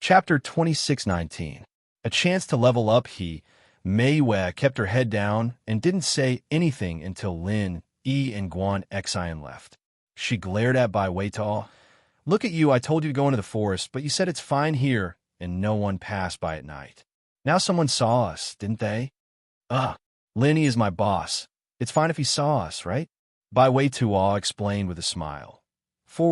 Chapter 2619. A chance to level up. Mei Wei kept her head down and didn't say anything until Lin, Yi, and Guan Xian left. She glared at Bai Weitao. Look at you, I told you to go into the forest, but you said it's fine here, and no one passed by at night. Now someone saw us, didn't they? Ugh, Lin Yi is my boss. It's fine if he saw us, right? Bai Weitao explained with a smile. / He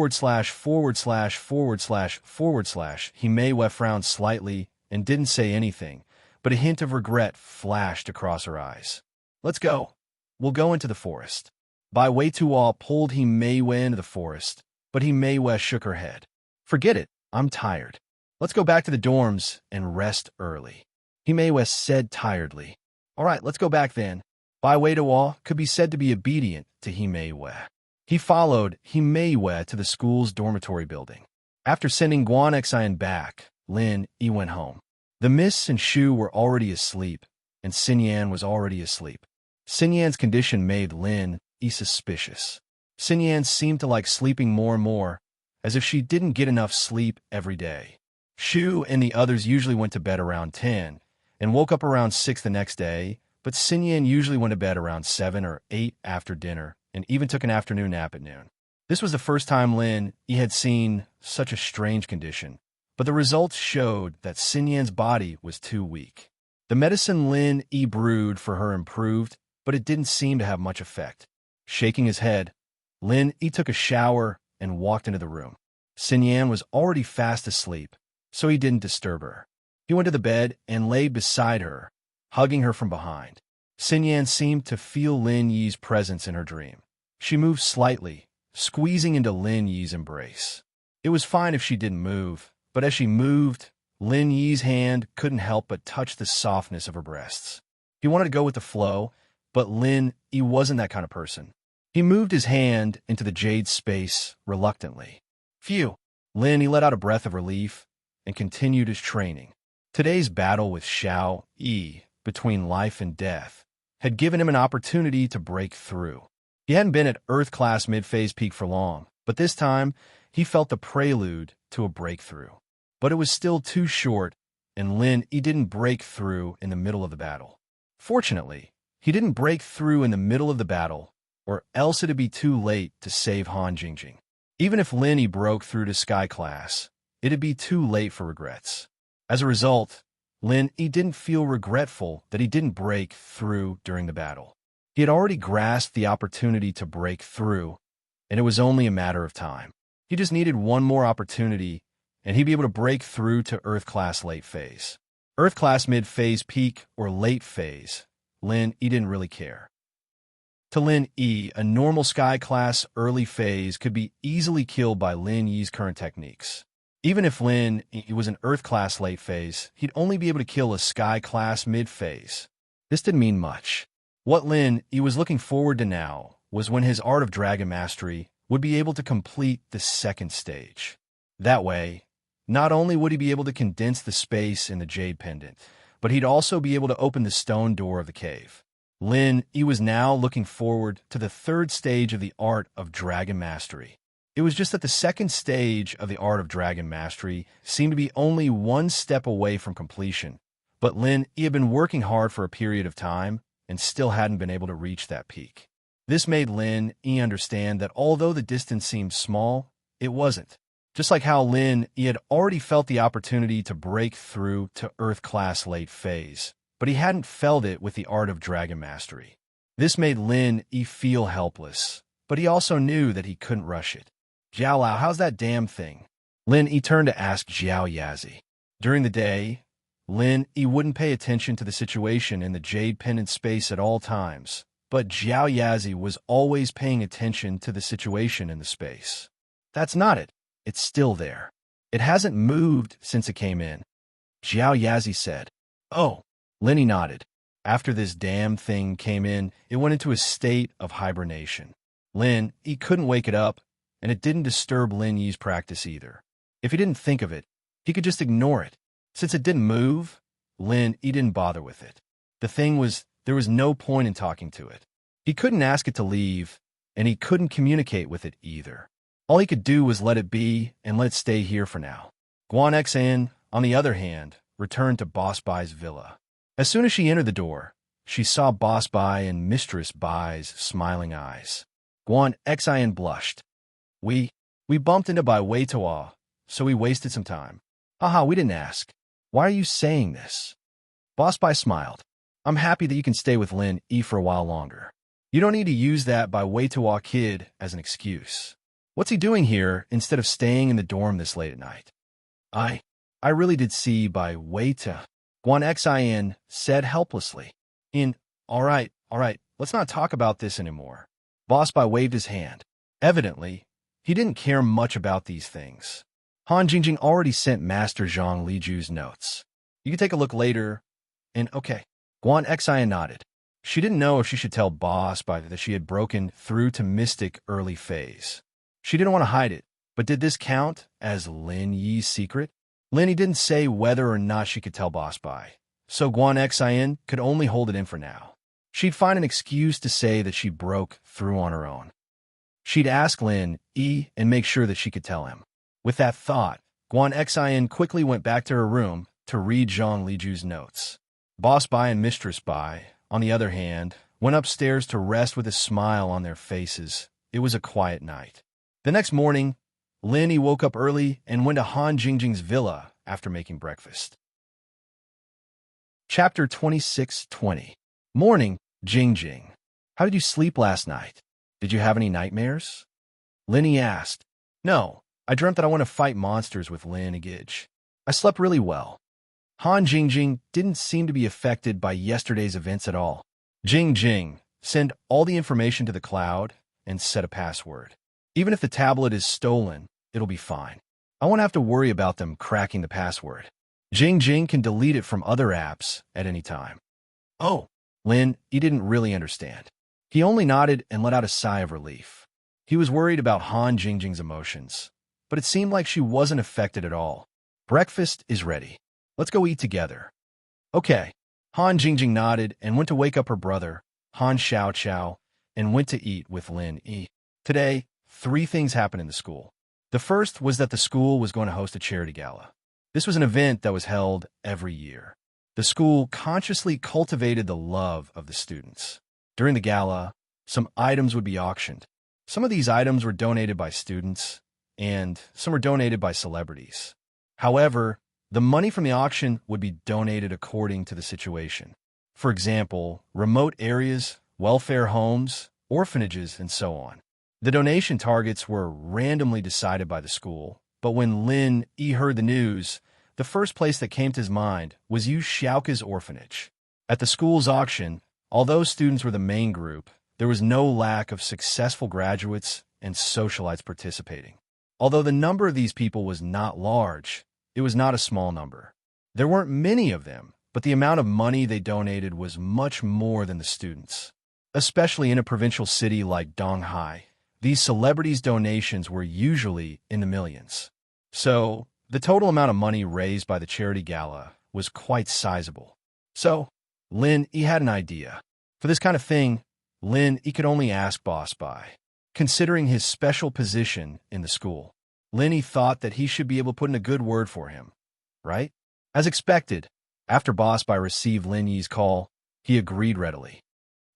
Mei Wei frowned slightly and didn't say anything, but a hint of regret flashed across her eyes. Let's go. We'll go into the forest. Bai Weitao pulled He Mei Wei into the forest, but He Mei Wei shook her head. Forget it, I'm tired. Let's go back to the dorms and rest early. He Mei Wei said tiredly. All right, let's go back then. Bai Weitao could be said to be obedient to He Mei Wei. He followed He Mei Wei to the school's dormitory building. After sending Guan Xian back, Lin Yi went home. The Miss and Shu were already asleep, and Xinyan was already asleep. Xinyan's condition made Lin Yi suspicious. Xinyan seemed to like sleeping more and more, as if she didn't get enough sleep every day. Shu and the others usually went to bed around 10 and woke up around 6 the next day, but Xinyan usually went to bed around 7 or 8 after dinner, and even took an afternoon nap at noon. This was the first time Lin Yi had seen such a strange condition, but the results showed that Xinyan's body was too weak. The medicine Lin Yi brewed for her improved, but it didn't seem to have much effect. Shaking his head, Lin Yi took a shower and walked into the room. Xinyan was already fast asleep, so he didn't disturb her. He went to the bed and lay beside her, hugging her from behind. Xinyan seemed to feel Lin Yi's presence in her dream. She moved slightly, squeezing into Lin Yi's embrace. It was fine if she didn't move, but as she moved, Lin Yi's hand couldn't help but touch the softness of her breasts. He wanted to go with the flow, but Lin Yi wasn't that kind of person. He moved his hand into the jade space reluctantly. Phew! Lin Yi let out a breath of relief and continued his training. Today's battle with Xiao Yi, between life and death, had given him an opportunity to break through. He hadn't been at Earth-class mid-phase peak for long, but this time he felt the prelude to a breakthrough. But it was still too short, and Lin Yi didn't break through in the middle of the battle. Fortunately, he didn't break through in the middle of the battle, or else it'd be too late to save Han Jingjing. Even if Lin Yi broke through to Sky Class, it'd be too late for regrets. As a result, Lin Yi didn't feel regretful that he didn't break through during the battle. He had already grasped the opportunity to break through, and it was only a matter of time. He just needed one more opportunity, and he'd be able to break through to Earth-class late phase. Earth-class mid-phase peak or late phase, Lin Yi didn't really care. To Lin Yi, a normal Sky-class early phase could be easily killed by Lin Yi's current techniques. Even if Lin Yi was an Earth-class late phase, he'd only be able to kill a Sky-class mid-phase. This didn't mean much. What Lin Yi was looking forward to now was when his Art of Dragon Mastery would be able to complete the second stage. That way, not only would he be able to condense the space in the Jade Pendant, but he'd also be able to open the stone door of the cave. Lin Yi was now looking forward to the third stage of the Art of Dragon Mastery. It was just that the second stage of the Art of Dragon Mastery seemed to be only one step away from completion, but Lin Yi had been working hard for a period of time and still hadn't been able to reach that peak. This made Lin Yi understand that although the distance seemed small, it wasn't. Just like how Lin Yi had already felt the opportunity to break through to Earth-class late phase, but he hadn't felt it with the Art of Dragon Mastery. This made Lin Yi feel helpless, but he also knew that he couldn't rush it. Jiao Lao, how's that damn thing? Lin Yi turned to ask Jiao Yazi. During the day, Lin Yi wouldn't pay attention to the situation in the Jade Pendant space at all times, but Jiao Yazi was always paying attention to the situation in the space. That's not it. It's still there. It hasn't moved since it came in. Jiao Yazi said. Oh. Lin Yi nodded. After this damn thing came in, it went into a state of hibernation. Lin Yi couldn't wake it up, and it didn't disturb Lin Yi's practice either. If he didn't think of it, he could just ignore it. Since it didn't move, Lin Yi didn't bother with it. The thing was, there was no point in talking to it. He couldn't ask it to leave, and he couldn't communicate with it either. All he could do was let it be and let it stay here for now. Guan Xian, on the other hand, returned to Boss Bai's villa. As soon as she entered the door, she saw Boss Bai and Mistress Bai's smiling eyes. Guan Xin blushed. We bumped into Bai Wei Toa, so we wasted some time. Haha, we didn't ask. Why are you saying this? Boss Bai smiled. I'm happy that you can stay with Lin Yi for a while longer. You don't need to use that Bai Wei Toa kid as an excuse. What's he doing here instead of staying in the dorm this late at night? I really did see Bai Wei To, Guan Xin said helplessly. All right, let's not talk about this anymore. Boss Bai waved his hand. Evidently, he didn't care much about these things. Han Jingjing already sent Master Zhang Liju's notes. You can take a look later, and okay. Guan Xin nodded. She didn't know if she should tell Boss Bai that she had broken through to Mystic early phase. She didn't want to hide it, but did this count as Lin Yi's secret? Lin Yi didn't say whether or not she could tell Boss Bai, so Guan Xin could only hold it in for now. She'd find an excuse to say that she broke through on her own. She'd ask Lin Yi and make sure that she could tell him. With that thought, Guan Xin quickly went back to her room to read Zhang Liju's notes. Boss Bai and Mistress Bai, on the other hand, went upstairs to rest with a smile on their faces. It was a quiet night. The next morning, Lin Yi woke up early and went to Han Jingjing's villa after making breakfast. Chapter 26:20. Morning, Jingjing. How did you sleep last night? Did you have any nightmares? Lin Yi asked. No, I dreamt that I want to fight monsters with Lin Yi. I slept really well. Han Jingjing didn't seem to be affected by yesterday's events at all. Jingjing, send all the information to the cloud and set a password. Even if the tablet is stolen, it'll be fine. I won't have to worry about them cracking the password. Jingjing can delete it from other apps at any time. Oh, Lin, he didn't really understand. He only nodded and let out a sigh of relief. He was worried about Han Jingjing's emotions, but it seemed like she wasn't affected at all. Breakfast is ready. Let's go eat together. Okay. Han Jingjing nodded and went to wake up her brother, Han Xiao, and went to eat with Lin Yi. Today, 3 things happened in the school. The first was that the school was going to host a charity gala. This was an event that was held every year. The school consciously cultivated the love of the students. During the gala, some items would be auctioned. Some of these items were donated by students, and some were donated by celebrities. However, the money from the auction would be donated according to the situation. For example, remote areas, welfare homes, orphanages, and so on. The donation targets were randomly decided by the school, but when Lin Yi heard the news, the first place that came to his mind was Yu Xiaoka's orphanage. At the school's auction, although students were the main group, there was no lack of successful graduates and socialites participating. Although the number of these people was not large, it was not a small number. There weren't many of them, but the amount of money they donated was much more than the students. Especially in a provincial city like Donghai, these celebrities' donations were usually in the millions. So, the total amount of money raised by the charity gala was quite sizable. So, Lin Yi had an idea. For this kind of thing, Lin Yi could only ask Boss Bai. Considering his special position in the school, Lin Yi thought that he should be able to put in a good word for him, right? As expected, after Boss Bai received Lin Yi's call, he agreed readily.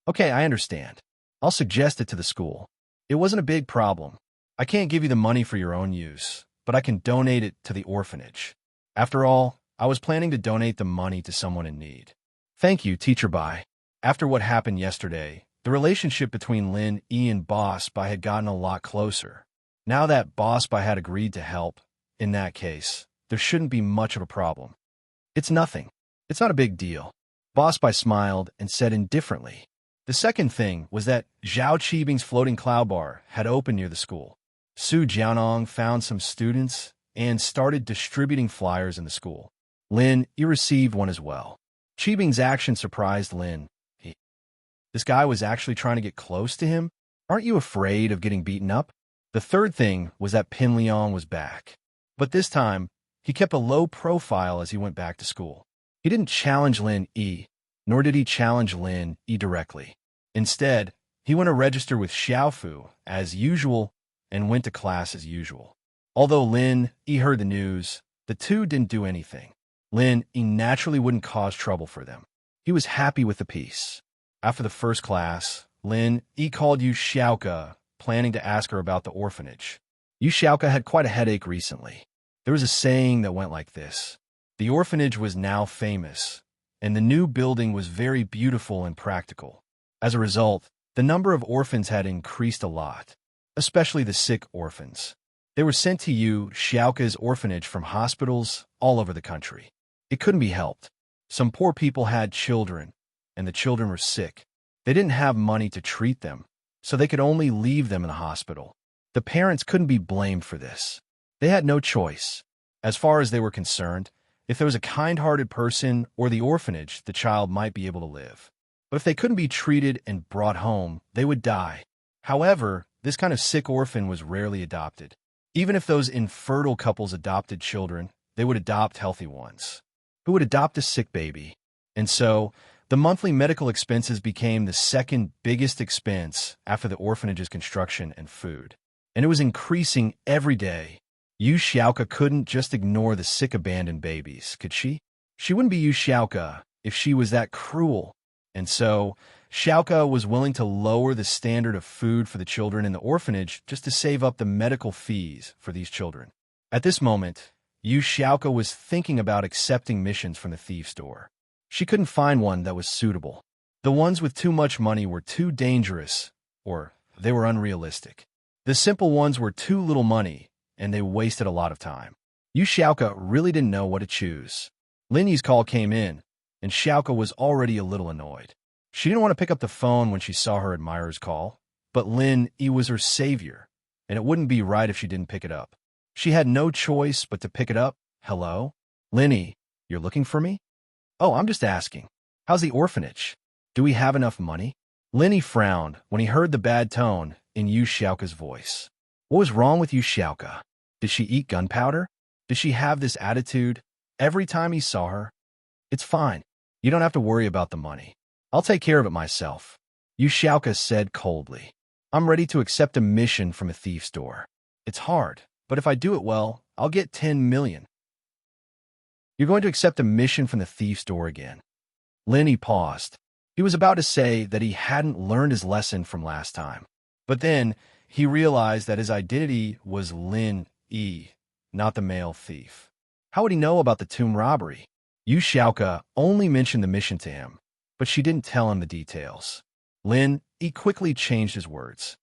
Okay, I understand. I'll suggest it to the school. It wasn't a big problem. I can't give you the money for your own use, but I can donate it to the orphanage. After all, I was planning to donate the money to someone in need. Thank you, Teacher Bai. After what happened yesterday, the relationship between Lin Yi and Boss Bai had gotten a lot closer. Now that Boss Bai had agreed to help, in that case, there shouldn't be much of a problem. It's nothing. It's not a big deal. Boss Bai smiled and said indifferently. The second thing was that Zhao Qibing's floating cloud bar had opened near the school. Su Jianong found some students and started distributing flyers in the school. Lin Yi received one as well. Qibing's action surprised Lin. This guy was actually trying to get close to him? Aren't you afraid of getting beaten up? The third thing was that Pin Liang was back. But this time, he kept a low profile as he went back to school. He didn't challenge Lin Yi, nor did he challenge Lin Yi directly. Instead, he went to register with Xiaofu as usual and went to class as usual. Although Lin Yi heard the news, The two didn't do anything. Lin he naturally wouldn't cause trouble for them. He was happy with the peace. After the first class, Lin he called Yu Xiaoka, planning to ask her about the orphanage. Yu Xiaoka had quite a headache recently. There was a saying that went like this: the orphanage was now famous, and the new building was very beautiful and practical. As a result, the number of orphans had increased a lot, especially the sick orphans. They were sent to Yu Xiaoka's orphanage from hospitals all over the country. It couldn't be helped. Some poor people had children, and the children were sick. They didn't have money to treat them, so they could only leave them in the hospital. The parents couldn't be blamed for this. They had no choice. As far as they were concerned, if there was a kind-hearted person or the orphanage, the child might be able to live. But if they couldn't be treated and brought home, they would die. However, this kind of sick orphan was rarely adopted. Even if those infertile couples adopted children, they would adopt healthy ones. Who would adopt a sick baby? And so, the monthly medical expenses became the second biggest expense after the orphanage's construction and food. And it was increasing every day. Yu Xiaoka couldn't just ignore the sick abandoned babies, could she? She wouldn't be Yu Xiaoka if she was that cruel. And so, Xiaoka was willing to lower the standard of food for the children in the orphanage just to save up the medical fees for these children. At this moment, Yu Xiaoka was thinking about accepting missions from the thief's door. She couldn't find one that was suitable. The ones with too much money were too dangerous, or they were unrealistic. The simple ones were too little money, and they wasted a lot of time. Yu Xiaoka really didn't know what to choose. Lin Yi's call came in, and Xiaoka was already a little annoyed. She didn't want to pick up the phone when she saw her admirer's call, but Lin Yi was her savior, and it wouldn't be right if she didn't pick it up. She had no choice but to pick it up. Hello? Lin Yi, you're looking for me? Oh, I'm just asking. How's the orphanage? Do we have enough money? Lin Yi frowned when he heard the bad tone in Yu Xiaoka's voice. What was wrong with Yu Xiaoka? Did she eat gunpowder? Did she have this attitude every time he saw her? It's fine. You don't have to worry about the money. I'll take care of it myself. Yu Xiaoka said coldly. I'm ready to accept a mission from a thief's door. It's hard, but if I do it well, I'll get 10 million. You're going to accept a mission from the thief's door again. Lin Yi paused. He was about to say that he hadn't learned his lesson from last time. But then he realized that his identity was Lin Yi, not the male thief. How would he know about the tomb robbery? Yu Xiaoka only mentioned the mission to him, but she didn't tell him the details. Lin Yi quickly changed his words.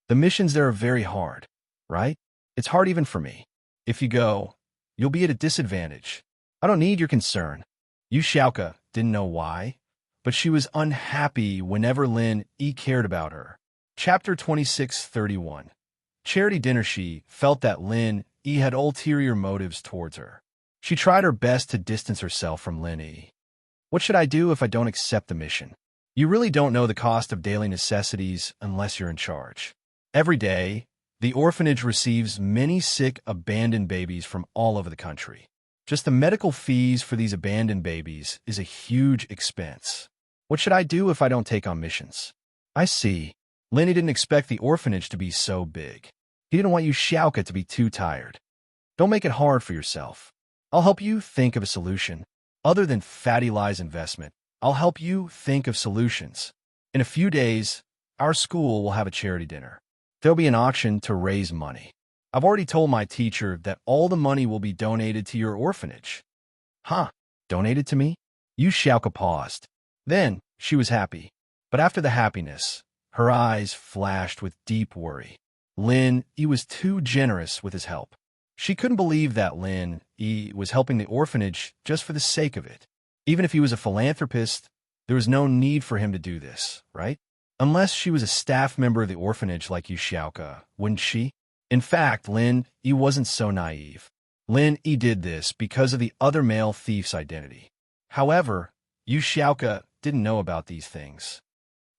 The missions there are very hard, right? It's hard even for me. If you go, you'll be at a disadvantage. I don't need your concern. Yu Xiaoka didn't know why, but she was unhappy whenever Lin Yi cared about her. Chapter 26:31. Charity dinner. She felt that Lin Yi had ulterior motives towards her. She tried her best to distance herself from Lin Yi. What should I do if I don't accept the mission? You really don't know the cost of daily necessities unless you're in charge. Every day, the orphanage receives many sick, abandoned babies from all over the country. Just the medical fees for these abandoned babies is a huge expense. What should I do if I don't take on missions? I see. Lin Yi didn't expect the orphanage to be so big. He didn't want Yu Xiaoka to be too tired. Don't make it hard for yourself. I'll help you think of a solution. Other than Fatty Lie's investment, I'll help you think of solutions. In a few days, our school will have a charity dinner. There'll be an auction to raise money. I've already told my teacher that all the money will be donated to your orphanage. Huh? Donated to me? Yu Xiaoka paused. Then, she was happy. But after the happiness, her eyes flashed with deep worry. Lin Yi was too generous with his help. She couldn't believe that Lin Yi was helping the orphanage just for the sake of it. Even if he was a philanthropist, there was no need for him to do this, right? Unless she was a staff member of the orphanage like Yu Xiaoka, wouldn't she? In fact, Lin Yi wasn't so naive. Lin Yi did this because of the other male thief's identity. However, Yu Xiaoka didn't know about these things.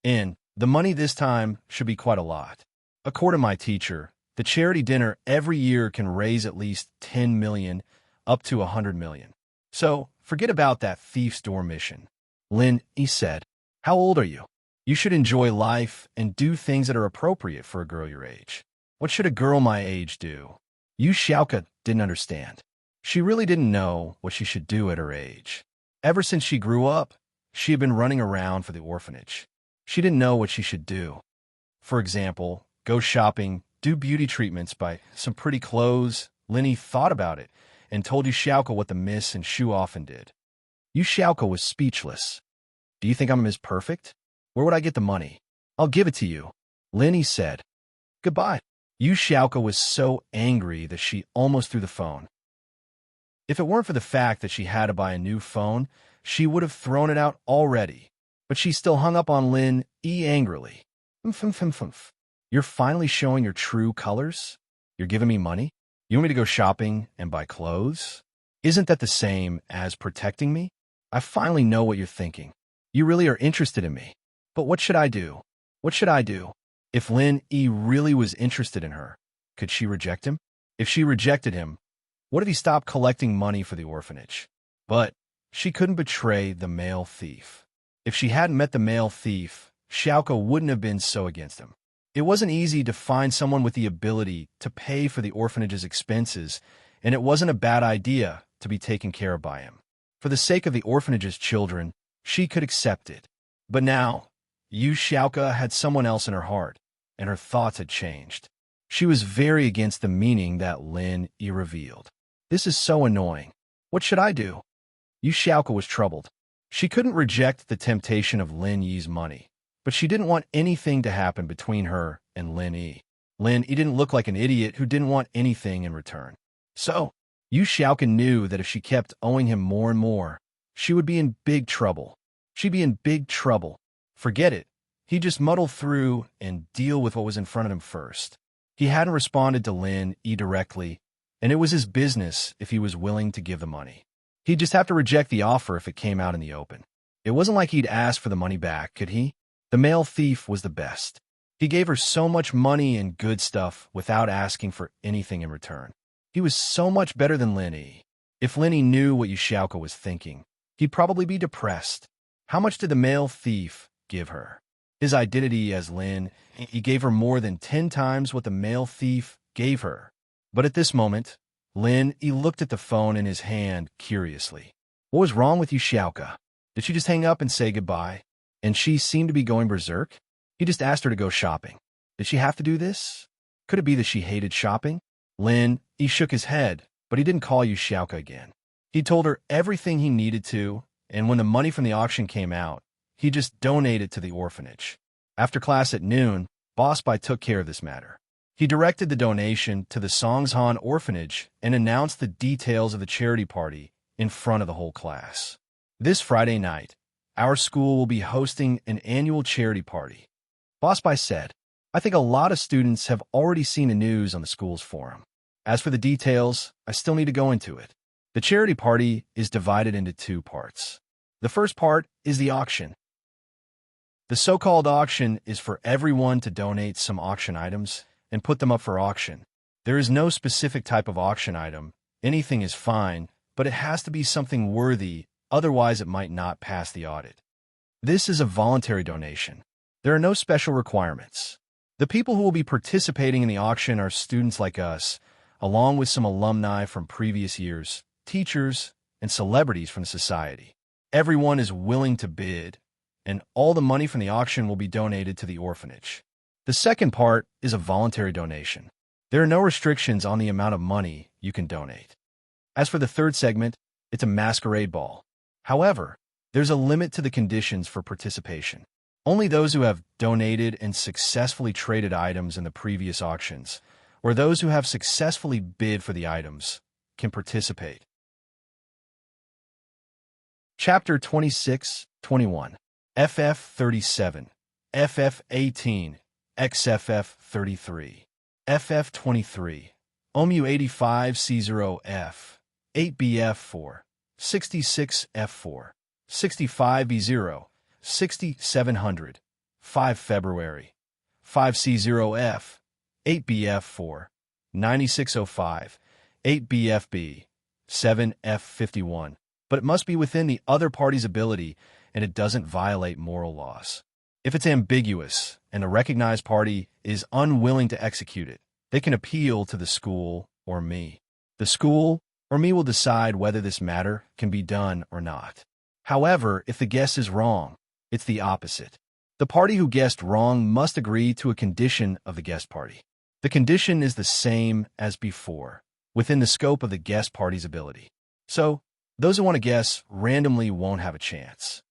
And the money this time should be quite a lot. According to my teacher, the charity dinner every year can raise at least 10 million, up to 100 million. So, forget about that thief's door mission. Lin Yi said, how old are you? You should enjoy life and do things that are appropriate for a girl your age. What should a girl my age do? Yu Xiaoka didn't understand. She really didn't know what she should do at her age. Ever since she grew up, she had been running around for the orphanage. She didn't know what she should do. For example, go shopping, do beauty treatments, buy some pretty clothes. Linny thought about it and told Yushalka what the miss and Shu often did. Yushalka was speechless. Do you think I'm Ms. Perfect? Where would I get the money? I'll give it to you. Linny said. Goodbye. Yushalka was so angry that she almost threw the phone. If it weren't for the fact that she had to buy a new phone, she would have thrown it out already. But she still hung up on Lin angrily. You're finally showing your true colors? You're giving me money? You want me to go shopping and buy clothes? Isn't that the same as protecting me? I finally know what you're thinking. You really are interested in me. But what should I do? What should I do? If Lin really was interested in her, could she reject him? If she rejected him, what if he stopped collecting money for the orphanage? But she couldn't betray the male thief. If she hadn't met the male thief, Xiaoko wouldn't have been so against him. It wasn't easy to find someone with the ability to pay for the orphanage's expenses, and it wasn't a bad idea to be taken care of by him. For the sake of the orphanage's children, she could accept it. But now, Yu Xiaoka had someone else in her heart, and her thoughts had changed. She was very against the meaning that Lin Yi revealed. This is so annoying. What should I do? Yu Xiaoka was troubled. She couldn't reject the temptation of Lin Yi's money, but she didn't want anything to happen between her and Lin Yi. Lin Yi didn't look like an idiot who didn't want anything in return. So, Yu Xiaoka knew that if she kept owing him more and more, she would be in big trouble. She'd be in big trouble. Forget it. He'd just muddle through and deal with what was in front of him first. He hadn't responded to Lin Yi directly, and it was his business if he was willing to give the money. He'd just have to reject the offer if it came out in the open. It wasn't like he'd ask for the money back, could he? The male thief was the best. He gave her so much money and good stuff without asking for anything in return. He was so much better than Lin Yi. If Lin Yi knew what Yu Xiaoka was thinking, he'd probably be depressed. How much did the male thief give her? His identity as Lin Yi gave her more than 10 times what the male thief gave her. But at this moment, Lin Yi looked at the phone in his hand curiously. What was wrong with Yu Xiaoka? Did she just hang up and say goodbye? And she seemed to be going berserk? He just asked her to go shopping. Did she have to do this? Could it be that she hated shopping? Lin Yi shook his head, but he didn't call Yu Xiaoka again. He told her everything he needed to, and when the money from the auction came out, he just donated to the orphanage. After class at noon, Boss Bai took care of this matter. He directed the donation to the Songshan Orphanage and announced the details of the charity party in front of the whole class. This Friday night, our school will be hosting an annual charity party. Boss Bai said, I think a lot of students have already seen the news on the school's forum. As for the details, I still need to go into it. The charity party is divided into 2 parts. The first part is the auction. The so-called auction is for everyone to donate some auction items and put them up for auction. There is no specific type of auction item. Anything is fine, but it has to be something worthy, otherwise it might not pass the audit. This is a voluntary donation. There are no special requirements. The people who will be participating in the auction are students like us, along with some alumni from previous years, teachers, and celebrities from society. Everyone is willing to bid, and all the money from the auction will be donated to the orphanage. The second part is a voluntary donation. There are no restrictions on the amount of money you can donate. As for the third segment, it's a masquerade ball. However, there's a limit to the conditions for participation. Only those who have donated and successfully traded items in the previous auctions, or those who have successfully bid for the items, can participate. Chapter 26-21 FF37 FF18 XFF 33, FF 23, OMU 85 C0F, 8BF 4, 66 F4, 65 B0, 6700, 5 February, 5 C0F, 8BF 4, 9605, 8BFB, 7 F51, but it must be within the other party's ability and it doesn't violate moral laws. If it's ambiguous and a recognized party is unwilling to execute it, they can appeal to the school or me. The school or me will decide whether this matter can be done or not. However, if the guess is wrong, it's the opposite. The party who guessed wrong must agree to a condition of the guest party. The condition is the same as before, within the scope of the guest party's ability. So, those who want to guess randomly won't have a chance.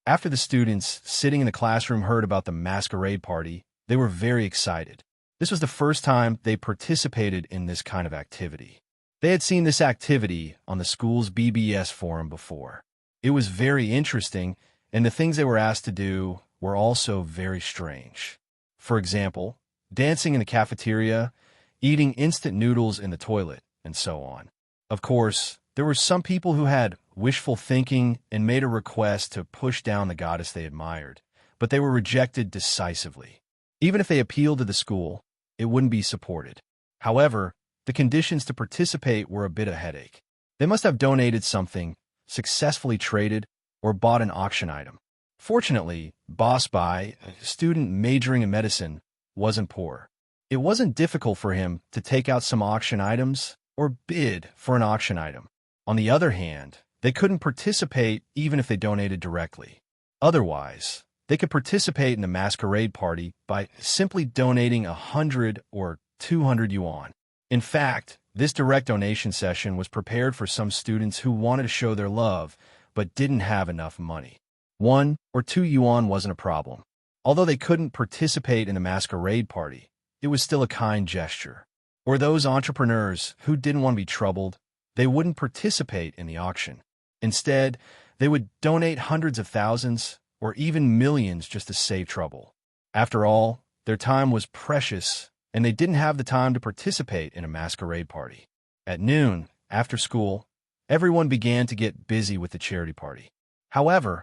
After the students sitting in the classroom heard about the masquerade party, they were very excited. This was the first time they participated in this kind of activity. They had seen this activity on the school's BBS forum before. It was very interesting, and the things they were asked to do were also very strange. For example, dancing in the cafeteria, eating instant noodles in the toilet, and so on. Of course, there were some people who had wishful thinking and made a request to push down the goddess they admired, but they were rejected decisively. Even if they appealed to the school, it wouldn't be supported. However, the conditions to participate were a bit of a headache. They must have donated something, successfully traded, or bought an auction item. Fortunately, Boss Bai, a student majoring in medicine, wasn't poor. It wasn't difficult for him to take out some auction items or bid for an auction item. On the other hand, they couldn't participate even if they donated directly. Otherwise, they could participate in the masquerade party by simply donating 100 or 200 yuan. In fact, this direct donation session was prepared for some students who wanted to show their love but didn't have enough money. 1 or 2 yuan wasn't a problem. Although they couldn't participate in the masquerade party, it was still a kind gesture. Or those entrepreneurs who didn't want to be troubled, they wouldn't participate in the auction. Instead, they would donate hundreds of thousands or even millions just to save trouble. After all, their time was precious, and they didn't have the time to participate in a masquerade party. At noon, after school, everyone began to get busy with the charity party. However,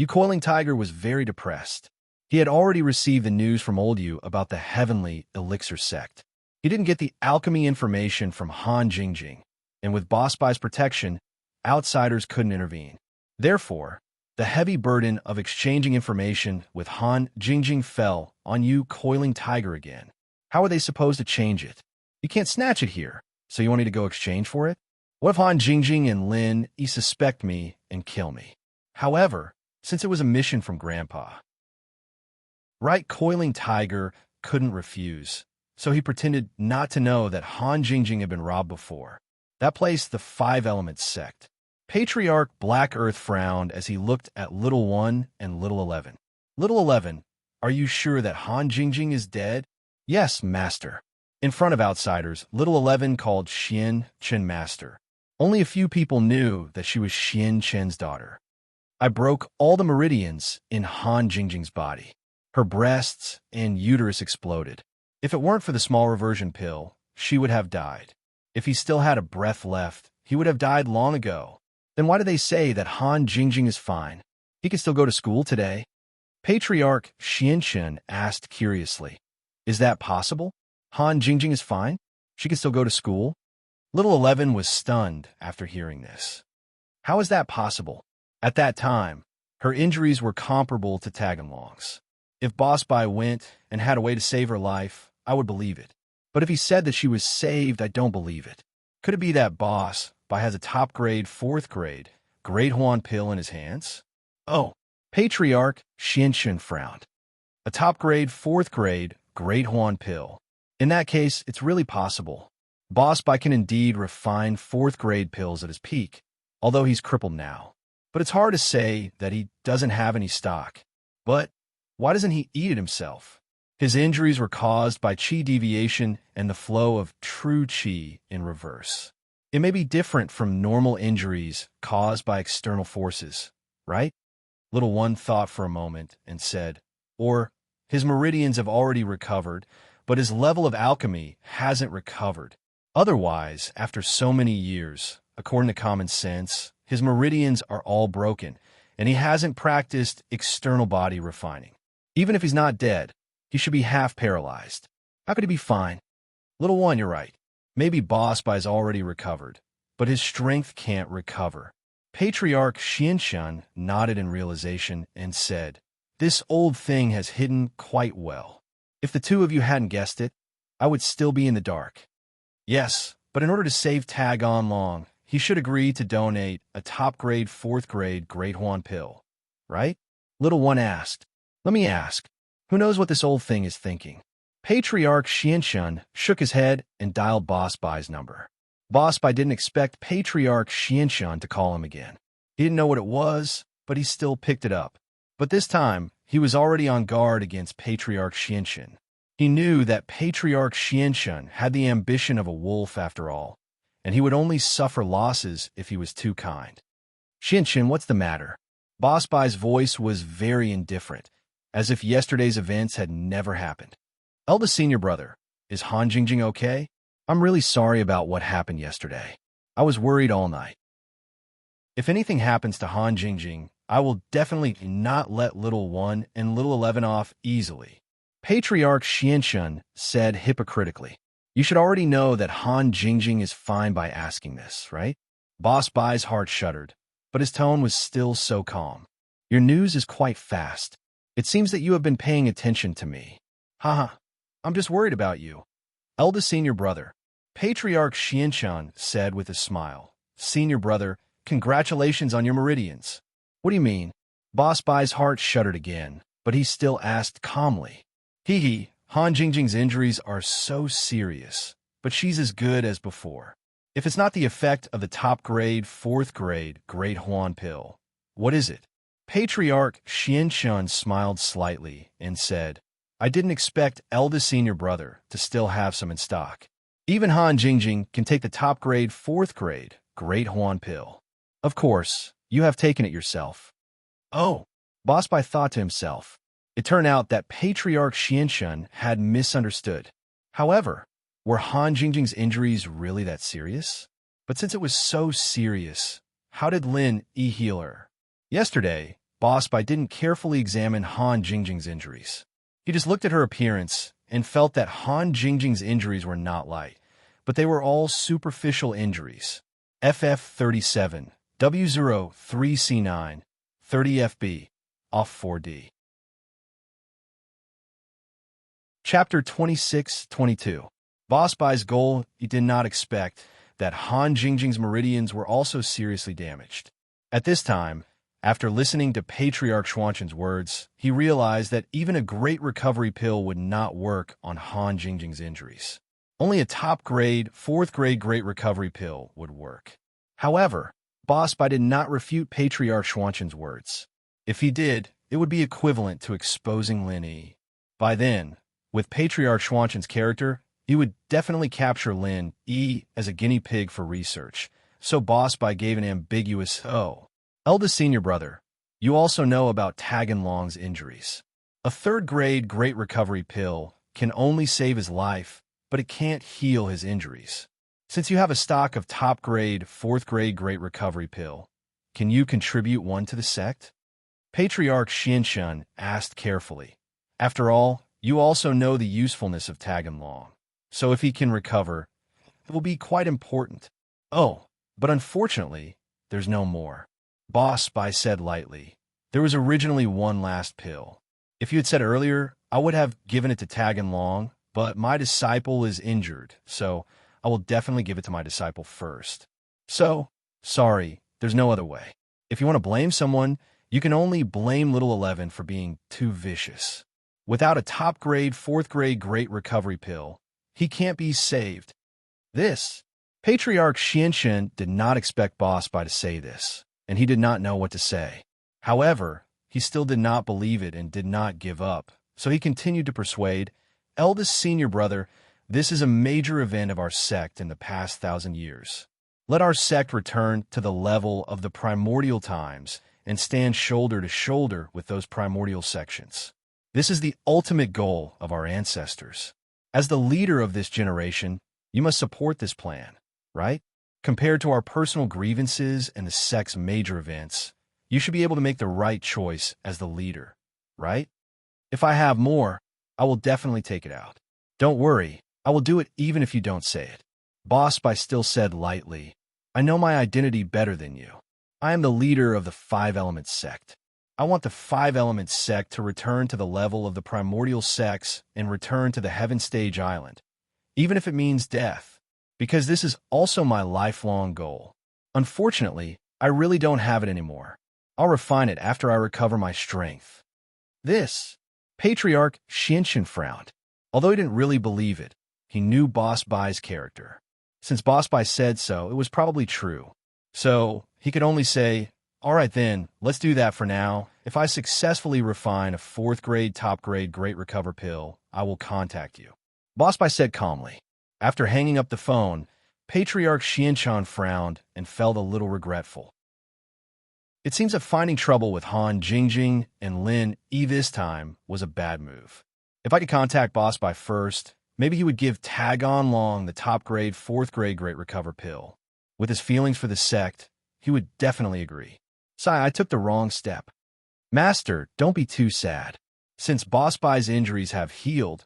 Coiling Tiger was very depressed. He had already received the news from Old Yu about the heavenly elixir sect. He didn't get the alchemy information from Han Jingjing, and with Boss Bai's protection, outsiders couldn't intervene. Therefore, the heavy burden of exchanging information with Han Jingjing fell on Coiling Tiger again. How are they supposed to change it? You can't snatch it here, so you want me to go exchange for it? What if Han Jingjing and Lin suspect me and kill me? However, since it was a mission from Grandpa, Coiling Tiger couldn't refuse, so he pretended not to know that Han Jingjing had been robbed before. That placed the Five Elements sect. Patriarch Black Earth frowned as he looked at Little One and Little 11. Little 11, are you sure that Han Jingjing is dead? Yes, Master. In front of outsiders, Little 11 called Xian Chen Master. Only a few people knew that she was Xian Chen's daughter. I broke all the meridians in Han Jingjing's body. Her breasts and uterus exploded. If it weren't for the small reversion pill, she would have died. If he still had a breath left, he would have died long ago. Then why do they say that Han Jingjing is fine? He can still go to school today. Patriarch Xianchen asked curiously, is that possible? Han Jingjing is fine? She can still go to school? Little 11 was stunned after hearing this. How is that possible? At that time, her injuries were comparable to Taganlong's. If Boss Bai went and had a way to save her life, I would believe it. But if he said that she was saved, I don't believe it. Could it be that Boss Bai has a top-grade, 4th grade, Great Huan pill in his hands? Oh, Patriarch Xianchen frowned. A top-grade, 4th grade, Great Huan pill. In that case, it's really possible. Boss Bai can indeed refine 4th grade pills at his peak, although he's crippled now. But it's hard to say that he doesn't have any stock. But why doesn't he eat it himself? His injuries were caused by qi deviation and the flow of true qi in reverse. It may be different from normal injuries caused by external forces, right? Little One thought for a moment and said, or his meridians have already recovered, but his level of alchemy hasn't recovered. Otherwise, after so many years, according to common sense, his meridians are all broken, and he hasn't practiced external body refining. Even if he's not dead, he should be half paralyzed. How could he be fine? Little One, you're right. Maybe Boss Bai's already recovered, but his strength can't recover. Patriarch Xianshan nodded in realization and said, this old thing has hidden quite well. If the two of you hadn't guessed it, I would still be in the dark. Yes, but in order to save Tag On Long, he should agree to donate a top-grade 4th-grade Great Huan pill, right? Little One asked. Let me ask. Who knows what this old thing is thinking? Patriarch Xianshun shook his head and dialed Boss Bai's number. Boss Bai didn't expect Patriarch Xianshun to call him again. He didn't know what it was, but he still picked it up. But this time, he was already on guard against Patriarch Xianshun. He knew that Patriarch Xianshun had the ambition of a wolf after all, and he would only suffer losses if he was too kind. Xianshun, what's the matter? Boss Bai's voice was very indifferent, as if yesterday's events had never happened. Eldest senior brother, is Han Jingjing okay? I'm really sorry about what happened yesterday. I was worried all night. If anything happens to Han Jingjing, I will definitely not let Little One and Little 11 off easily. Patriarch Xianshun said hypocritically. You should already know that Han Jingjing is fine by asking this, right? Boss Bai's heart shuddered, but his tone was still so calm. Your news is quite fast. It seems that you have been paying attention to me. Haha, I'm just worried about you. Eldest senior brother, Patriarch Xianshun said with a smile. Senior brother, congratulations on your meridians. What do you mean? Boss Bai's heart shuddered again, but he still asked calmly. Hee, Han Jingjing's injuries are so serious, but she's as good as before. If it's not the effect of the top-grade, 4th-grade Great Huan pill, what is it? Patriarch Xianshun smiled slightly and said, I didn't expect eldest senior brother to still have some in stock. Even Han Jingjing can take the top-grade 4th-grade Great Huan pill. Of course, you have taken it yourself. Oh, Boss Bai thought to himself. It turned out that Patriarch Xianshun had misunderstood. However, were Han Jingjing's injuries really that serious? But since it was so serious, how did Lin Yi heal her? Yesterday, Boss Bai didn't carefully examine Han Jingjing's injuries. He just looked at her appearance and felt that Han Jingjing's injuries were not light, but they were all superficial injuries. FF37, W03C9, 30FB, off 4D. Chapter 26-22. Boss Bai's goal, he did not expect that Han Jingjing's meridians were also seriously damaged. At this time, after listening to Patriarch Xuanchun's words, he realized that even a great recovery pill would not work on Han Jingjing's injuries. Only a top-grade, 4th-grade great recovery pill would work. However, Boss Bai did not refute Patriarch Xuanchun's words. If he did, it would be equivalent to exposing Lin Yi. By then, with Patriarch Xuanchun's character, he would definitely capture Lin Yi as a guinea pig for research, so Boss Bai gave an ambiguous Eldest senior brother, you also know about Tagan Long's injuries. A 3rd-grade great recovery pill can only save his life, but it can't heal his injuries. Since you have a stock of top-grade, 4th-grade great recovery pill, can you contribute one to the sect? Patriarch Xianshun asked carefully. After all, you also know the usefulness of Tagan Long. So if he can recover, it will be quite important. Oh, but unfortunately, there's no more. Boss Bai said lightly. There was originally one last pill. If you had said earlier, I would have given it to Tagan Long, but my disciple is injured, so I will definitely give it to my disciple first. So, sorry, there's no other way. If you want to blame someone, you can only blame Little 11 for being too vicious. Without a top-grade, 4th-grade great recovery pill, he can't be saved. Patriarch Xianshun did not expect Boss Bai to say this, and he did not know what to say. However, he still did not believe it and did not give up, so he continued to persuade, Eldest senior brother, this is a major event of our sect in the past 1,000 years. Let our sect return to the level of the primordial times and stand shoulder to shoulder with those primordial sections. This is the ultimate goal of our ancestors. As the leader of this generation, you must support this plan, right? Compared to our personal grievances and the sect's major events, you should be able to make the right choice as the leader, right? If I have more, I will definitely take it out. Don't worry, I will do it even if you don't say it. Boss Bai still said lightly, I know my identity better than you. I am the leader of the 5-element sect. I want the 5-element sect to return to the level of the primordial sects and return to the Heaven Stage Island, even if it means death, because this is also my lifelong goal. Unfortunately, I really don't have it anymore. I'll refine it after I recover my strength. This, Patriarch Xianxian frowned. Although he didn't really believe it, he knew Boss Bai's character. Since Boss Bai said so, it was probably true. So, he could only say, all right then, let's do that for now. If I successfully refine a 4th grade top grade Great Recover pill, I will contact you. Boss Bai said calmly. After hanging up the phone, Patriarch Xianxian frowned and felt a little regretful. It seems that finding trouble with Han Jingjing and Lin Yi this time was a bad move. If I could contact Boss Bai first, maybe he would give Tag On Long the top grade 4th grade Great Recover pill. With his feelings for the sect, he would definitely agree. Sigh, I took the wrong step. Master, don't be too sad. Since Boss Bai's injuries have healed,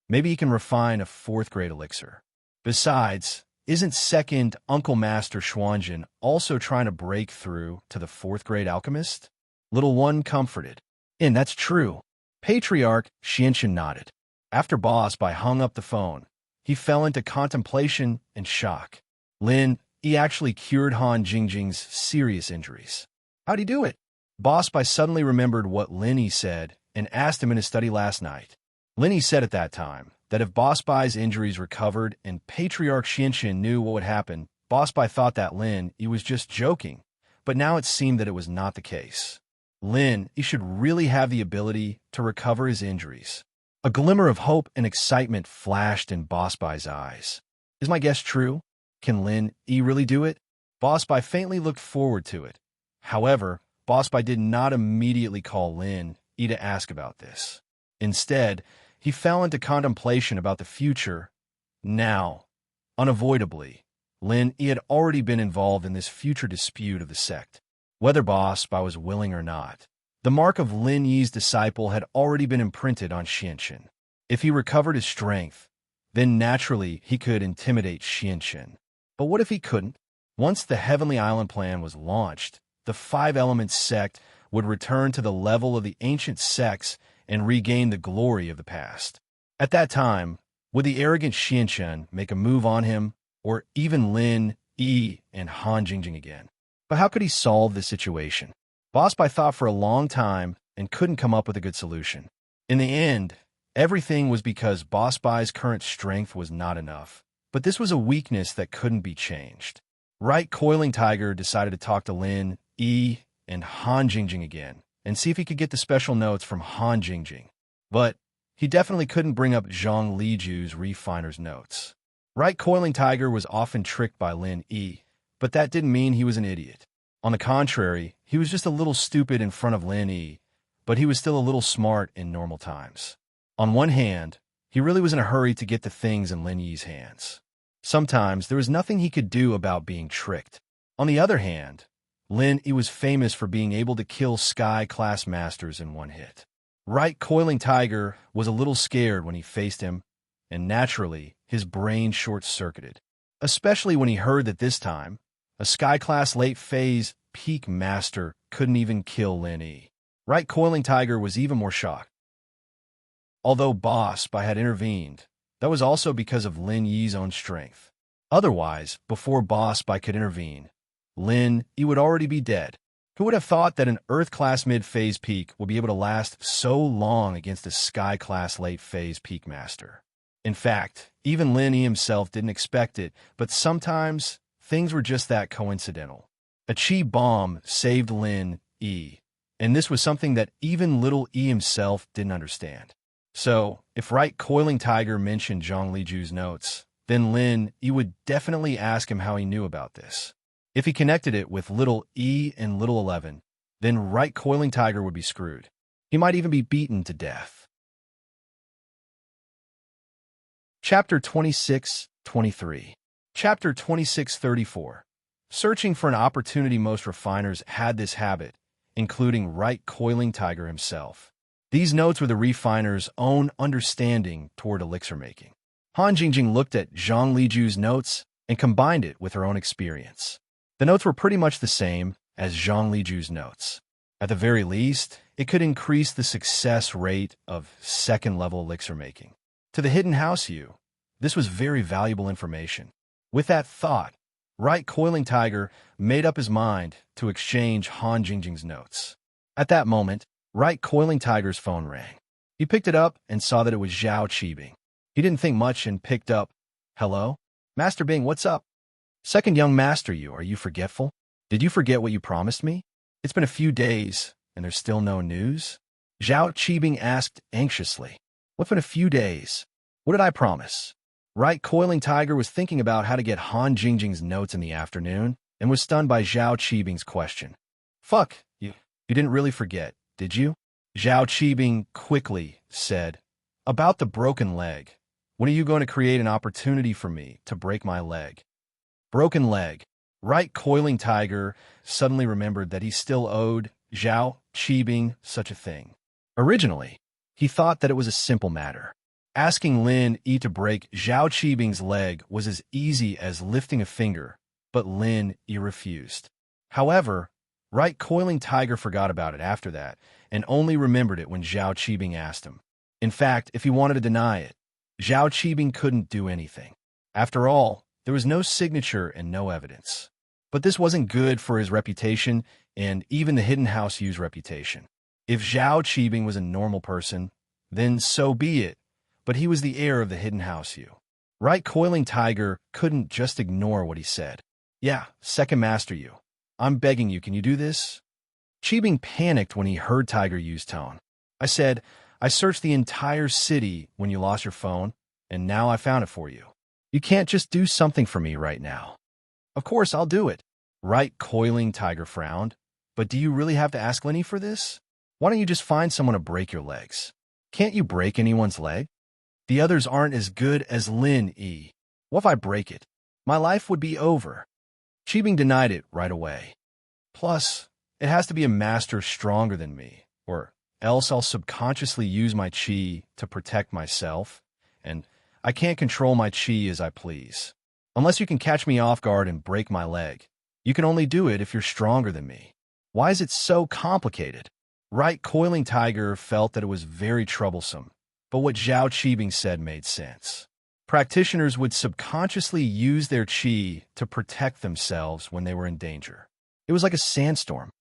maybe he can refine a 4th grade elixir. Besides, isn't second Uncle Master Xuanjin also trying to break through to the 4th grade alchemist? Little one comforted. And that's true. Patriarch Xianxian nodded. After Boss Bai hung up the phone, he fell into contemplation and shock. Lin Yi actually cured Han Jingjing's serious injuries. How'd he do it? Boss Bai suddenly remembered what Lin Yi said and asked him in his study last night. Lin Yi said at that time that if Boss Bai's injuries recovered and Patriarch Xianxian knew what would happen, Boss Bai thought that Lin Yi was just joking, but now it seemed that it was not the case. Lin Yi should really have the ability to recover his injuries. A glimmer of hope and excitement flashed in Boss Bai's eyes. Is my guess true? Can Lin Yi really do it? Boss Bai faintly looked forward to it. However, Boss Bai did not immediately call Lin Yi to ask about this. Instead, he fell into contemplation about the future. Now, unavoidably, Lin Yi had already been involved in this future dispute of the sect. Whether Boss Bai was willing or not, the mark of Lin Yi's disciple had already been imprinted on Xianxian. If he recovered his strength, then naturally he could intimidate Xianxian. But what if he couldn't? Once the Heavenly Island plan was launched, the 5 Elements sect would return to the level of the ancient sects and regain the glory of the past. At that time, would the arrogant Xianxian make a move on him, or even Lin Yi and Han Jingjing again? But how could he solve this situation? Boss Bai thought for a long time and couldn't come up with a good solution. In the end, everything was because Boss Bai's current strength was not enough. But this was a weakness that couldn't be changed. Right Coiling Tiger decided to talk to Lin Yi and Han Jingjing again and see if he could get the special notes from Han Jingjing. But he definitely couldn't bring up Zhang Liju's refiner's notes. Right Coiling Tiger was often tricked by Lin Yi, but that didn't mean he was an idiot. On the contrary, he was just a little stupid in front of Lin Yi, but he was still a little smart in normal times. On one hand, he really was in a hurry to get the things in Lin Yi's hands. Sometimes there was nothing he could do about being tricked. On the other hand, Lin Yi was famous for being able to kill Sky-class masters in one hit. Right Coiling Tiger was a little scared when he faced him, and naturally, his brain short-circuited, especially when he heard that this time, a Sky-class late-phase peak master couldn't even kill Lin Yi. Right Coiling Tiger was even more shocked. Although Boss Bai had intervened, that was also because of Lin Yi's own strength. Otherwise, before Boss Bai could intervene, Lin Yi would already be dead. Who would have thought that an Earth-class mid-phase peak would be able to last so long against a Sky-class late-phase peak master? In fact, even Lin Yi himself didn't expect it, but sometimes things were just that coincidental. A chi bomb saved Lin Yi, and this was something that even little Yi himself didn't understand. So, if Right Coiling Tiger mentioned Zhang Liju's notes, then Lin Yi would definitely ask him how he knew about this. If he connected it with little E and little 11, then Right Coiling Tiger would be screwed. He might even be beaten to death. Chapter 26-23. Chapter 26-34. Searching for an opportunity. Most refiners had this habit, including Right Coiling Tiger himself. These notes were the refiner's own understanding toward elixir making. Han Jingjing looked at Zhang Liju's notes and combined it with her own experience. The notes were pretty much the same as Zhang Liju's notes. At the very least, it could increase the success rate of second-level elixir making. To the Hidden House Yu, this was very valuable information. With that thought, Right Coiling Tiger made up his mind to exchange Han Jingjing's notes. At that moment, Right Coiling Tiger's phone rang. He picked it up and saw that it was Zhao Qibing. He didn't think much and picked up. Hello? Master Bing, what's up? Second young master you, are you forgetful? Did you forget what you promised me? It's been a few days, and there's still no news? Zhao Qibing asked anxiously. What's been a few days? What did I promise? Right Coiling Tiger was thinking about how to get Han Jingjing's notes in the afternoon and was stunned by Zhao Qibing's question. Fuck, you didn't really forget, did you? Zhao Qibing quickly said, about the broken leg. When are you going to create an opportunity for me to break my leg? Broken leg. Right Coiling Tiger suddenly remembered that he still owed Zhao Qibing such a thing. Originally, he thought that it was a simple matter. Asking Lin Yi to break Zhao Qibing's leg was as easy as lifting a finger, but Lin Yi refused. However, Right Coiling Tiger forgot about it after that and only remembered it when Zhao Qibing asked him. In fact, if he wanted to deny it, Zhao Qibing couldn't do anything. After all, there was no signature and no evidence. But this wasn't good for his reputation and even the Hidden House Yu's reputation. If Zhao Qibing was a normal person, then so be it, but he was the heir of the Hidden House Yu. Right Coiling Tiger couldn't just ignore what he said. Yeah, Second Master Yu. I'm begging you, can you do this? Qibing panicked when he heard Tiger Yu's tone. I said, I searched the entire city when you lost your phone, and now I found it for you. You can't just do something for me right now. Of course, I'll do it. Right Coiling Tiger frowned. But do you really have to ask Lenny for this? Why don't you just find someone to break your legs? Can't you break anyone's leg? The others aren't as good as Lin Yi. What if I break it? My life would be over. Qibing denied it right away. Plus, it has to be a master stronger than me, or else I'll subconsciously use my qi to protect myself, and I can't control my qi as I please. Unless you can catch me off guard and break my leg. You can only do it if you're stronger than me. Why is it so complicated? Right Coiling Tiger felt that it was very troublesome, but what Zhao Qibing said made sense. Practitioners would subconsciously use their qi to protect themselves when they were in danger. It was like a sandstorm.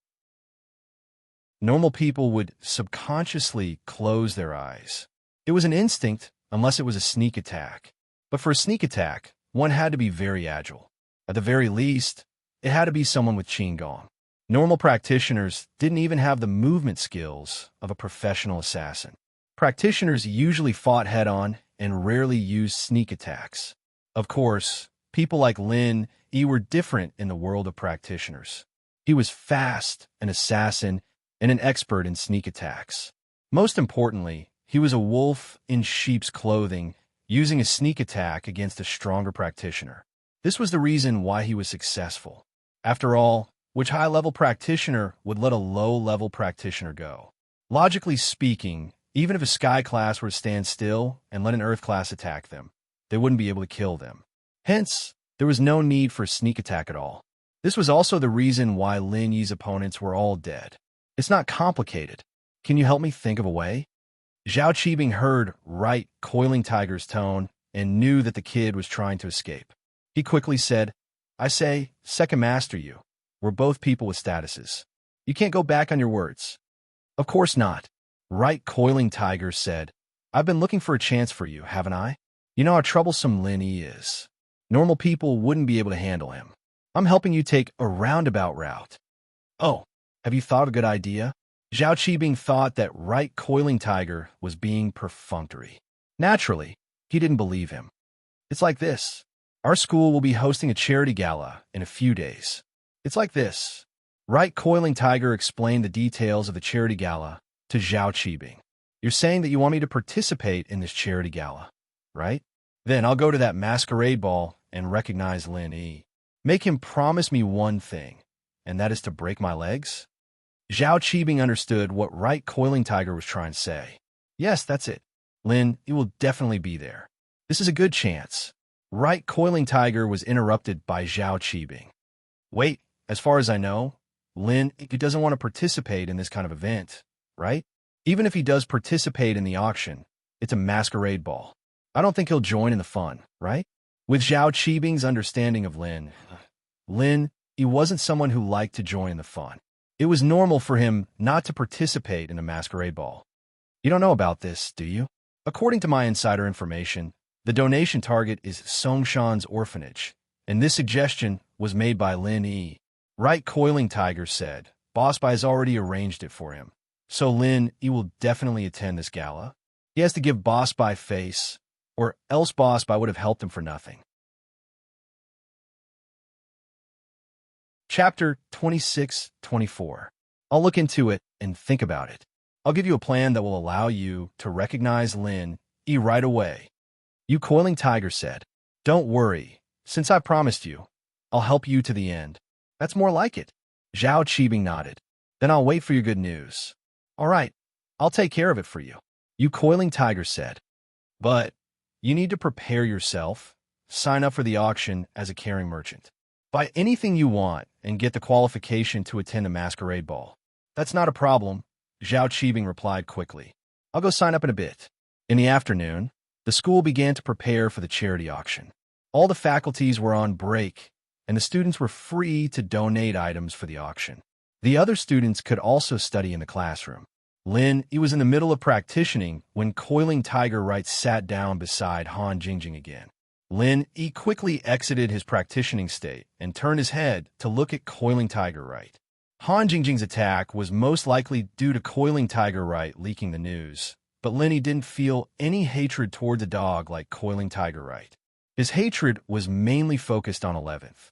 Normal people would subconsciously close their eyes. It was an instinct unless it was a sneak attack. But for a sneak attack, one had to be very agile. At the very least, it had to be someone with Qigong. Normal practitioners didn't even have the movement skills of a professional assassin. Practitioners usually fought head-on and rarely used sneak attacks. Of course, people like Lin Yi were different in the world of practitioners. He was fast, an assassin, and an expert in sneak attacks. Most importantly, he was a wolf in sheep's clothing, using a sneak attack against a stronger practitioner. This was the reason why he was successful. After all, which high-level practitioner would let a low-level practitioner go? Logically speaking, even if a Sky class were to stand still and let an Earth class attack them, they wouldn't be able to kill them. Hence, there was no need for a sneak attack at all. This was also the reason why Lin Yi's opponents were all dead. It's not complicated. Can you help me think of a way? Zhao Qibing heard Right Coiling Tiger's tone and knew that the kid was trying to escape. He quickly said, I say, Second Master Yu. We're both people with statuses. You can't go back on your words. Of course not. Right Coiling Tiger said, I've been looking for a chance for you, haven't I? You know how troublesome Lin Yi is. Normal people wouldn't be able to handle him. I'm helping you take a roundabout route. Oh, have you thought of a good idea? Zhao Qibing thought that Right Coiling Tiger was being perfunctory. Naturally, he didn't believe him. It's like this. Our school will be hosting a charity gala in a few days. It's like this. Right Coiling Tiger explained the details of the charity gala to Zhao Qibing. You're saying that you want me to participate in this charity gala, right? Then I'll go to that masquerade ball and recognize Lin Yi. Make him promise me one thing, and that is to break my legs? Zhao Qibing understood what Right Coiling Tiger was trying to say. Yes, that's it. Lin, you will definitely be there. This is a good chance. Right Coiling Tiger was interrupted by Zhao Qibing. Wait, as far as I know, Lin, he doesn't want to participate in this kind of event, right? Even if he does participate in the auction, it's a masquerade ball. I don't think he'll join in the fun, right? With Zhao Qibing's understanding of Lin, Lin, he wasn't someone who liked to join the fun. It was normal for him not to participate in a masquerade ball. You don't know about this, do you? According to my insider information, the donation target is Songshan's orphanage, and this suggestion was made by Lin E. Right, Coiling Tiger said. Boss Bai has already arranged it for him. So Lin E will definitely attend this gala. He has to give Boss Bai face, or else Boss Bai would have helped him for nothing. Chapter 26-24. I'll look into it and think about it. I'll give you a plan that will allow you to recognize Lin E right away. You Coiling Tiger said. Don't worry, since I promised you, I'll help you to the end. That's more like it. Zhao Qibing nodded. Then I'll wait for your good news. All right, I'll take care of it for you. You Coiling Tiger said. But you need to prepare yourself. Sign up for the auction as a caring merchant. Buy anything you want and get the qualification to attend a masquerade ball. That's not a problem, Zhao Qibing replied quickly. I'll go sign up in a bit. In the afternoon, the school began to prepare for the charity auction. All the faculties were on break, and the students were free to donate items for the auction. The other students could also study in the classroom. Lin, he was in the middle of practicing when Coiling Tiger Right sat down beside Han Jingjing again. Lin, he quickly exited his practicing state and turned his head to look at Coiling Tiger Right. Han Jingjing's attack was most likely due to Coiling Tiger Right leaking the news, but Lin, he didn't feel any hatred toward the dog like Coiling Tiger Right. His hatred was mainly focused on 11th.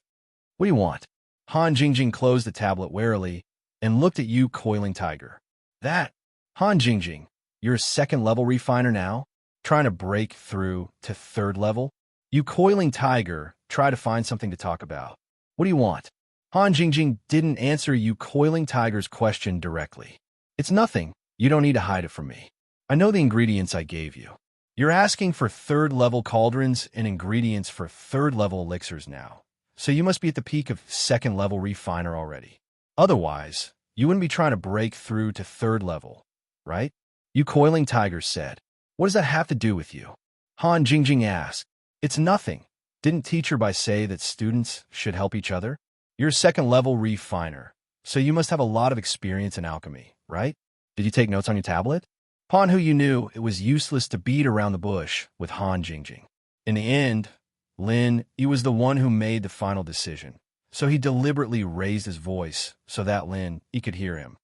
What do you want? Han Jingjing closed the tablet warily and looked at you, Coiling Tiger. That, Han Jingjing, you're a second-level refiner now? Trying to break through to third level? You Coiling Tiger, try to find something to talk about. What do you want? Han Jingjing didn't answer you Coiling Tiger's question directly. It's nothing. You don't need to hide it from me. I know the ingredients I gave you. You're asking for third-level cauldrons and ingredients for third-level elixirs now, so you must be at the peak of second-level refiner already. Otherwise, you wouldn't be trying to break through to third level, right? You Coiling Tiger said. What does that have to do with you? Han Jingjing asked. It's nothing. Didn't Teacher Bai say that students should help each other? You're a second-level refiner, so you must have a lot of experience in alchemy, right? Did you take notes on your tablet? Upon who you knew, it was useless to beat around the bush with Han Jingjing. In the end, Lin, he was the one who made the final decision, so he deliberately raised his voice so that Lin, he could hear him.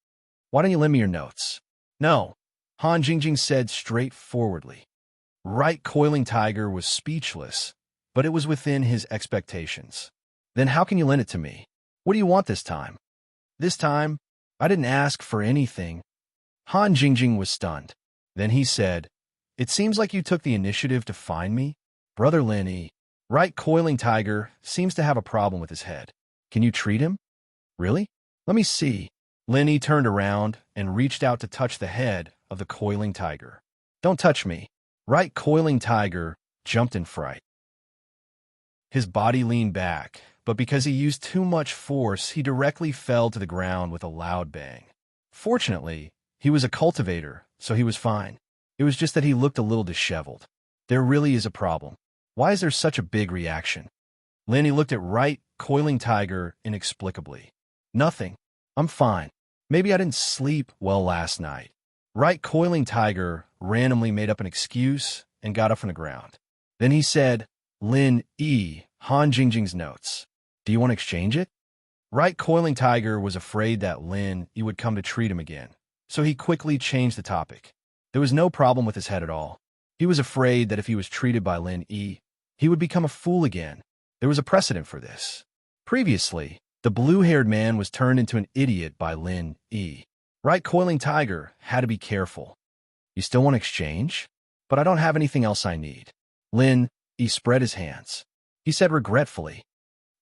Why don't you lend me your notes? No, Han Jingjing said straightforwardly. Right, Coiling Tiger was speechless, but it was within his expectations. Then how can you lend it to me? What do you want this time? This time, I didn't ask for anything. Han Jingjing was stunned. Then he said, It seems like you took the initiative to find me? Brother Lin E. Right, Coiling Tiger seems to have a problem with his head. Can you treat him? Really? Let me see. Lin E turned around and reached out to touch the head of the Coiling Tiger. Don't touch me. Right, Coiling Tiger jumped in fright. His body leaned back, but because he used too much force, he directly fell to the ground with a loud bang. Fortunately, he was a cultivator, so he was fine. It was just that he looked a little disheveled. There really is a problem. Why is there such a big reaction? Lenny looked at Right, Coiling Tiger inexplicably. Nothing. I'm fine. Maybe I didn't sleep well last night. Right, Coiling Tiger randomly made up an excuse and got up from the ground. Then he said, Lin E. Han Jingjing's notes. Do you want to exchange it? Right, Coiling Tiger was afraid that Lin E would come to treat him again, so he quickly changed the topic. There was no problem with his head at all. He was afraid that if he was treated by Lin E, he would become a fool again. There was a precedent for this. Previously, the blue-haired man was turned into an idiot by Lin E. Right, Coiling Tiger had to be careful. You still want to exchange? But I don't have anything else I need. Lin E spread his hands. He said regretfully,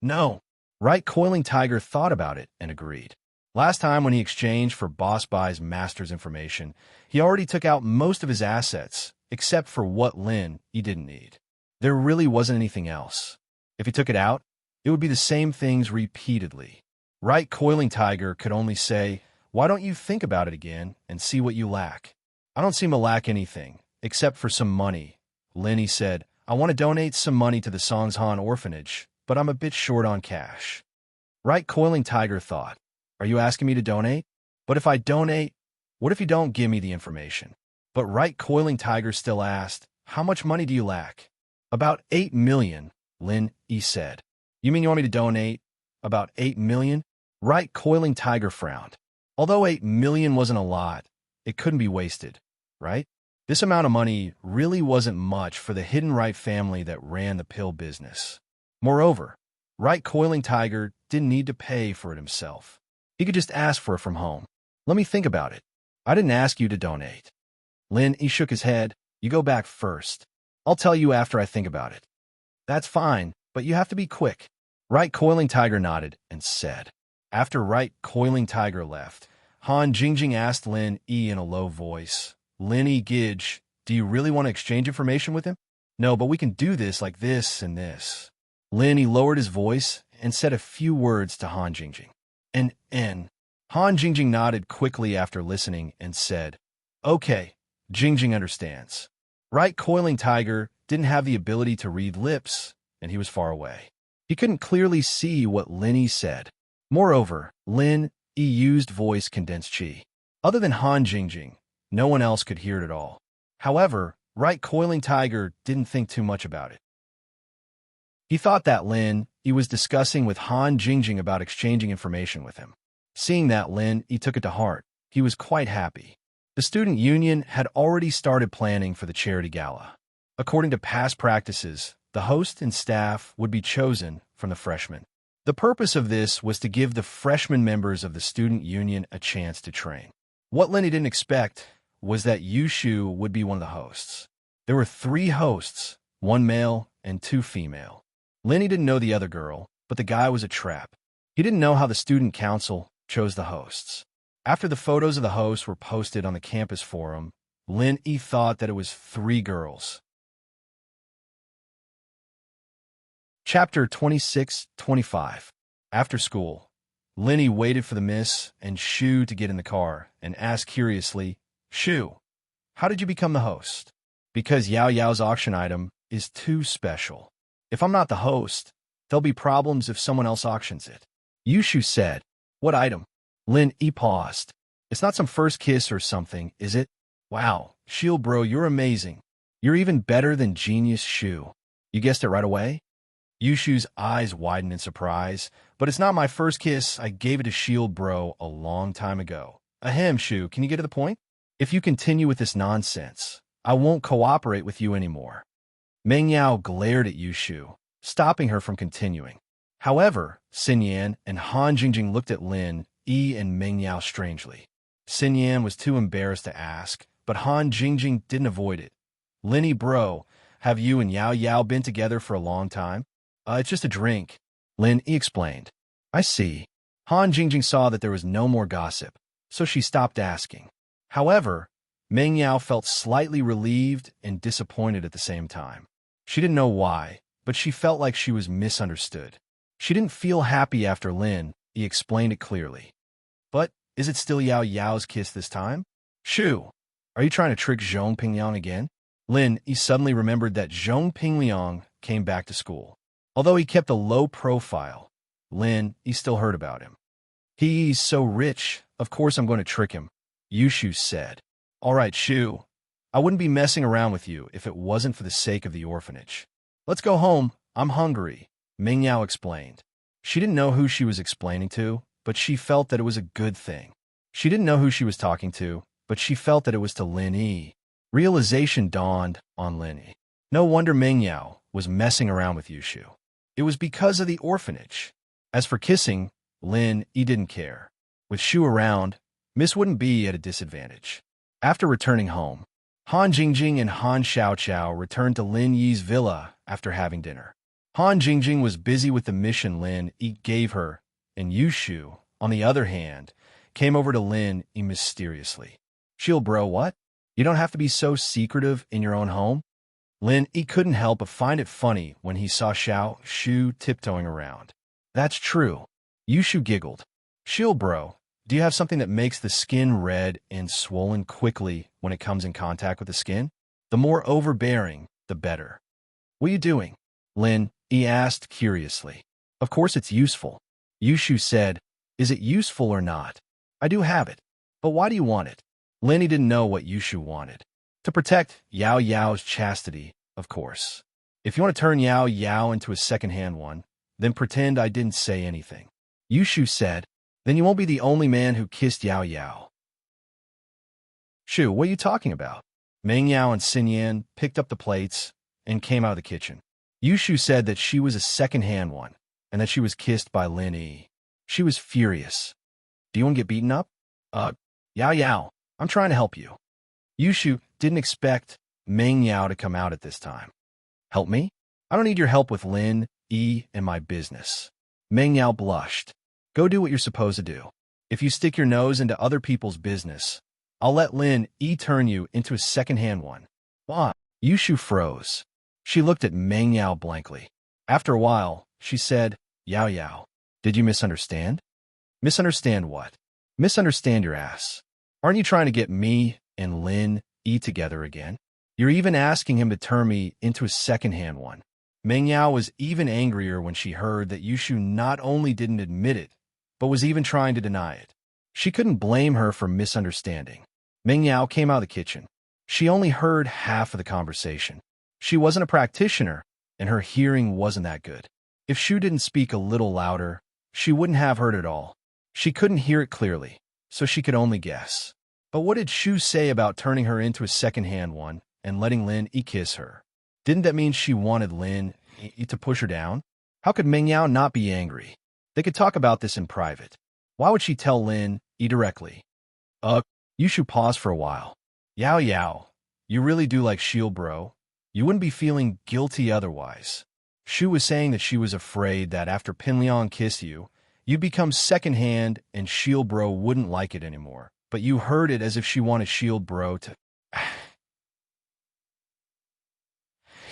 No. Right, Coiling Tiger thought about it and agreed. Last time when he exchanged for Boss Bai's master's information, he already took out most of his assets, except for what Lin he didn't need. There really wasn't anything else. If he took it out, it would be the same things repeatedly. Right, Coiling Tiger could only say, Why don't you think about it again and see what you lack? I don't seem to lack anything, except for some money. Lin, he said, I want to donate some money to the Songshan orphanage, but I'm a bit short on cash. Right Coiling Tiger thought, are you asking me to donate? But if I donate, what if you don't give me the information? But Right Coiling Tiger still asked, how much money do you lack? About 8 million, Lin Yi said. You mean you want me to donate about 8 million? Right Coiling Tiger frowned. Although 8 million wasn't a lot, it couldn't be wasted, right? This amount of money really wasn't much for the hidden right family that ran the pill business. Moreover, Right Coiling Tiger didn't need to pay for it himself. He could just ask for it from home. Let me think about it. I didn't ask you to donate. Lin Yi shook his head. You go back first. I'll tell you after I think about it. That's fine, but you have to be quick. Right Coiling Tiger nodded and said. After Right Coiling Tiger left, Han Jingjing asked Lin Yi in a low voice, Lin Yi Gidge, do you really want to exchange information with him? No, but we can do this like this and this. Lin Yi lowered his voice and said a few words to Han Jingjing. N. Han Jingjing nodded quickly after listening and said, okay, Jingjing understands. Right Coiling Tiger didn't have the ability to read lips, and he was far away. He couldn't clearly see what Lin Yi said. Moreover, Lin Yi used voice condensed chi. Other than Han Jingjing, no one else could hear it at all. However, Right Coiling Tiger didn't think too much about it. He thought that Lin Yi was discussing with Han Jingjing about exchanging information with him. Seeing that, Lin Yi took it to heart. He was quite happy. The student union had already started planning for the charity gala. According to past practices, the host and staff would be chosen from the freshmen. The purpose of this was to give the freshman members of the student union a chance to train. What Lin Yi didn't expect was that Yushu would be one of the hosts. There were 3 hosts, 1 male and 2 female. Lin Yi didn't know the other girl, but the guy was a trap. He didn't know how the student council chose the hosts. After the photos of the hosts were posted on the campus forum, Lin Yi thought that it was 3 girls. Chapter 26-25. After school, Lin Yi waited for the Miss and Shu to get in the car and asked curiously, Shu, how did you become the host? Because Yao Yao's auction item is too special. If I'm not the host, there'll be problems if someone else auctions it. Yushu said, what item? Lin Yi paused. It's not some first kiss or something, is it? Wow, Shield bro, you're amazing. You're even better than Genius Shu. You guessed it right away? Yushu's eyes widened in surprise. But it's not my first kiss. I gave it to Shield bro a long time ago. Ahem, Shu, can you get to the point? If you continue with this nonsense, I won't cooperate with you anymore. Meng Yao glared at Yushu, stopping her from continuing. However, Xin Yan and Han Jingjing looked at Lin Yi and Meng Yao strangely. Xin Yan was too embarrassed to ask, but Han Jingjing didn't avoid it. Lin Yi bro, have you and Yao Yao been together for a long time? It's just a drink, Lin Yi explained. I see. Han Jingjing saw that there was no more gossip, so she stopped asking. However, Meng Yao felt slightly relieved and disappointed at the same time. She didn't know why, but she felt like she was misunderstood. She didn't feel happy after Lin Yi explained it clearly. But is it still Yao Yao's kiss this time? Shu, are you trying to trick Zhong Pingliang again? Lin Yi suddenly remembered that Zhong Pingliang came back to school. Although he kept a low profile, Lin Yi still heard about him. He's so rich, of course I'm going to trick him, Yushu said. All right, Shu, I wouldn't be messing around with you if it wasn't for the sake of the orphanage. Let's go home, I'm hungry, Meng Yao explained. She didn't know who she was explaining to, but she felt that it was a good thing. She didn't know who she was talking to, but she felt that it was to Lin Yi. Realization dawned on Lin Yi. No wonder Meng Yao was messing around with Yushu. It was because of the orphanage. As for kissing, Lin Yi didn't care. With Shu around, Miss wouldn't be at a disadvantage. After returning home, Han Jingjing and Han Xiaoqiao returned to Lin Yi's villa after having dinner. Han Jingjing was busy with the mission Lin Yi gave her, and Yushu, on the other hand, came over to Lin Yi mysteriously. Shield bro, what? You don't have to be so secretive in your own home? Lin Yi couldn't help but find it funny when he saw Xiao Shu tiptoeing around. That's true. Yushu giggled. Shield bro, do you have something that makes the skin red and swollen quickly when it comes in contact with the skin? The more overbearing, the better. What are you doing? Lin Yi asked curiously. Of course it's useful. Yushu said, "Is it useful or not?" "I do have it. But why do you want it?" Lenny didn't know what Yushu wanted. To protect Yao Yao's chastity, of course. "If you want to turn Yao Yao into a second-hand one, then pretend I didn't say anything." Yushu said, "Then you won't be the only man who kissed Yao Yao." "Shu, what are you talking about?" Meng Yao and Xin Yan picked up the plates and came out of the kitchen. Yushu said that she was a second-hand one, and that she was kissed by Lin Yi. She was furious. "Do you want to get beaten up?" Yao Yao, I'm trying to help you." Yushu didn't expect Meng Yao to come out at this time. "Help me? I don't need your help with Lin Yi and my business." Meng Yao blushed. "Go do what you're supposed to do. If you stick your nose into other people's business, I'll let Lin Yi turn you into a second-hand one." "Why?" Yushu froze. She looked at Meng Yao blankly. After a while, she said, "Yao Yao, did you misunderstand?" "Misunderstand what?" "Misunderstand your ass. Aren't you trying to get me and Lin Yi together again? You're even asking him to turn me into a second-hand one." Meng Yao was even angrier when she heard that Yushu not only didn't admit it, but was even trying to deny it. She couldn't blame her for misunderstanding. Meng Yao came out of the kitchen. She only heard half of the conversation. She wasn't a practitioner, and her hearing wasn't that good. If Shu didn't speak a little louder, she wouldn't have heard it all. She couldn't hear it clearly, so she could only guess. But what did Shu say about turning her into a second-hand one and letting Lin Yi kiss her? Didn't that mean she wanted Lin Yi to push her down? How could Meng Yao not be angry? They could talk about this in private. Why would she tell Lin Yi directly? Yushu paused for a while. "Yao Yao, you really do like Shield, bro. You wouldn't be feeling guilty otherwise." Shu was saying that she was afraid that after Pinliang kissed you, you'd become second-hand and Shield Bro wouldn't like it anymore. But you heard it as if she wanted Shield Bro to...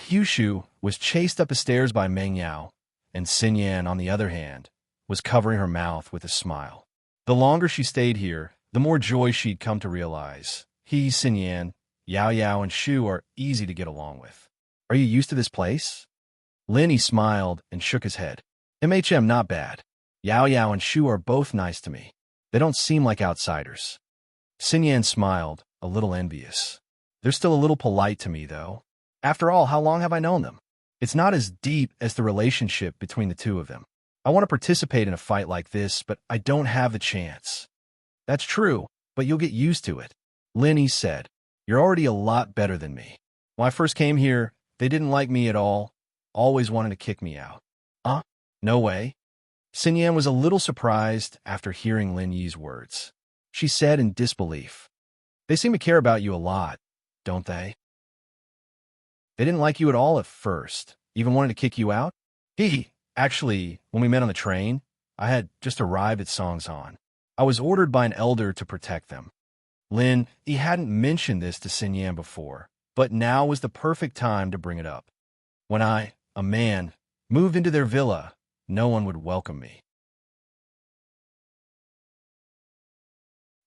Yushu was chased up the stairs by Meng Yao, and Xin Yan, on the other hand, was covering her mouth with a smile. The longer she stayed here, the more joy she'd come to realize. He, Xin Yan, Yao Yao, and Shu are easy to get along with. "Are you used to this place?" Lin Yi smiled and shook his head. "MHM, not bad. Yao Yao and Shu are both nice to me. They don't seem like outsiders." Xin Yan smiled, a little envious. "They're still a little polite to me, though. After all, how long have I known them? It's not as deep as the relationship between the two of them. I want to participate in a fight like this, but I don't have the chance." "That's true, but you'll get used to it," Lin Yi said. "You're already a lot better than me. When I first came here, they didn't like me at all, always wanted to kick me out." No way." Xin Yan was a little surprised after hearing Lin Yi's words. She said in disbelief, "They seem to care about you a lot, don't they?" "They didn't like you at all at first, even wanted to kick you out?" Actually, when we met on the train, I had just arrived at Songsan. I was ordered by an elder to protect them." He hadn't mentioned this to Xin Yan before, but now was the perfect time to bring it up. "When I, a man, moved into their villa, no one would welcome me."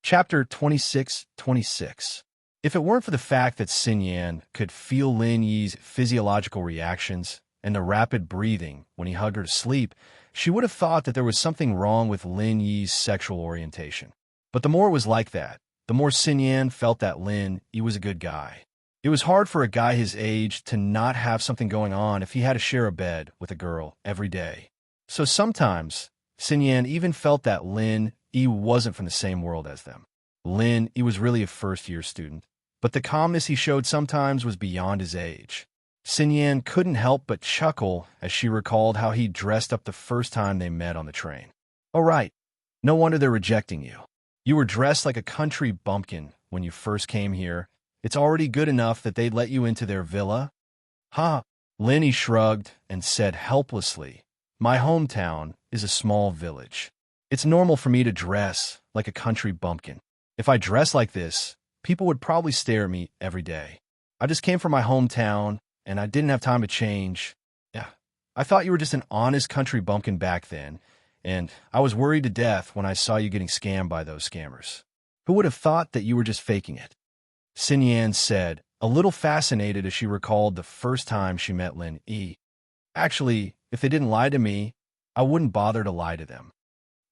Chapter 26:26. If it weren't for the fact that Xin Yan could feel Lin Yi's physiological reactions and the rapid breathing when he hugged her to sleep, she would have thought that there was something wrong with Lin Yi's sexual orientation. But the more it was like that, the more Xin Yan felt that Lin Yi was a good guy. It was hard for a guy his age to not have something going on if he had to share a bed with a girl every day. So sometimes, Xin Yan even felt that Lin Yi wasn't from the same world as them. Lin Yi was really a first-year student, but the calmness he showed sometimes was beyond his age. Xin Yan couldn't help but chuckle as she recalled how he dressed up the first time they met on the train. "Oh, right. No wonder they're rejecting you. You were dressed like a country bumpkin when you first came here. It's already good enough that they'd let you into their villa?" Lin Yi shrugged and said helplessly, "My hometown is a small village. It's normal for me to dress like a country bumpkin. If I dress like this, people would probably stare at me every day. I just came from my hometown, and I didn't have time to change. Yeah, I thought you were just an honest country bumpkin back then, and I was worried to death when I saw you getting scammed by those scammers. Who would have thought that you were just faking it?" Xin Yan said, a little fascinated as she recalled the first time she met Lin Yi. "Actually, if they didn't lie to me, I wouldn't bother to lie to them.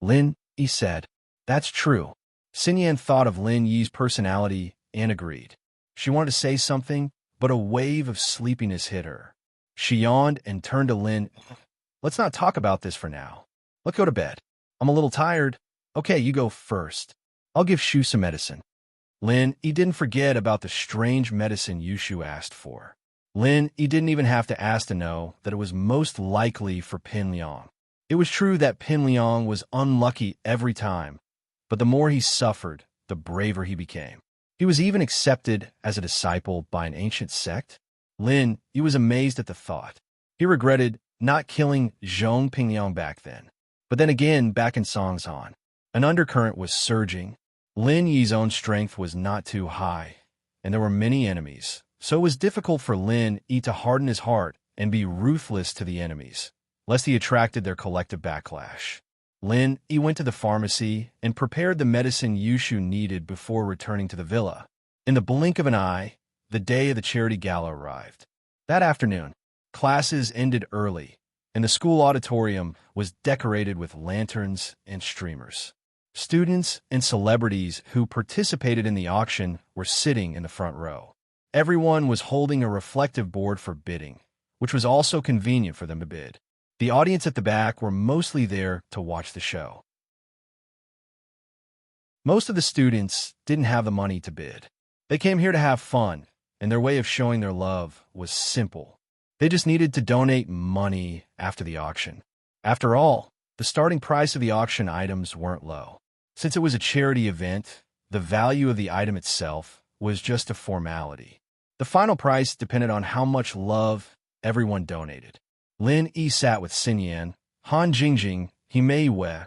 Lin Yi said. That's true. Xinyan thought of Lin Yi's personality and agreed. She wanted to say something, but a wave of sleepiness hit her. She yawned and turned to Lin. Let's not talk about this for now. Let's go to bed. I'm a little tired. Okay, you go first. I'll give Shu some medicine. Lin Yi didn't forget about the strange medicine Yushu asked for. Lin Yi didn't even have to ask to know that it was most likely for Pin Liang. It was true that Pin Liang was unlucky every time, but the more he suffered, the braver he became. He was even accepted as a disciple by an ancient sect. Lin Yi was amazed at the thought. He regretted not killing Zhong Pingyang back then. But then again, back in Songzhan, an undercurrent was surging. Lin Yi's own strength was not too high, and there were many enemies, so it was difficult for Lin Yi to harden his heart and be ruthless to the enemies, lest he attracted their collective backlash. Lin Yi went to the pharmacy and prepared the medicine Yushu needed before returning to the villa. In the blink of an eye, the day of the charity gala arrived. That afternoon, classes ended early, and the school auditorium was decorated with lanterns and streamers. Students and celebrities who participated in the auction were sitting in the front row. Everyone was holding a reflective board for bidding, which was also convenient for them to bid. The audience at the back were mostly there to watch the show. Most of the students didn't have the money to bid. They came here to have fun, and their way of showing their love was simple. They just needed to donate money after the auction. After all, the starting price of the auction items weren't low. Since it was a charity event, the value of the item itself was just a formality. The final price depended on how much love everyone donated. Lin Yi sat with Xinyan, Han Jingjing, Himei Wei,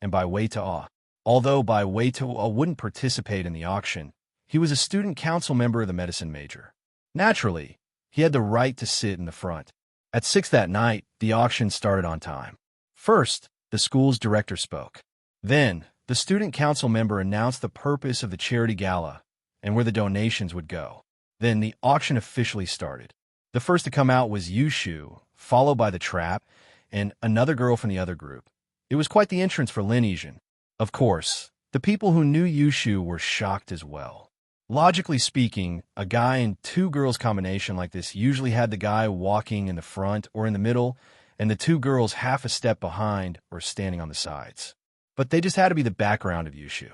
and Bai Wei Ta'a. Although Bai Wei Ta'a wouldn't participate in the auction, he was a student council member of the medicine major. Naturally, he had the right to sit in the front. At 6 that night, the auction started on time. First, the school's director spoke. Then, the student council member announced the purpose of the charity gala and where the donations would go. Then the auction officially started. The first to come out was Yushu, followed by the trap and another girl from the other group. It was quite the entrance for Lin Yijin. Of course, the people who knew Yushu were shocked as well. Logically speaking, a guy and two girls combination like this usually had the guy walking in the front or in the middle, and the two girls half a step behind or standing on the sides. But they just had to be the background of Yushu.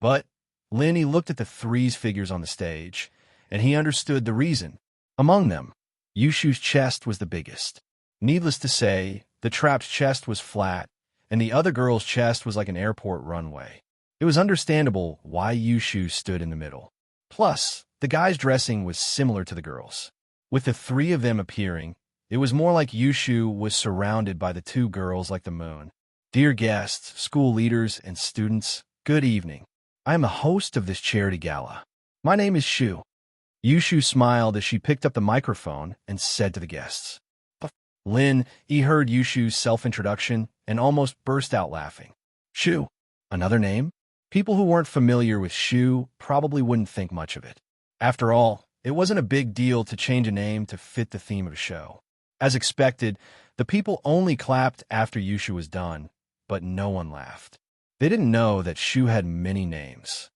But Lin Yi looked at the three figures on the stage, and he understood the reason. Among them, Yushu's chest was the biggest. Needless to say, the trap's chest was flat, and the other girl's chest was like an airport runway. It was understandable why Yushu stood in the middle. Plus, the guy's dressing was similar to the girls. With the three of them appearing, it was more like Yushu was surrounded by the two girls like the moon. Dear guests, school leaders, and students, good evening. I am a host of this charity gala. My name is Shu. Yushu smiled as she picked up the microphone and said to the guests. Lin Yi heard Yushu's self-introduction and almost burst out laughing. Shu, another name? People who weren't familiar with Shu probably wouldn't think much of it. After all, it wasn't a big deal to change a name to fit the theme of the show. As expected, the people only clapped after Yushu was done, but no one laughed. They didn't know that Shu had many names.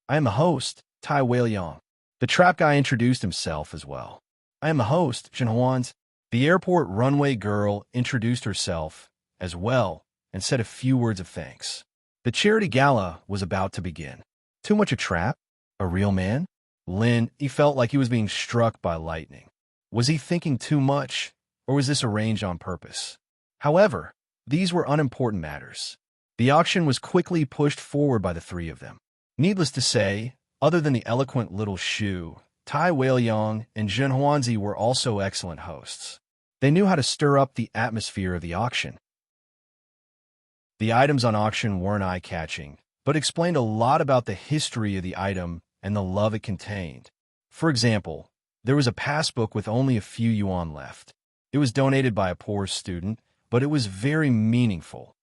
I am the host, Tai Weiliang. The trap guy introduced himself as well. I am the host, Zhenhuan's. The airport runway girl introduced herself as well and said a few words of thanks. The charity gala was about to begin. Too much a trap? A real man? Lin, he felt like he was being struck by lightning. Was he thinking too much, or was this arranged on purpose? However, these were unimportant matters. The auction was quickly pushed forward by the three of them. Needless to say, other than the eloquent little Shu, Tai Weiliang and Zhen Huanzi were also excellent hosts. They knew how to stir up the atmosphere of the auction. The items on auction weren't eye-catching, but explained a lot about the history of the item and the love it contained. For example, there was a passbook with only a few yuan left. It was donated by a poor student, but it was very meaningful.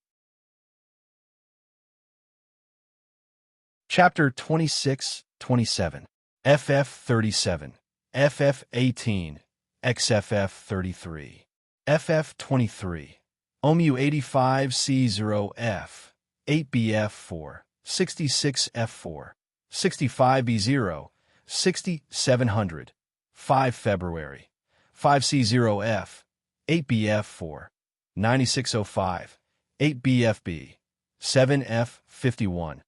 Chapter 26-27 FF37, FF18, XFF33, FF23, OMU85C0F, 8BF4, 66F4, 65B0, 6700, 5 February, 5C0F, 8BF4, 9605, 8BFB, 7F51.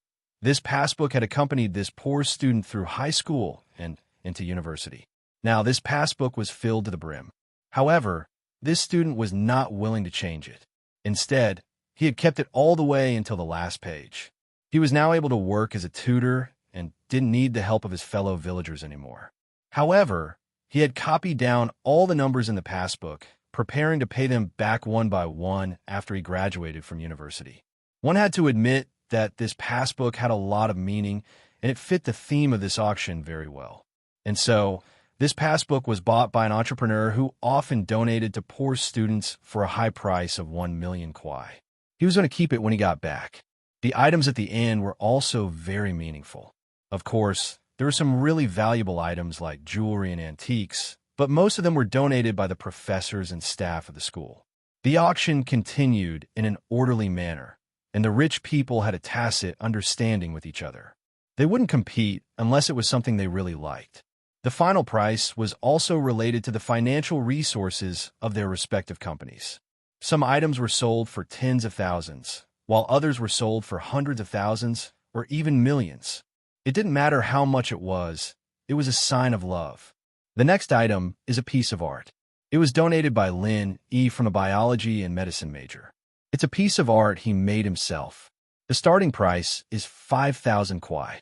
This passbook had accompanied this poor student through high school and into university. Now, this passbook was filled to the brim. However, this student was not willing to change it. Instead, he had kept it all the way until the last page. He was now able to work as a tutor and didn't need the help of his fellow villagers anymore. However, he had copied down all the numbers in the passbook, preparing to pay them back one by one after he graduated from university. One had to admit that this passbook had a lot of meaning, and it fit the theme of this auction very well. And so, this passbook was bought by an entrepreneur who often donated to poor students for a high price of 1 million kwai. He was going to keep it when he got back. The items at the end were also very meaningful. Of course, there were some really valuable items like jewelry and antiques, but most of them were donated by the professors and staff of the school. The auction continued in an orderly manner, and the rich people had a tacit understanding with each other. They wouldn't compete unless it was something they really liked. The final price was also related to the financial resources of their respective companies. Some items were sold for tens of thousands, while others were sold for hundreds of thousands or even millions. It didn't matter how much it was a sign of love. The next item is a piece of art. It was donated by Lin E from a biology and medicine major. It's a piece of art he made himself. The starting price is 5,000 kwai.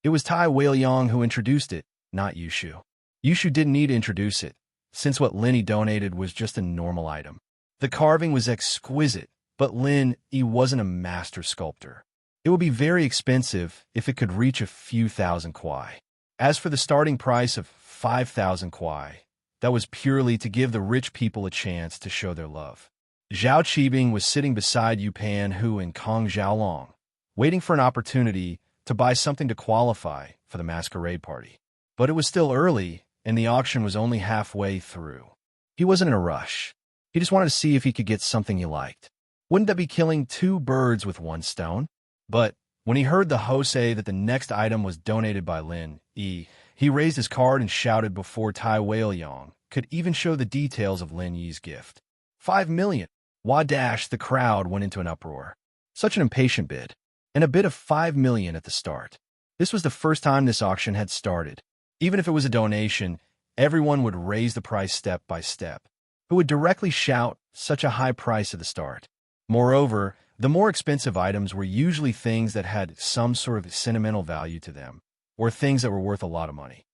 It was Tai Wei-Yong who introduced it, not Yushu. Yushu didn't need to introduce it, since what Lin E donated was just a normal item. The carving was exquisite, but Lin E wasn't a master sculptor. It would be very expensive if it could reach a few thousand kwai. As for the starting price of 5,000 kwai, that was purely to give the rich people a chance to show their love. Zhao Qibing was sitting beside Yu Panhu and Kong Xiaolong, waiting for an opportunity to buy something to qualify for the masquerade party. But it was still early, and the auction was only halfway through. He wasn't in a rush. He just wanted to see if he could get something he liked. Wouldn't that be killing two birds with one stone? But when he heard the host say that the next item was donated by Lin E, he raised his card and shouted before Tai Wei-Yong could even show the details of Lin Yi's gift. 5 million! Wadash, the crowd went into an uproar. Such an impatient bid. And a bid of 5 million at the start. This was the first time this auction had started. Even if it was a donation, everyone would raise the price step by step. Who would directly shout such a high price at the start? Moreover, the more expensive items were usually things that had some sort of sentimental value to them, or things that were worth a lot of money.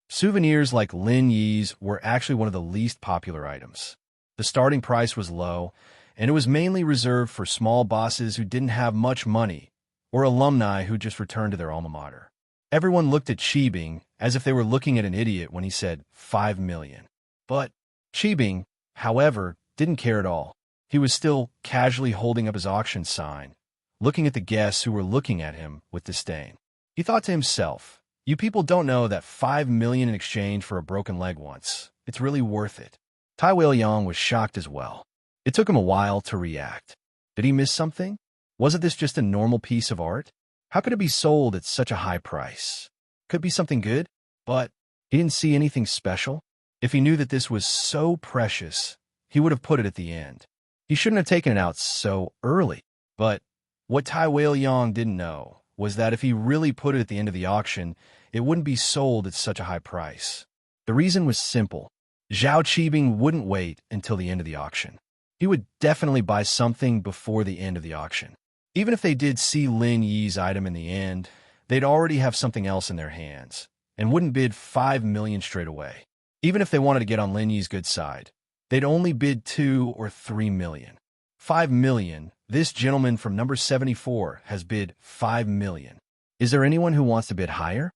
Souvenirs like Lin Yi's were actually one of the least popular items. The starting price was low, and it was mainly reserved for small bosses who didn't have much money, or alumni who just returned to their alma mater. Everyone looked at Qibing as if they were looking at an idiot when he said 5 million. But Qibing, however, didn't care at all. He was still casually holding up his auction sign, looking at the guests who were looking at him with disdain. He thought to himself, "You people don't know that 5 million in exchange for a broken leg once. It's really worth it." Tai Wei-Yong was shocked as well. It took him a while to react. Did he miss something? Wasn't this just a normal piece of art? How could it be sold at such a high price? Could it be something good? But he didn't see anything special. If he knew that this was so precious, he would have put it at the end. He shouldn't have taken it out so early. But what Tai Wei-Yong didn't know was that if he really put it at the end of the auction, it wouldn't be sold at such a high price. The reason was simple. Zhao Qibing wouldn't wait until the end of the auction. He would definitely buy something before the end of the auction. Even if they did see Lin Yi's item in the end, they'd already have something else in their hands, and wouldn't bid 5 million straight away. Even if they wanted to get on Lin Yi's good side, they'd only bid 2 or 3 million. 5 million, this gentleman from number 74 has bid 5 million. Is there anyone who wants to bid higher?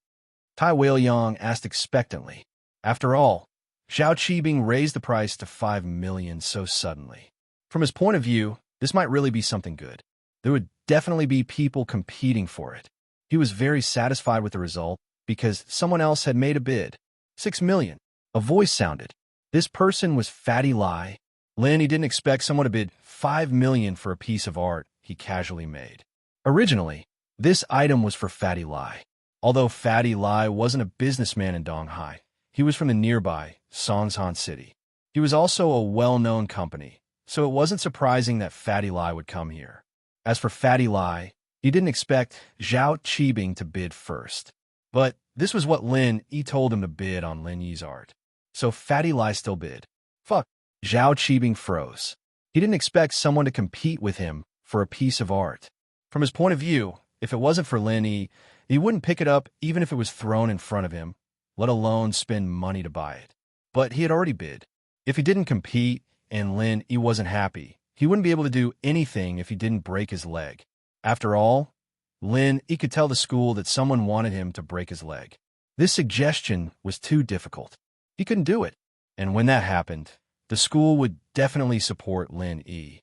Tai Wei-Yong asked expectantly. After all, Zhao Qibing raised the price to 5 million so suddenly. From his point of view, this might really be something good. There would definitely be people competing for it. He was very satisfied with the result because someone else had made a bid. 6 million. A voice sounded. This person was Fatty Lai. Lin, he didn't expect someone to bid 5 million for a piece of art he casually made. Originally, this item was for Fatty Lai. Although Fatty Lai wasn't a businessman in Donghai, he was from the nearby Songshan city. He was also a well-known company, so it wasn't surprising that Fatty Lai would come here. As for Fatty Lai, he didn't expect Zhao Qibing to bid first. But this was what Lin Yi told him to bid on Lin Yi's art. So Fatty Lai still bid. Fuck. Zhao Qibing froze. He didn't expect someone to compete with him for a piece of art. From his point of view, if it wasn't for Lin Yi, he wouldn't pick it up even if it was thrown in front of him, let alone spend money to buy it. But he had already bid. If he didn't compete and Lin Yi wasn't happy, he wouldn't be able to do anything if he didn't break his leg. After all, Lin Yi could tell the school that someone wanted him to break his leg. This suggestion was too difficult. He couldn't do it. And when that happened, the school would definitely support Lin Yi.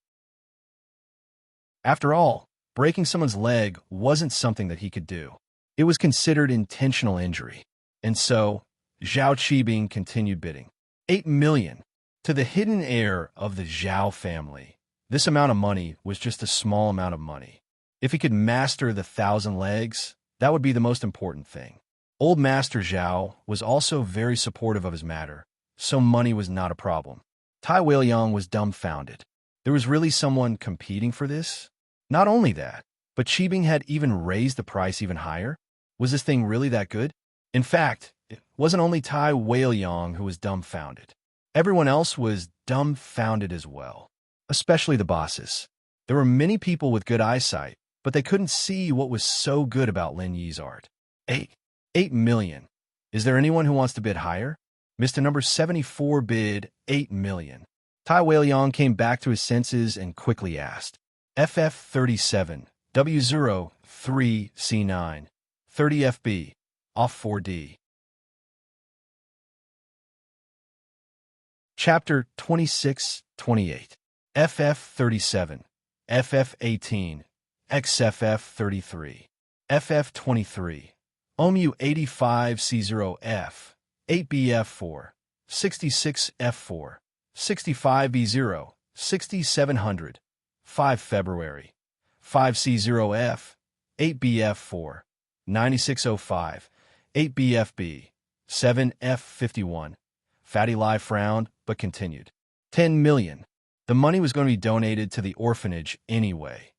After all, breaking someone's leg wasn't something that he could do. It was considered intentional injury. And so, Zhao Qibing continued bidding. 8 million. To the hidden heir of the Zhao family, this amount of money was just a small amount of money. If he could master the 1,000 legs, that would be the most important thing. Old Master Zhao was also very supportive of his matter, so money was not a problem. Tai Weiliang was dumbfounded. There was really someone competing for this? Not only that, but Qibing had even raised the price even higher? Was this thing really that good? In fact, it wasn't only Tai Weiliang who was dumbfounded. Everyone else was dumbfounded as well, especially the bosses. There were many people with good eyesight, but they couldn't see what was so good about Lin Yi's art. 8 million. Is there anyone who wants to bid higher? Mr. Number 74 bid 8 million. Tai Weiliang came back to his senses and quickly asked, FF37, W03C9, 30FB, off 4D. Chapter 26-28. FF37, FF18, XFF33, FF23, OMU85C0F, 8BF4, 66F4, 65B0, 6700, 5 February, 5C0F, 8BF4, 9605, 8BFB, 7F51. Fatty Lai frowned, but continued. 10 million. The money was going to be donated to the orphanage anyway.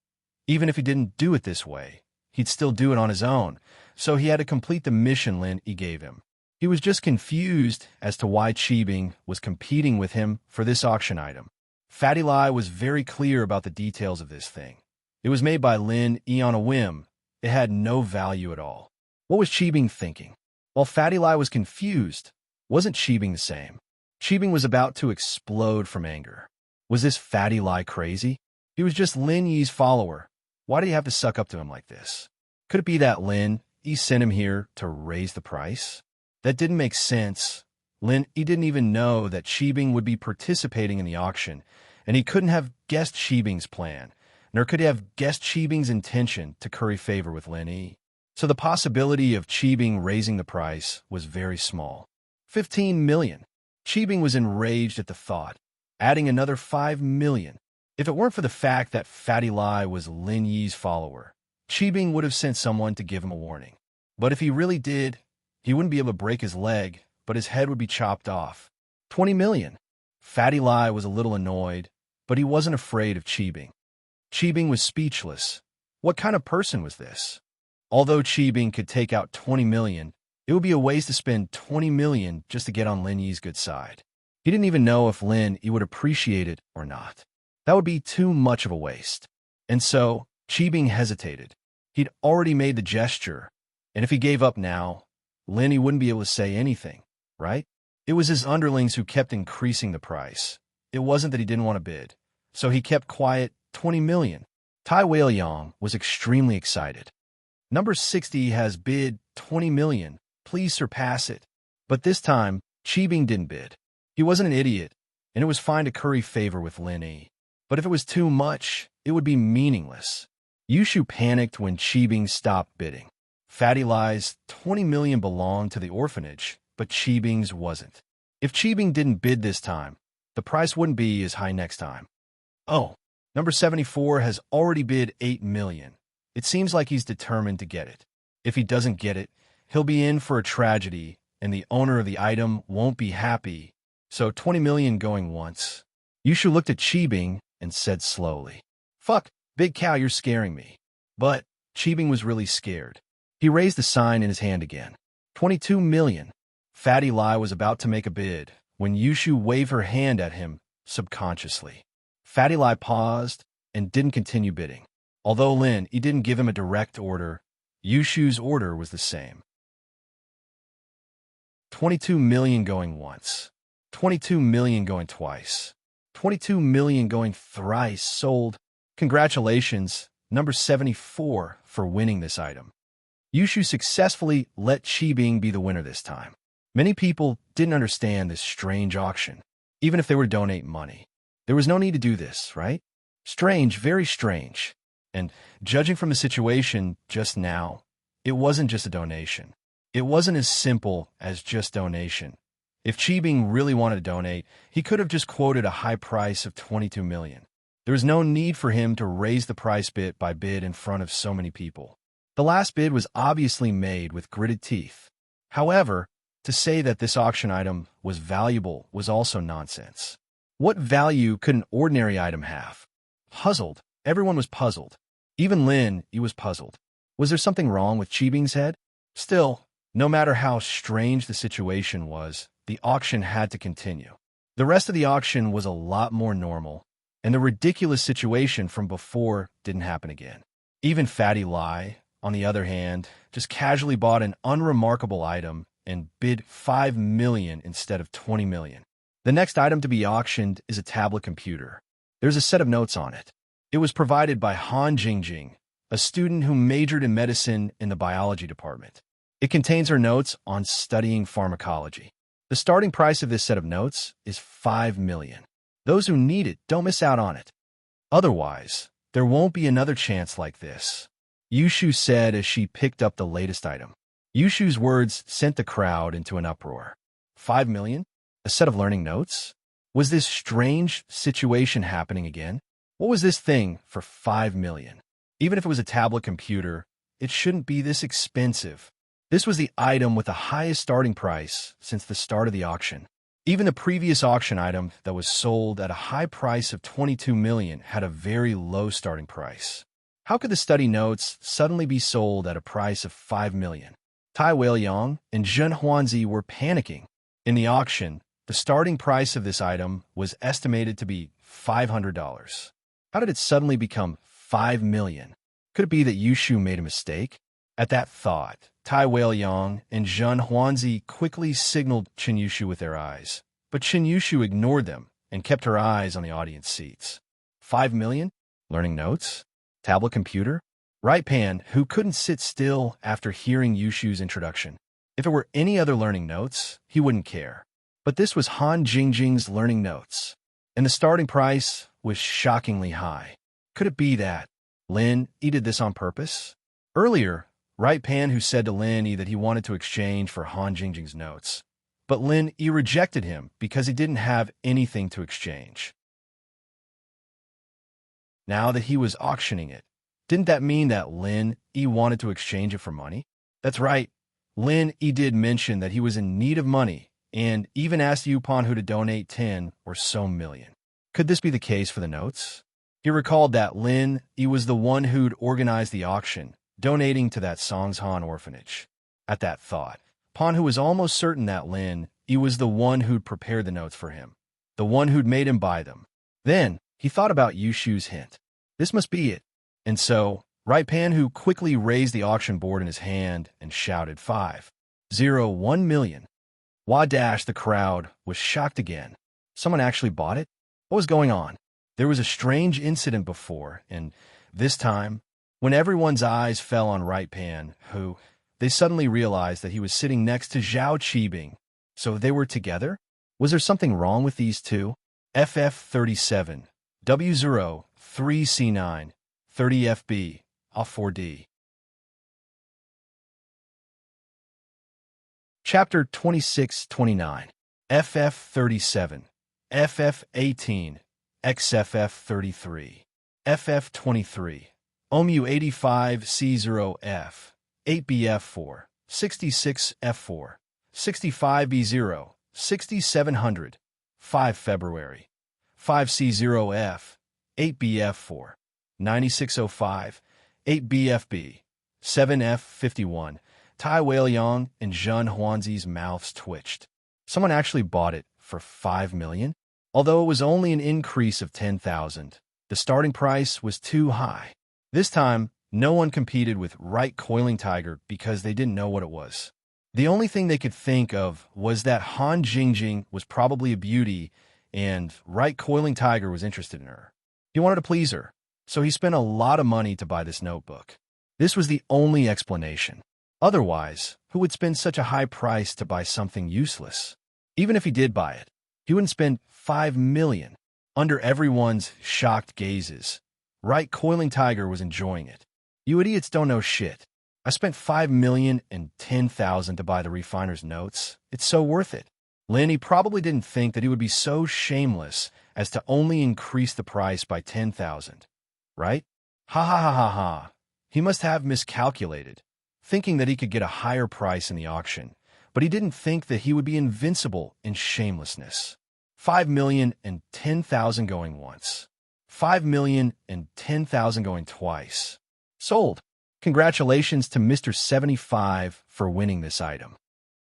Even if he didn't do it this way, he'd still do it on his own, so he had to complete the mission Lin Yi gave him. He was just confused as to why Qibing was competing with him for this auction item. Fatty Lai was very clear about the details of this thing. It was made by Lin Yi on a whim. It had no value at all. What was Qibing thinking? While Fatty Lai was confused, wasn't Qibing the same? Qibing was about to explode from anger. Was this Fatty Lai crazy? He was just Lin Yi's follower. Why did he have to suck up to him like this? Could it be that Lin Yi sent him here to raise the price? That didn't make sense. Lin Yi didn't even know that Qibing would be participating in the auction, and he couldn't have guessed Qibing's plan, nor could he have guessed Qibing's intention to curry favor with Lin Yi. So the possibility of Qibing raising the price was very small. 15 million. Qibing was enraged at the thought, adding another 5 million. If it weren't for the fact that Fatty Lai was Lin Yi's follower, Qibing would have sent someone to give him a warning. But if he really did, he wouldn't be able to break his leg, but his head would be chopped off. 20 million. Fatty Lai was a little annoyed, but he wasn't afraid of Qibing. Qibing was speechless. What kind of person was this? Although Qibing could take out 20 million, it would be a waste to spend 20 million just to get on Lin Yi's good side. He didn't even know if Lin Yi would appreciate it or not. That would be too much of a waste. And so, Qibing hesitated. He'd already made the gesture, and if he gave up now, Lin Yi wouldn't be able to say anything, right? It was his underlings who kept increasing the price. It wasn't that he didn't want to bid. So he kept quiet. 20 million. Tai Weiliang was extremely excited. Number 60 has bid 20 million. Please surpass it. But this time, Qibing didn't bid. He wasn't an idiot, and it was fine to curry favor with Lin Yi. But if it was too much, it would be meaningless. Yushu panicked when Qibing stopped bidding. Fatty Lai's 20 million belonged to the orphanage, but Qibing's wasn't. If Qibing didn't bid this time, the price wouldn't be as high next time. Oh, Number 74 has already bid 8 million. It seems like he's determined to get it. If he doesn't get it, he'll be in for a tragedy, and the owner of the item won't be happy. So 20 million going once. Yushu looked at Qibing and said slowly, "Fuck, big cow, you're scaring me." But Qibing was really scared. He raised the sign in his hand again. 22 million. Fatty Lai was about to make a bid when Yushu waved her hand at him subconsciously. Fatty Lai paused and didn't continue bidding. Although Lin Yi didn't give him a direct order, Yushu's order was the same. 22 million going once. 22 million going twice. 22 million going thrice. Sold. Congratulations, number 74, for winning this item. Yushu successfully let Qibing be the winner this time. Many people didn't understand this strange auction, even if they were to donate money. There was no need to do this, right? Strange, very strange. And judging from the situation just now, it wasn't just a donation. It wasn't as simple as just donation. If Qibing really wanted to donate, he could have just quoted a high price of 22 million. There was no need for him to raise the price bit by bid in front of so many people. The last bid was obviously made with gritted teeth. However, to say that this auction item was valuable was also nonsense. What value could an ordinary item have? Puzzled. Everyone was puzzled. Even Lin Yi was puzzled. Was there something wrong with Qibing's head? Still, no matter how strange the situation was, the auction had to continue. The rest of the auction was a lot more normal, and the ridiculous situation from before didn't happen again. Even Fatty Lai, on the other hand, just casually bought an unremarkable item and bid 5 million instead of 20 million. The next item to be auctioned is a tablet computer. There's a set of notes on it. It was provided by Han Jingjing, a student who majored in medicine in the biology department. It contains her notes on studying pharmacology. The starting price of this set of notes is 5 million. Those who need it don't miss out on it. Otherwise, there won't be another chance like this, Yushu said as she picked up the latest item. Yushu's words sent the crowd into an uproar. 5 million? A set of learning notes? Was this strange situation happening again? What was this thing for 5 million? Even if it was a tablet computer, it shouldn't be this expensive. This was the item with the highest starting price since the start of the auction. Even the previous auction item that was sold at a high price of 22 million had a very low starting price. How could the study notes suddenly be sold at a price of 5 million? Tai Weiliang and Zhen Huanzi were panicking. In the auction, the starting price of this item was estimated to be $500. How did it suddenly become 5 million? Could it be that Yushu made a mistake? At that thought, Tai Weiliang and Zhen Huanzi quickly signaled Qin Yushu with their eyes, but Qin Yushu ignored them and kept her eyes on the audience seats. 5 million? Learning notes? Tablet computer? Right Pan, who couldn't sit still after hearing Yushu's introduction. If it were any other learning notes, he wouldn't care. But this was Han Jingjing's learning notes, and the starting price was shockingly high. Could it be that Lin Yi did this on purpose? Earlier, Right Pan who said to Lin Yi that he wanted to exchange for Han Jingjing's notes, but Lin Yi rejected him because he didn't have anything to exchange. Now that he was auctioning it, didn't that mean that Lin Yi wanted to exchange it for money? That's right, Lin Yi did mention that he was in need of money and even asked Yupan Hu to donate 10 or so million. Could this be the case for the notes? He recalled that Lin Yi was the one who'd organized the auction, donating to that Songshan orphanage. At that thought, Pan Hu was almost certain that Lin Yi was the one who'd prepared the notes for him, the one who'd made him buy them. Then, he thought about Yushu's hint. This must be it. And so, Right Pan Hu quickly raised the auction board in his hand and shouted 501 million. The crowd was shocked again. Someone actually bought it? What was going on? There was a strange incident before, and this time, when everyone's eyes fell on Right Pan Hu, they suddenly realized that he was sitting next to Zhao Qibing. So they were together? Was there something wrong with these two? FF37, W0, 3C9, 30FB, A4D. Chapter 26-29, FF37, FF18, XFF33. FF23, OMU 85C0F, 8BF4, 66F4, 65B0, 6700, 5 February, 5C0F, 8BF4, 9605, 8BFB, 7F51, Tai Weiliang and Zhen Huanzi's mouths twitched. Someone actually bought it for 5 million? Although it was only an increase of 10,000, the starting price was too high. This time, no one competed with Right Coiling Tiger because they didn't know what it was. The only thing they could think of was that Han Jingjing was probably a beauty and Right Coiling Tiger was interested in her. He wanted to please her, so he spent a lot of money to buy this notebook. This was the only explanation. Otherwise, who would spend such a high price to buy something useless? Even if he did buy it, he wouldn't spend 5 million. Under everyone's shocked gazes, Right Coiling Tiger was enjoying it. You idiots don't know shit. I spent 5,010,000 to buy the refiner's notes. It's so worth it. Lenny probably didn't think that he would be so shameless as to only increase the price by 10,000. Right? Ha ha ha ha ha. He must have miscalculated, thinking that he could get a higher price in the auction, but he didn't think that he would be invincible in shamelessness. 5,010,000 going once. 5,010,000 going twice. Sold. Congratulations to Mr. 75 for winning this item.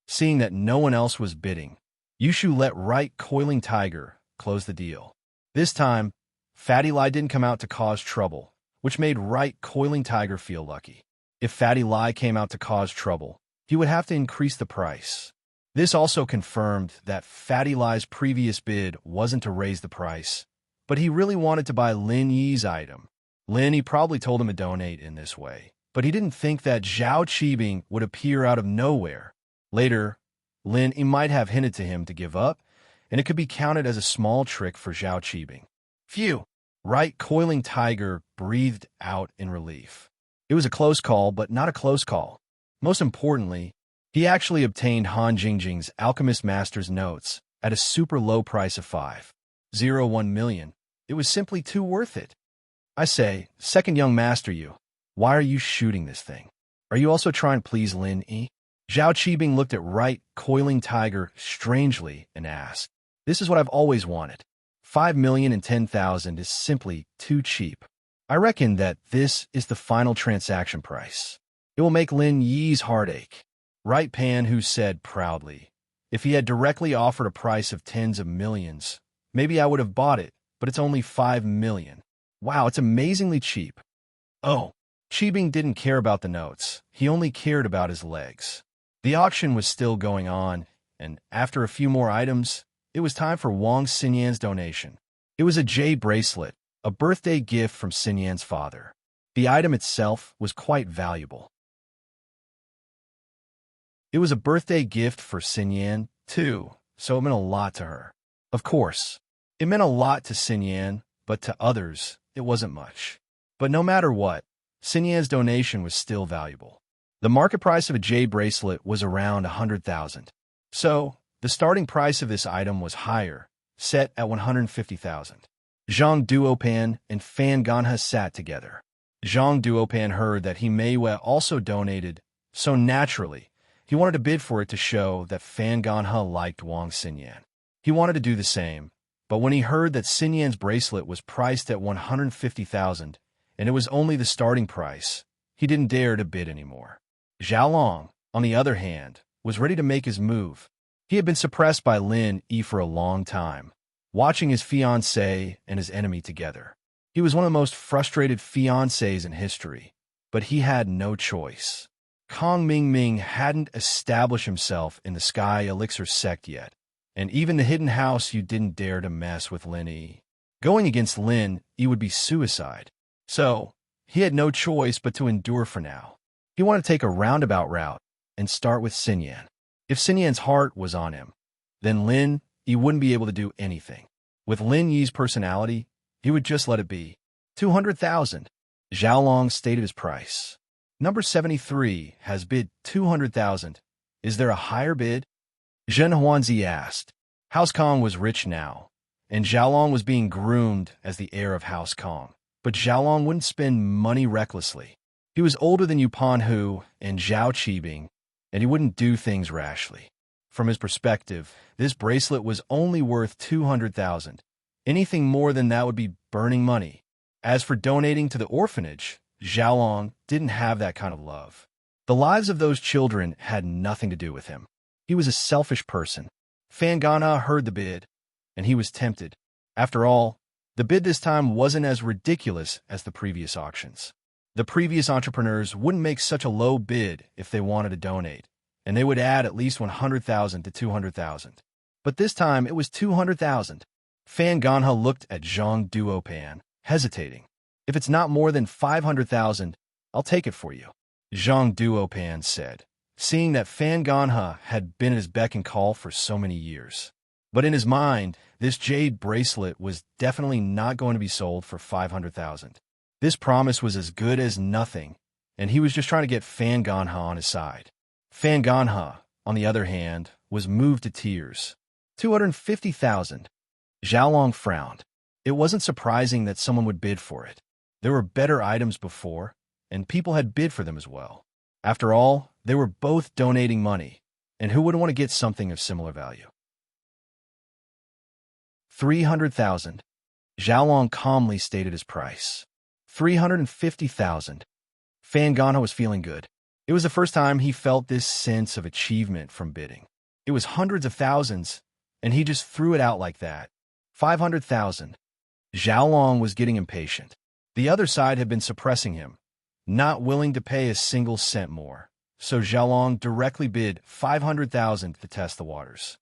Seeing that no one else was bidding, Yushu let Right Coiling Tiger close the deal. This time, Fatty Lai didn't come out to cause trouble, which made Right Coiling Tiger feel lucky. If Fatty Lai came out to cause trouble, he would have to increase the price. This also confirmed that Fatty Lai's previous bid wasn't to raise the price, but he really wanted to buy Lin Yi's item. Lin Yi probably told him to donate in this way, but he didn't think that Zhao Qibing would appear out of nowhere. Later, Lin Yi might have hinted to him to give up, and it could be counted as a small trick for Zhao Qibing. Phew! Right Coiling Tiger breathed out in relief. It was a close call, but not a close call. Most importantly, he actually obtained Han Jingjing's Alchemist Master's notes at a super low price of 5.01 million. It was simply too worth it. I say, second young master you, why are you shooting this thing? Are you also trying to please Lin Yi? Zhao Qibing looked at Right Coiling Tiger strangely and asked, "This is what I've always wanted. 5,010,000 is simply too cheap. I reckon that this is the final transaction price. It will make Lin Yi's heart ache." Right Pan Hu said proudly, "If he had directly offered a price of tens of millions, maybe I would have bought it, but it's only 5 million. Wow, it's amazingly cheap." Oh, Qibing didn't care about the notes. He only cared about his legs. The auction was still going on, and after a few more items, it was time for Wang Xinyan's donation. It was a jade bracelet, a birthday gift from Xinyan's father. The item itself was quite valuable. It was a birthday gift for Xinyan, too, so it meant a lot to her. Of course, it meant a lot to Xinyan, but to others, it wasn't much. But no matter what, Xinyan's donation was still valuable. The market price of a jade bracelet was around 100,000. So, the starting price of this item was higher, set at 150,000. Zhang Duopan and Fan Ganha sat together. Zhang Duopan heard that He Meiwei also donated, so naturally, he wanted to bid for it to show that Fan Ganha liked Wang Xinyan. He wanted to do the same, but when he heard that Xinyan's bracelet was priced at 150,000, and it was only the starting price, he didn't dare to bid anymore. Zhao Long, on the other hand, was ready to make his move. He had been suppressed by Lin Yi for a long time, watching his fiancée and his enemy together. He was one of the most frustrated fiancés in history, but he had no choice. Kong Mingming hadn't established himself in the Sky Elixir sect yet, and even the hidden house you didn't dare to mess with Lin Yi. Going against Lin Yi would be suicide. So, he had no choice but to endure for now. He wanted to take a roundabout route and start with Xinyan. If Xinyan's heart was on him, then Lin Yi wouldn't be able to do anything. With Lin Yi's personality, he would just let it be. 200,000. Zhao Long stated his price. Number 73 has bid 200,000. Is there a higher bid? Zhen Huanzi asked. House Kong was rich now, and Zhao Long was being groomed as the heir of House Kong. But Xiaolong wouldn't spend money recklessly. He was older than Yu Panhu and Zhao Qibing, and he wouldn't do things rashly. From his perspective, this bracelet was only worth 200,000. Anything more than that would be burning money. As for donating to the orphanage, Xiaolong didn't have that kind of love. The lives of those children had nothing to do with him. He was a selfish person. Fan Ganha heard the bid, and he was tempted. After all, the bid this time wasn't as ridiculous as the previous auctions. The previous entrepreneurs wouldn't make such a low bid if they wanted to donate, and they would add at least 100,000 to 200,000. But this time it was 200,000. Fan Ganha looked at Zhang Duopan, hesitating. If it's not more than 500,000, I'll take it for you, Zhang Duopan said, seeing that Fan Ganha had been at his beck and call for so many years. But in his mind, this jade bracelet was definitely not going to be sold for 500,000. This promise was as good as nothing, and he was just trying to get Fan Ganha on his side. Fan Ganha, on the other hand, was moved to tears. 250,000. Xiaolong frowned. It wasn't surprising that someone would bid for it. There were better items before, and people had bid for them as well. After all, they were both donating money, and who wouldn't want to get something of similar value? 300,000. Xiaolong calmly stated his price. 350,000. Fan Ganha was feeling good. It was the first time he felt this sense of achievement from bidding. It was hundreds of thousands, and he just threw it out like that. 500,000. Xiaolong was getting impatient. The other side had been suppressing him, not willing to pay a single cent more. So Xiaolong directly bid 500,000 to test the waters.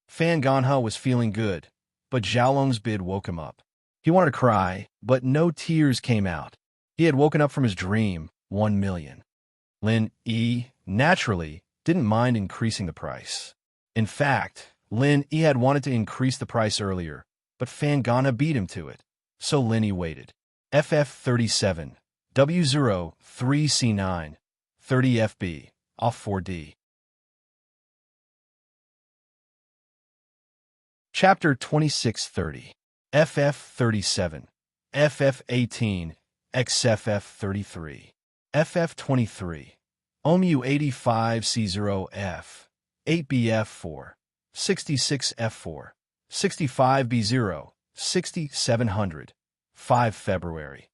Fan Ganha was feeling good, but Xiaolong's bid woke him up. He wanted to cry, but no tears came out. He had woken up from his dream, 1 million. Lin Yi, naturally, didn't mind increasing the price. In fact, Lin Yi had wanted to increase the price earlier, but Fan Ganha beat him to it. So Lin Yi waited. FF37, W03C9, 30 FB, off 4D. Chapter 2630. FF37, FF18, XFF33, FF23, OMU85C0F, 8BF4, 66F4, 65B0, 6700, 5 February,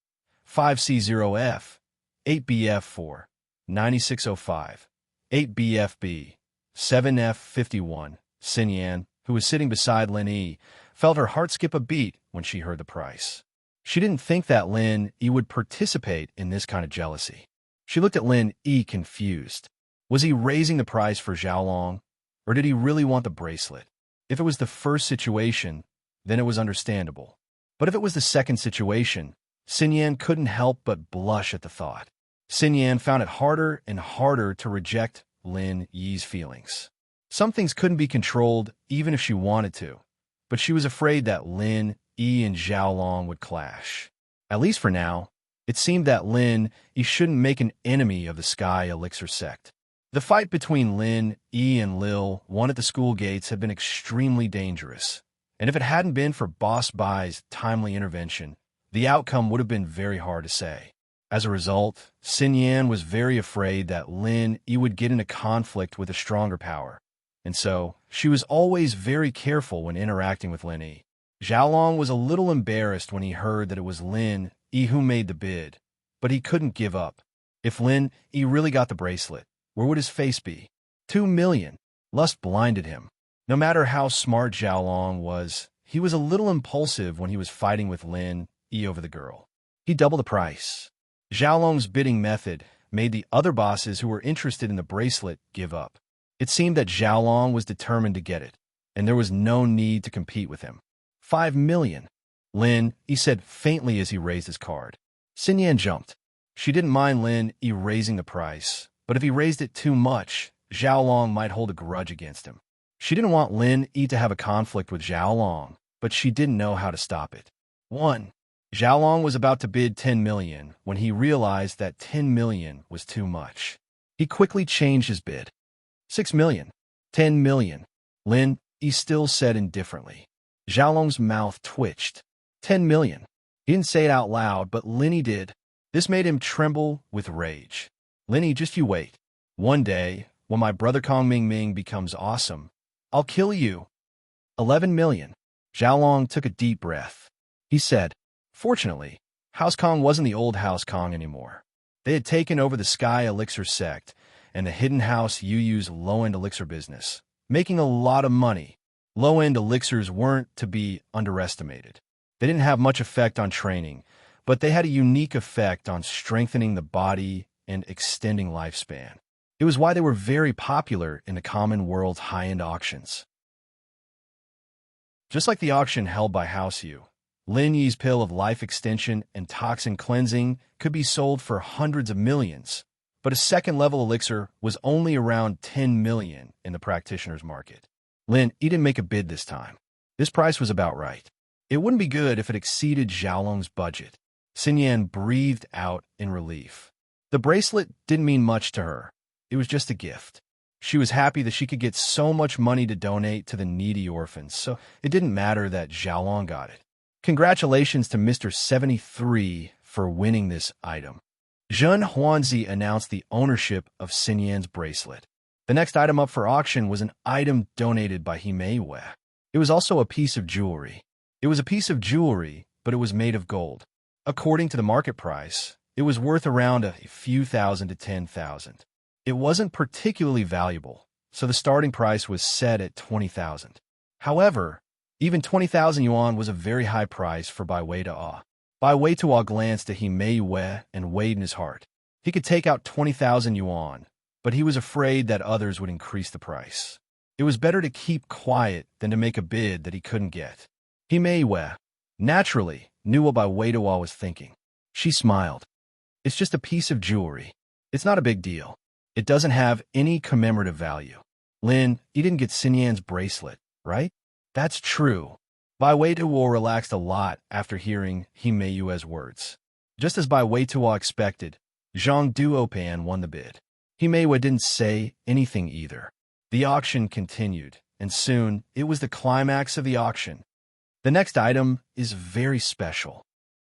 5C0F, 8BF4, 9605, 8BFB, 7F51. Xinyan, who was sitting beside Lin Yi, felt her heart skip a beat when she heard the price. She didn't think that Lin Yi would participate in this kind of jealousy. She looked at Lin Yi confused. Was he raising the price for Xiaolong, or did he really want the bracelet? If it was the first situation, then it was understandable. But if it was the second situation, Xinyan couldn't help but blush at the thought. Xinyan found it harder and harder to reject Lin Yi's feelings. Some things couldn't be controlled even if she wanted to, but she was afraid that Lin Yi and Xiaolong would clash. At least for now, it seemed that Lin Yi shouldn't make an enemy of the Sky Elixir sect. The fight between Lin Yi and Lil, one at the school gates, had been extremely dangerous, and if it hadn't been for Boss Bai's timely intervention, the outcome would have been very hard to say. As a result, Xinyan was very afraid that Lin Yi would get into conflict with a stronger power, and so she was always very careful when interacting with Lin Yi. Xiaolong was a little embarrassed when he heard that it was Lin Yi who made the bid, but he couldn't give up. If Lin Yi really got the bracelet, where would his face be? 2 million. Lust blinded him. No matter how smart Xiaolong was, he was a little impulsive when he was fighting with Lin Yi over the girl. He doubled the price. Xiaolong's bidding method made the other bosses who were interested in the bracelet give up. It seemed that Xiaolong was determined to get it, and there was no need to compete with him. 5 million. Lin Yi said faintly as he raised his card. Xinyan jumped. She didn't mind Lin Yi raising the price, but if he raised it too much, Xiaolong might hold a grudge against him. She didn't want Lin Yi to have a conflict with Xiaolong, but she didn't know how to stop it. 1. Xiaolong was about to bid 10 million when he realized that 10 million was too much. He quickly changed his bid. 6 million. 10 million. Lin Yi still said indifferently. Xiaolong's mouth twitched. 10 million. He didn't say it out loud, but Linny did. This made him tremble with rage. Linny, just you wait. One day, when my brother Kong Ming Ming becomes awesome, I'll kill you. 11 million. Xiaolong took a deep breath. He said, fortunately, House Kong wasn't the old House Kong anymore. They had taken over the Sky Elixir sect and the Hidden House Yu's low-end elixir business, making a lot of money. Low-end elixirs weren't to be underestimated. They didn't have much effect on training, but they had a unique effect on strengthening the body and extending lifespan. It was why they were very popular in the common world's high-end auctions. Just like the auction held by House Yu, Lin Yi's pill of life extension and toxin cleansing could be sold for hundreds of millions, but a second-level elixir was only around 10 million in the practitioner's market. Lin, he didn't make a bid this time. This price was about right. It wouldn't be good if it exceeded Xiaolong's budget. Xinyan breathed out in relief. The bracelet didn't mean much to her. It was just a gift. She was happy that she could get so much money to donate to the needy orphans, so it didn't matter that Xiaolong got it. Congratulations to Mr. 73 for winning this item. Zhen Huanzi announced the ownership of Xinyan's bracelet. The next item up for auction was an item donated by Himei. It was also a piece of jewelry. It was a piece of jewelry, but it was made of gold. According to the market price, it was worth around a few thousand to 10,000. It wasn't particularly valuable, so the starting price was set at 20,000. However, even 20,000 yuan was a very high price for Bai Weituo. Bai Weituo glanced at Himei and weighed in his heart. He could take out 20,000 yuan, but he was afraid that others would increase the price. It was better to keep quiet than to make a bid that he couldn't get. Himei, naturally, knew what Bai Weituo was thinking. She smiled. It's just a piece of jewelry. It's not a big deal. It doesn't have any commemorative value. Lin, you didn't get Xinyan's bracelet, right? That's true. Bai Weituo relaxed a lot after hearing Himei's words. Just as Bai Weituo expected, Zhang Duopan won the bid. Himei didn't say anything either. The auction continued, and soon it was the climax of the auction. The next item is very special.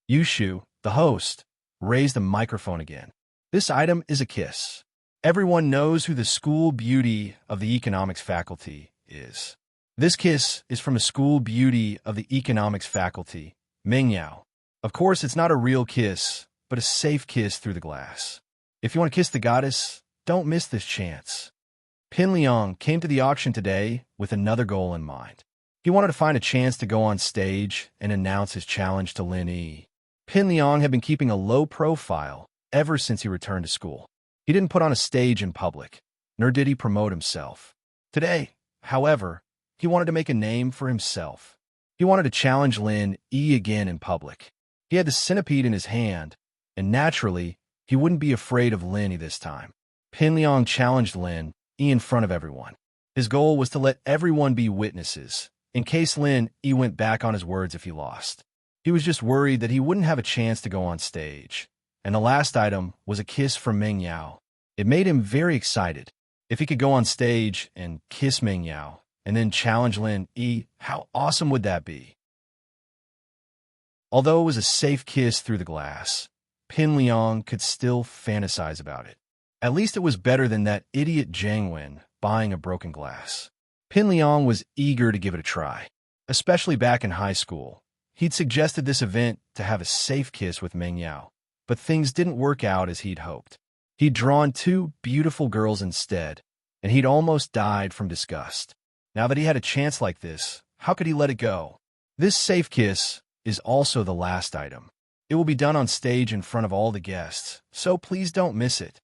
Yushu, the host, raised the microphone again. This item is a kiss. Everyone knows who the school beauty of the economics faculty is. This kiss is from a school beauty of the economics faculty, Ming Yao. Of course, it's not a real kiss, but a safe kiss through the glass. If you want to kiss the goddess, don't miss this chance. Pin Liang came to the auction today with another goal in mind. He wanted to find a chance to go on stage and announce his challenge to Lin Yi. Pin Liang had been keeping a low profile ever since he returned to school. He didn't put on a stage in public, nor did he promote himself. Today, however, he wanted to make a name for himself. He wanted to challenge Lin Yi again in public. He had the centipede in his hand, and naturally, he wouldn't be afraid of Lin Yi this time. Pin Liang challenged Lin Yi in front of everyone. His goal was to let everyone be witnesses, in case Lin Yi went back on his words if he lost. He was just worried that he wouldn't have a chance to go on stage. And the last item was a kiss from Ming Yao. It made him very excited. If he could go on stage and kiss Ming Yao, and then challenge Lin Yi, how awesome would that be? Although it was a safe kiss through the glass, Pin Liang could still fantasize about it. At least it was better than that idiot Zhang Wen buying a broken glass. Pin Liang was eager to give it a try, especially back in high school. He'd suggested this event to have a safe kiss with Ming Yao, but things didn't work out as he'd hoped. He'd drawn two beautiful girls instead, and he'd almost died from disgust. Now that he had a chance like this, how could he let it go? This safe kiss is also the last item. It will be done on stage in front of all the guests, so please don't miss it.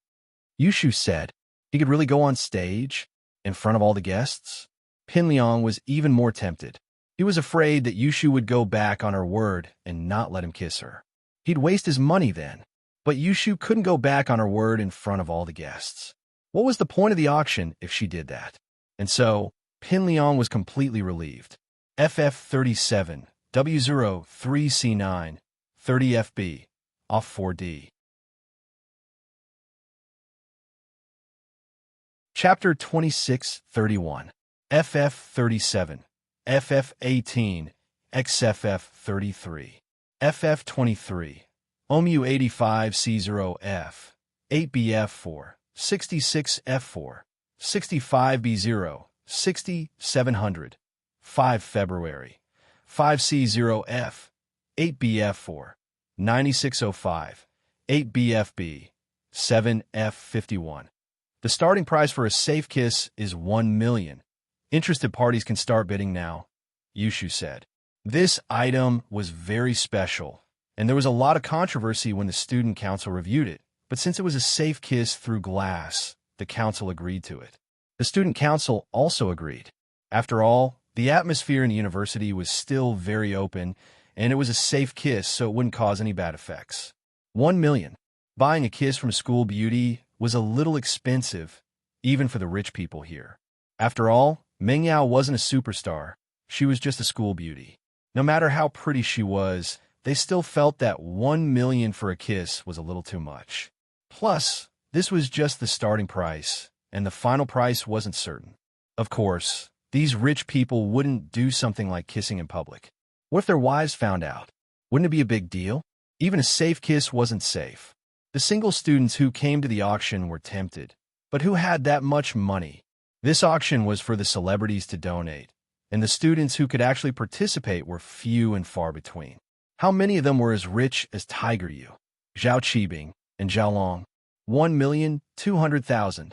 Yushu said he could really go on stage in front of all the guests. Pin Liang was even more tempted. He was afraid that Yushu would go back on her word and not let him kiss her. He'd waste his money then. But Yushu couldn't go back on her word in front of all the guests. What was the point of the auction if she did that? And so, Pin Liang was completely relieved. FF37, W03C9, 30FB, off 4D. Chapter 2631, FF37, FF18, XFF33. FF23, OMU 85C0F, 8BF4, 66F4, 65B0, 6700, 5 February, 5C0F, 8BF4, 9605, 8BFB, 7F51. The starting price for a safe kiss is 1 million. Interested parties can start bidding now, Yushu said. This item was very special, and there was a lot of controversy when the student council reviewed it, but since it was a safe kiss through glass, the council agreed to it. The student council also agreed. After all, the atmosphere in the university was still very open, and it was a safe kiss, so it wouldn't cause any bad effects. 1 million. Buying a kiss from school beauty was a little expensive, even for the rich people here. After all, Mingyao wasn't a superstar. She was just a school beauty. No matter how pretty she was, they still felt that 1 million for a kiss was a little too much. Plus, this was just the starting price, and the final price wasn't certain. Of course, these rich people wouldn't do something like kissing in public. What if their wives found out? Wouldn't it be a big deal? Even a safe kiss wasn't safe. The single students who came to the auction were tempted, but who had that much money? This auction was for the celebrities to donate, and the students who could actually participate were few and far between. How many of them were as rich as Tiger Yu, Zhao Qibing, and Zhao Long? 1,200,000.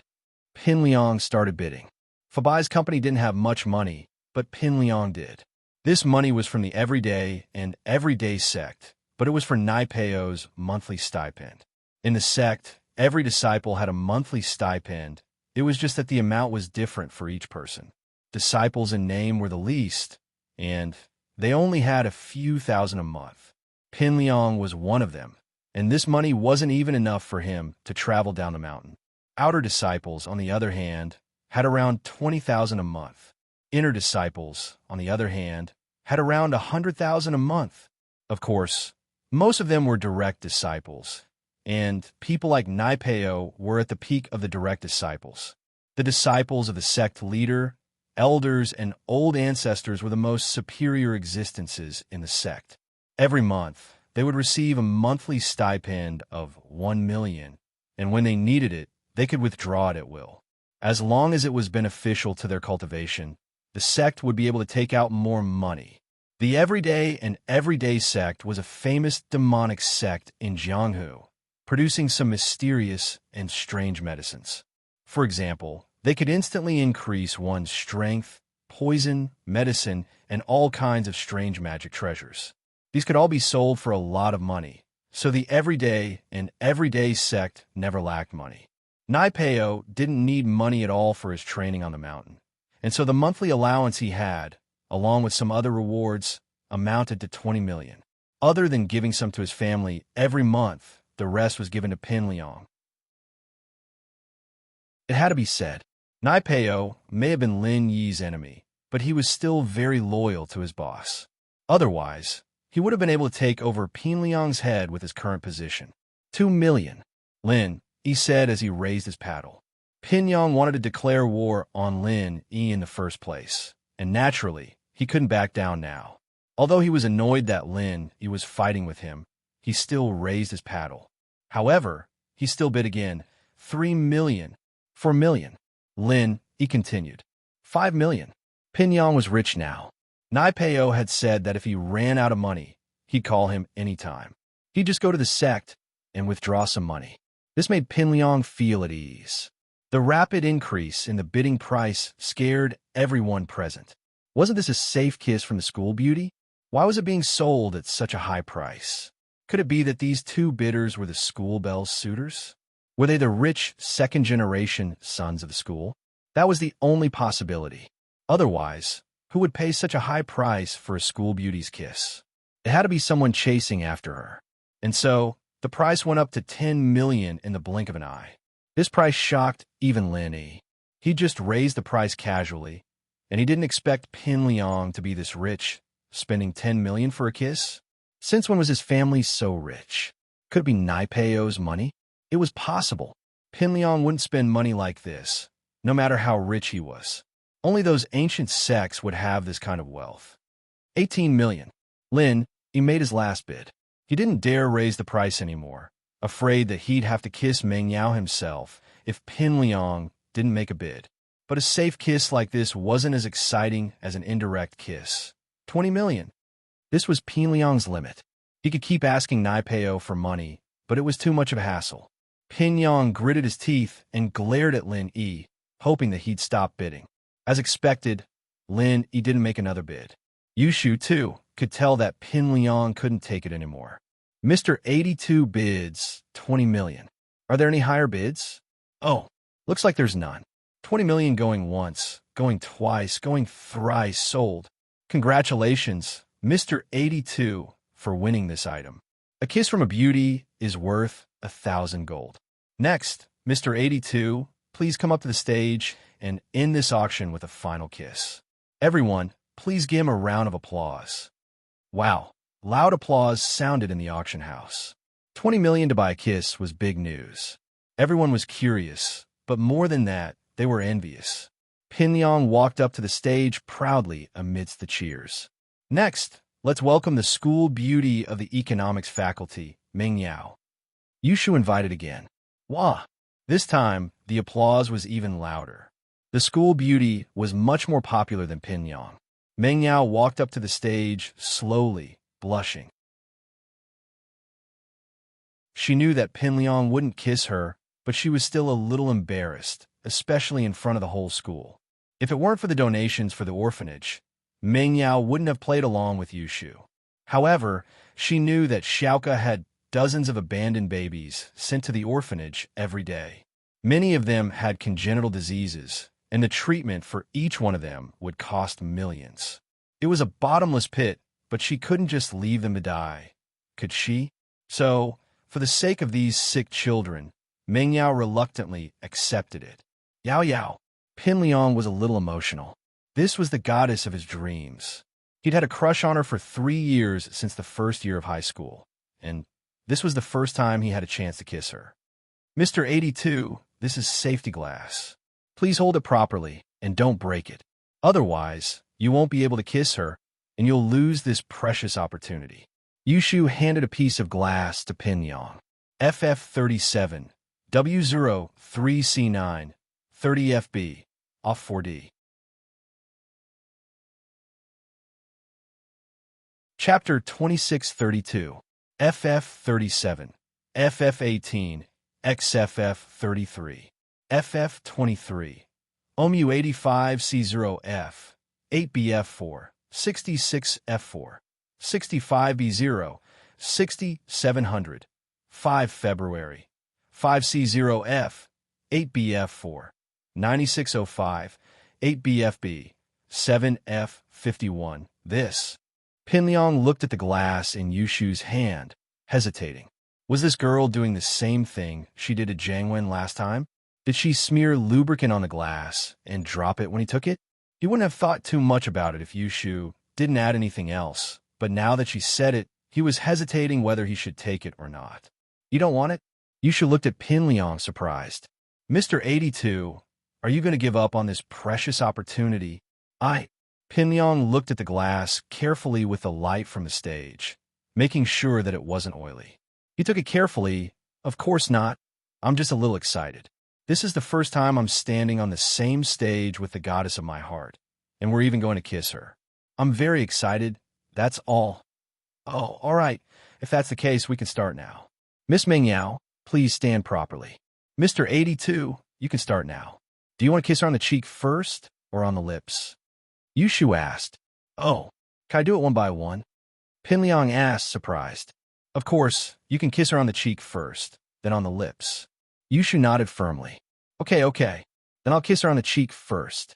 Pin Liang started bidding. Fabai's company didn't have much money, but Pin Liang did. This money was from the Everyday and Everyday sect, but it was for Naipeo's monthly stipend. In the sect, every disciple had a monthly stipend. It was just that the amount was different for each person. Disciples in name were the least, and they only had a few thousand a month. Pin Liang was one of them, and this money wasn't even enough for him to travel down the mountain. Outer disciples, on the other hand, had around 20,000 a month. Inner disciples, on the other hand, had around 100,000 a month. Of course, most of them were direct disciples, and people like Naipeo were at the peak of the direct disciples. The disciples of the sect leader, elders, and old ancestors were the most superior existences in the sect. Every month, they would receive a monthly stipend of 1 million, and when they needed it, they could withdraw it at will. As long as it was beneficial to their cultivation, the sect would be able to take out more money. The Everyday and Everyday sect was a famous demonic sect in Jianghu, producing some mysterious and strange medicines. For example, they could instantly increase one's strength, poison, medicine, and all kinds of strange magic treasures. These could all be sold for a lot of money, so the Everyday and Everyday sect never lacked money. Naipeo didn't need money at all for his training on the mountain, and so the monthly allowance he had, along with some other rewards, amounted to 20 million. Other than giving some to his family every month, the rest was given to Pin Liang. It had to be said, Naipeo may have been Lin Yi's enemy, but he was still very loyal to his boss. Otherwise, he would have been able to take over Pin Liang's head with his current position. 2 million. Lin, he said as he raised his paddle. Pin Liang wanted to declare war on Lin Yi in the first place, and naturally, he couldn't back down now. Although he was annoyed that Lin Yi was fighting with him, he still raised his paddle. However, he still bid again. 3 million. 4 million. Lin Yi continued. 5 million. Pin Liang was rich now. Naipeo had said that if he ran out of money, he'd call him anytime. He'd just go to the sect and withdraw some money. This made Pin Liang feel at ease. The rapid increase in the bidding price scared everyone present. Wasn't this a safe kiss from the school beauty? Why was it being sold at such a high price? Could it be that these two bidders were the school belle suitors? Were they the rich second-generation sons of the school? That was the only possibility. Otherwise, who would pay such a high price for a school beauty's kiss? It had to be someone chasing after her. And so, the price went up to 10 million in the blink of an eye. This price shocked even Lin Yi. He just raised the price casually, and he didn't expect Pin Liang to be this rich, spending 10 million for a kiss. Since when was his family so rich? Could it be Naipeo's money? It was possible. Pin Liang wouldn't spend money like this, no matter how rich he was. Only those ancient sects would have this kind of wealth. 18 million. Lin Yi made his last bid. He didn't dare raise the price anymore, afraid that he'd have to kiss Meng Yao himself if Pin Liang didn't make a bid. But a safe kiss like this wasn't as exciting as an indirect kiss. 20 million. This was Pin Liang's limit. He could keep asking Nai Peo for money, but it was too much of a hassle. Pin Liang gritted his teeth and glared at Lin Yi, hoping that he'd stop bidding. As expected, Lin Yi didn't make another bid. Yushu, too, could tell that Pin Liang couldn't take it anymore. Mr. 82 bids 20 million. Are there any higher bids? Oh, looks like there's none. 20 million going once, going twice, going thrice sold. Congratulations, Mr. 82, for winning this item. A kiss from a beauty is worth 1,000 gold. Next, Mr. 82, please come up to the stage and end this auction with a final kiss. Everyone, please give him a round of applause. Wow, loud applause sounded in the auction house. 20 million to buy a kiss was big news. Everyone was curious, but more than that, they were envious. Pin Liang walked up to the stage proudly amidst the cheers. Next, let's welcome the school beauty of the economics faculty, Meng Yao. Yushu invited again. Wah! This time, the applause was even louder. The school beauty was much more popular than Pin Liang. Meng Yao walked up to the stage, slowly, blushing. She knew that Pin Liang wouldn't kiss her, but she was still a little embarrassed, especially in front of the whole school. If it weren't for the donations for the orphanage, Meng Yao wouldn't have played along with Yushu. However, she knew that Xiaoka had dozens of abandoned babies sent to the orphanage every day. Many of them had congenital diseases, and the treatment for each one of them would cost millions. It was a bottomless pit, but she couldn't just leave them to die, could she? So, for the sake of these sick children, Meng Yao reluctantly accepted it. Yao Yao. Pin Liang was a little emotional. This was the goddess of his dreams. He'd had a crush on her for 3 years since the first year of high school, and this was the first time he had a chance to kiss her. Mr. 82, this is safety glass. Please hold it properly and don't break it. Otherwise, you won't be able to kiss her, and you'll lose this precious opportunity. Yushu handed a piece of glass to Pin Liang. FF37, W03C9, 30FB, off 4D. Chapter 2632, FF37, FF18, XFF33, FF23, OMU85C0F, 8BF4, 66F4, 65B0, 6700, 5 February, 5C0F, 8BF4, 9605, 8BFB, 7F51. This. Pin Liang looked at the glass in Yushu's hand, hesitating. Was this girl doing the same thing she did to Jiang Wen last time? Did she smear lubricant on the glass and drop it when he took it? He wouldn't have thought too much about it if Yushu didn't add anything else, but now that she said it, he was hesitating whether he should take it or not. You don't want it? Yushu looked at Pin Liang, surprised. Mr. 82, are you going to give up on this precious opportunity? Pin Liang looked at the glass carefully with the light from the stage, making sure that it wasn't oily. He took it carefully. Of course not. I'm just a little excited. This is the first time I'm standing on the same stage with the goddess of my heart, and we're even going to kiss her. I'm very excited. That's all. Oh, all right. If that's the case, we can start now. Miss Meng Yao, please stand properly. Mr. 82, you can start now. Do you want to kiss her on the cheek first or on the lips? Yushu asked. Oh, can I do it one by one? Pin Liang asked, surprised. Of course, you can kiss her on the cheek first, then on the lips. Yushu nodded firmly. Okay. Then I'll kiss her on the cheek first.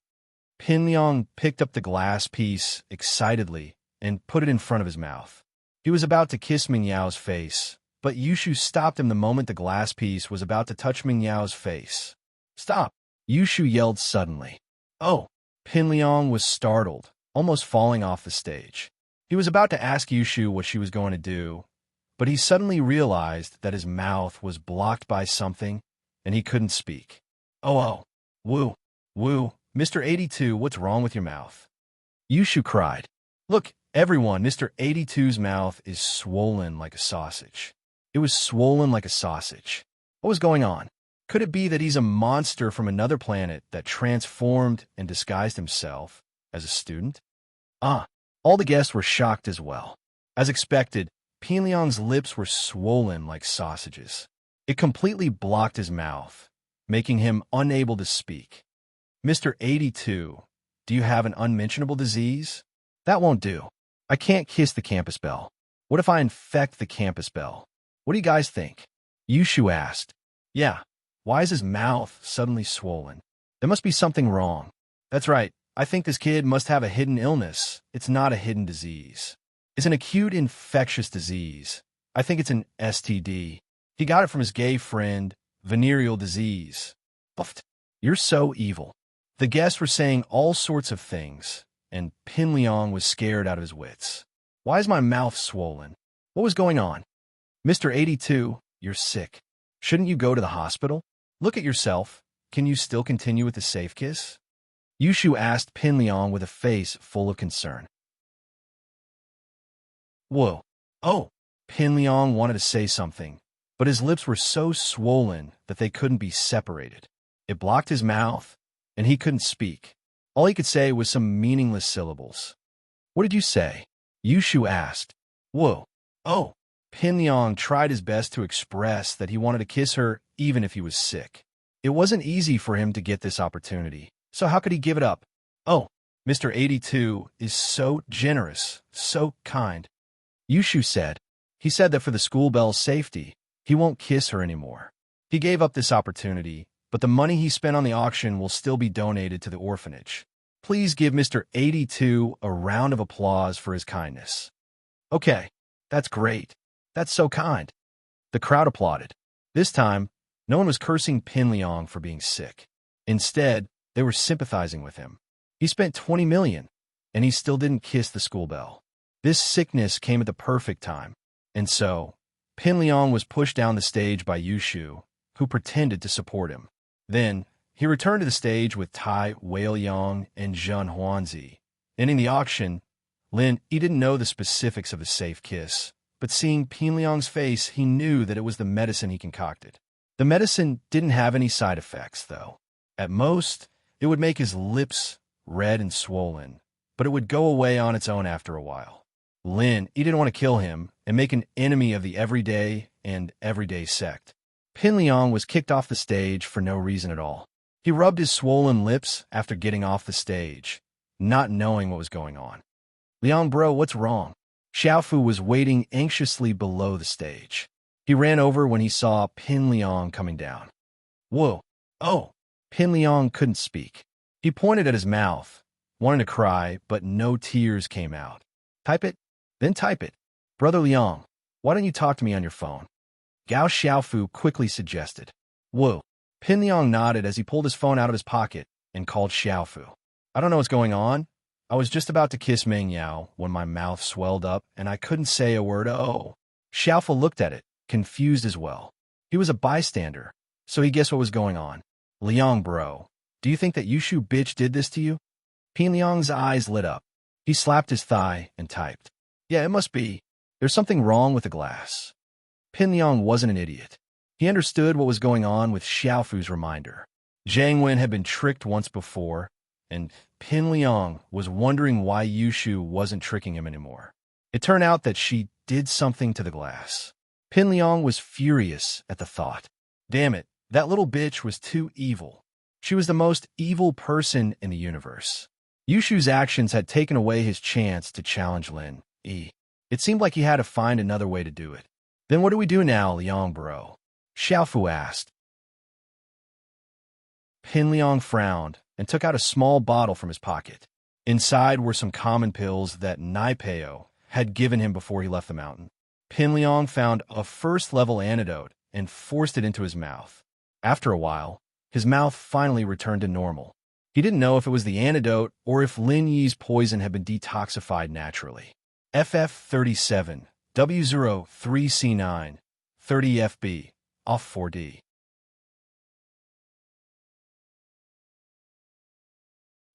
Pin Liang picked up the glass piece excitedly and put it in front of his mouth. He was about to kiss Meng Yao's face, but Yushu stopped him the moment the glass piece was about to touch Meng Yao's face. Stop! Yushu yelled suddenly. Oh! Pin Liang was startled, almost falling off the stage. He was about to ask Yushu what she was going to do, but he suddenly realized that his mouth was blocked by something, and he couldn't speak. Oh, woo, Mr. 82, what's wrong with your mouth? Yushu cried. Look, Everyone, Mr. 82's mouth is swollen like a sausage. It was swollen like a sausage. What was going on? Could it be that he's a monster from another planet that transformed and disguised himself as a student? All the guests were shocked as well. As expected, Pinliang's lips were swollen like sausages. It completely blocked his mouth, making him unable to speak. Mr. 82, do you have an unmentionable disease? That won't do. I can't kiss the campus bell. What if I infect the campus bell? What do you guys think? Yushu asked. Yeah, why is his mouth suddenly swollen? There must be something wrong. That's right. I think this kid must have a hidden illness. It's not a hidden disease. It's an acute infectious disease. I think it's an STD. He got it from his gay friend, venereal disease. Buffed. You're so evil. The guests were saying all sorts of things, and Pinliang was scared out of his wits. Why is my mouth swollen? What was going on? Mr. 82, you're sick. Shouldn't you go to the hospital? Look at yourself. Can you still continue with the safe kiss? Yushu asked Pinliang with a face full of concern. Whoa. Oh. Pinliang wanted to say something, but his lips were so swollen that they couldn't be separated. It blocked his mouth, and he couldn't speak. All he could say was some meaningless syllables. What did you say? Yushu asked. Whoa. Oh. Pinliang tried his best to express that he wanted to kiss her even if he was sick. It wasn't easy for him to get this opportunity, so how could he give it up? Oh, Mr. 82 is so generous, so kind. Yushu said. He said that for the school bell's safety, he won't kiss her anymore. He gave up this opportunity, but the money he spent on the auction will still be donated to the orphanage. Please give Mr. 82 a round of applause for his kindness. Okay, that's great. That's so kind. The crowd applauded. This time, no one was cursing Pinliang for being sick. Instead, they were sympathizing with him. He spent 20 million, and he still didn't kiss the school bell. This sickness came at the perfect time, and so, Pinliang was pushed down the stage by Yushu, who pretended to support him. Then, he returned to the stage with Tai Weiliang and Zhen Huanzi. Ending the auction, Lin Yi didn't know the specifics of the safe kiss, but seeing Pinliang's face, he knew that it was the medicine he concocted. The medicine didn't have any side effects, though. At most, it would make his lips red and swollen, but it would go away on its own after a while. Lin Yi didn't want to kill him and make an enemy of the everyday and everyday sect. Pinliang was kicked off the stage for no reason at all. He rubbed his swollen lips after getting off the stage, not knowing what was going on. Liang bro, what's wrong? Xiaofu was waiting anxiously below the stage. He ran over when he saw Pinliang coming down. Whoa. Oh. Pinliang couldn't speak. He pointed at his mouth, wanting to cry, but no tears came out. Type it? Then type it. Brother Liang, why don't you talk to me on your phone? Gao Xiaofu quickly suggested. Whoa. Pinliang nodded as he pulled his phone out of his pocket and called Xiaofu. I don't know what's going on. I was just about to kiss Meng Yao when my mouth swelled up and I couldn't say a word. Oh. Xiaofu looked at it, confused as well. He was a bystander, so he guessed what was going on. Liang bro, do you think that Yushu bitch did this to you? Pinliang's eyes lit up. He slapped his thigh and typed. Yeah, it must be. There's something wrong with the glass. Pinliang wasn't an idiot. He understood what was going on with Xiaofu's reminder. Zhang Wen had been tricked once before, and Pinliang was wondering why Yushu wasn't tricking him anymore. It turned out that she did something to the glass. Pinliang was furious at the thought. Damn it, that little bitch was too evil. She was the most evil person in the universe. Yushu's actions had taken away his chance to challenge Lin Yi. It seemed like he had to find another way to do it. Then what do we do now, Liang bro? Xiaofu asked. Pinliang frowned and took out a small bottle from his pocket. Inside were some common pills that Naipeo had given him before he left the mountain. Pinliang found a first-level antidote and forced it into his mouth. After a while, his mouth finally returned to normal. He didn't know if it was the antidote or if Lin Yi's poison had been detoxified naturally. FF37, W03C9, 30FB, off 4D.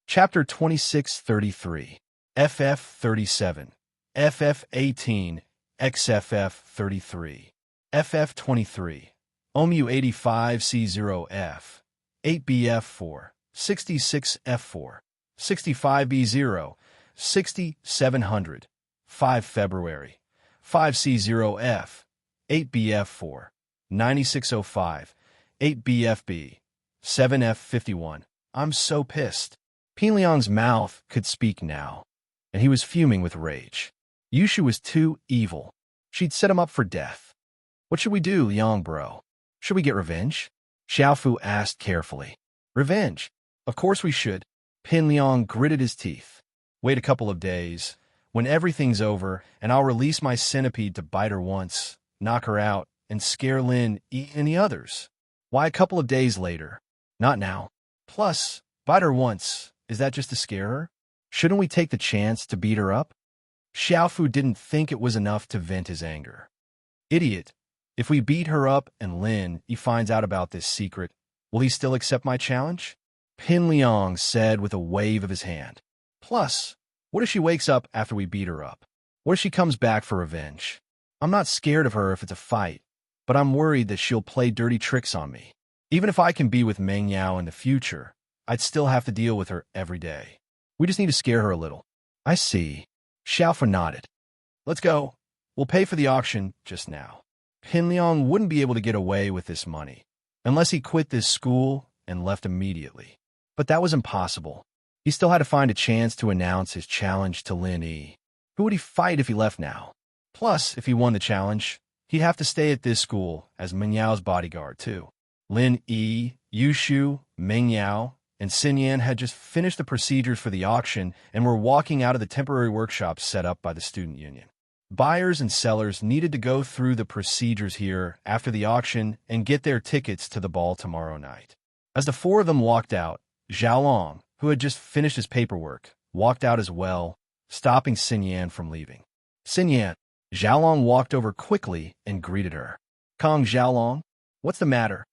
Chapter 2633, FF37, FF18, XFF33, FF23, OMU85C0F, 8BF4, 66F4, 65B0, 6700, 5 February, 5C0F, 8BF4, 9605, 8BFB, 7F51. I'm so pissed. Pinliang's mouth could speak now, and he was fuming with rage. Yushu was too evil. She'd set him up for death. What should we do, Liang bro? Should we get revenge? Xiaofu asked carefully. Revenge? Of course we should. Pinliang gritted his teeth. Wait a couple of days. When everything's over, and I'll release my centipede to bite her once, knock her out, and scare Lin and the others. Why a couple of days later? Not now. Plus, bite her once. Is that just to scare her? Shouldn't we take the chance to beat her up? Xiaofu didn't think it was enough to vent his anger. Idiot. If we beat her up and Lin he finds out about this secret, will he still accept my challenge? Pinliang said with a wave of his hand. Plus, what if she wakes up after we beat her up? What if she comes back for revenge? I'm not scared of her if it's a fight, but I'm worried that she'll play dirty tricks on me. Even if I can be with Meng Yao in the future, I'd still have to deal with her every day. We just need to scare her a little. I see. Xiaofu nodded. Let's go. We'll pay for the auction just now. Pinliang wouldn't be able to get away with this money, unless he quit this school and left immediately. But that was impossible. He still had to find a chance to announce his challenge to Lin Yi. Who would he fight if he left now? Plus, if he won the challenge, he'd have to stay at this school as Meng Yao's bodyguard, too. Lin Yi, Yushu, Meng Yao, and Xin Yan had just finished the procedures for the auction and were walking out of the temporary workshop set up by the student union. Buyers and sellers needed to go through the procedures here after the auction and get their tickets to the ball tomorrow night. As the four of them walked out, Xiaolong, who had just finished his paperwork, walked out as well, stopping Xin Yan from leaving. Xin Yan. Xiaolong walked over quickly and greeted her. Kong Xiaolong, what's the matter?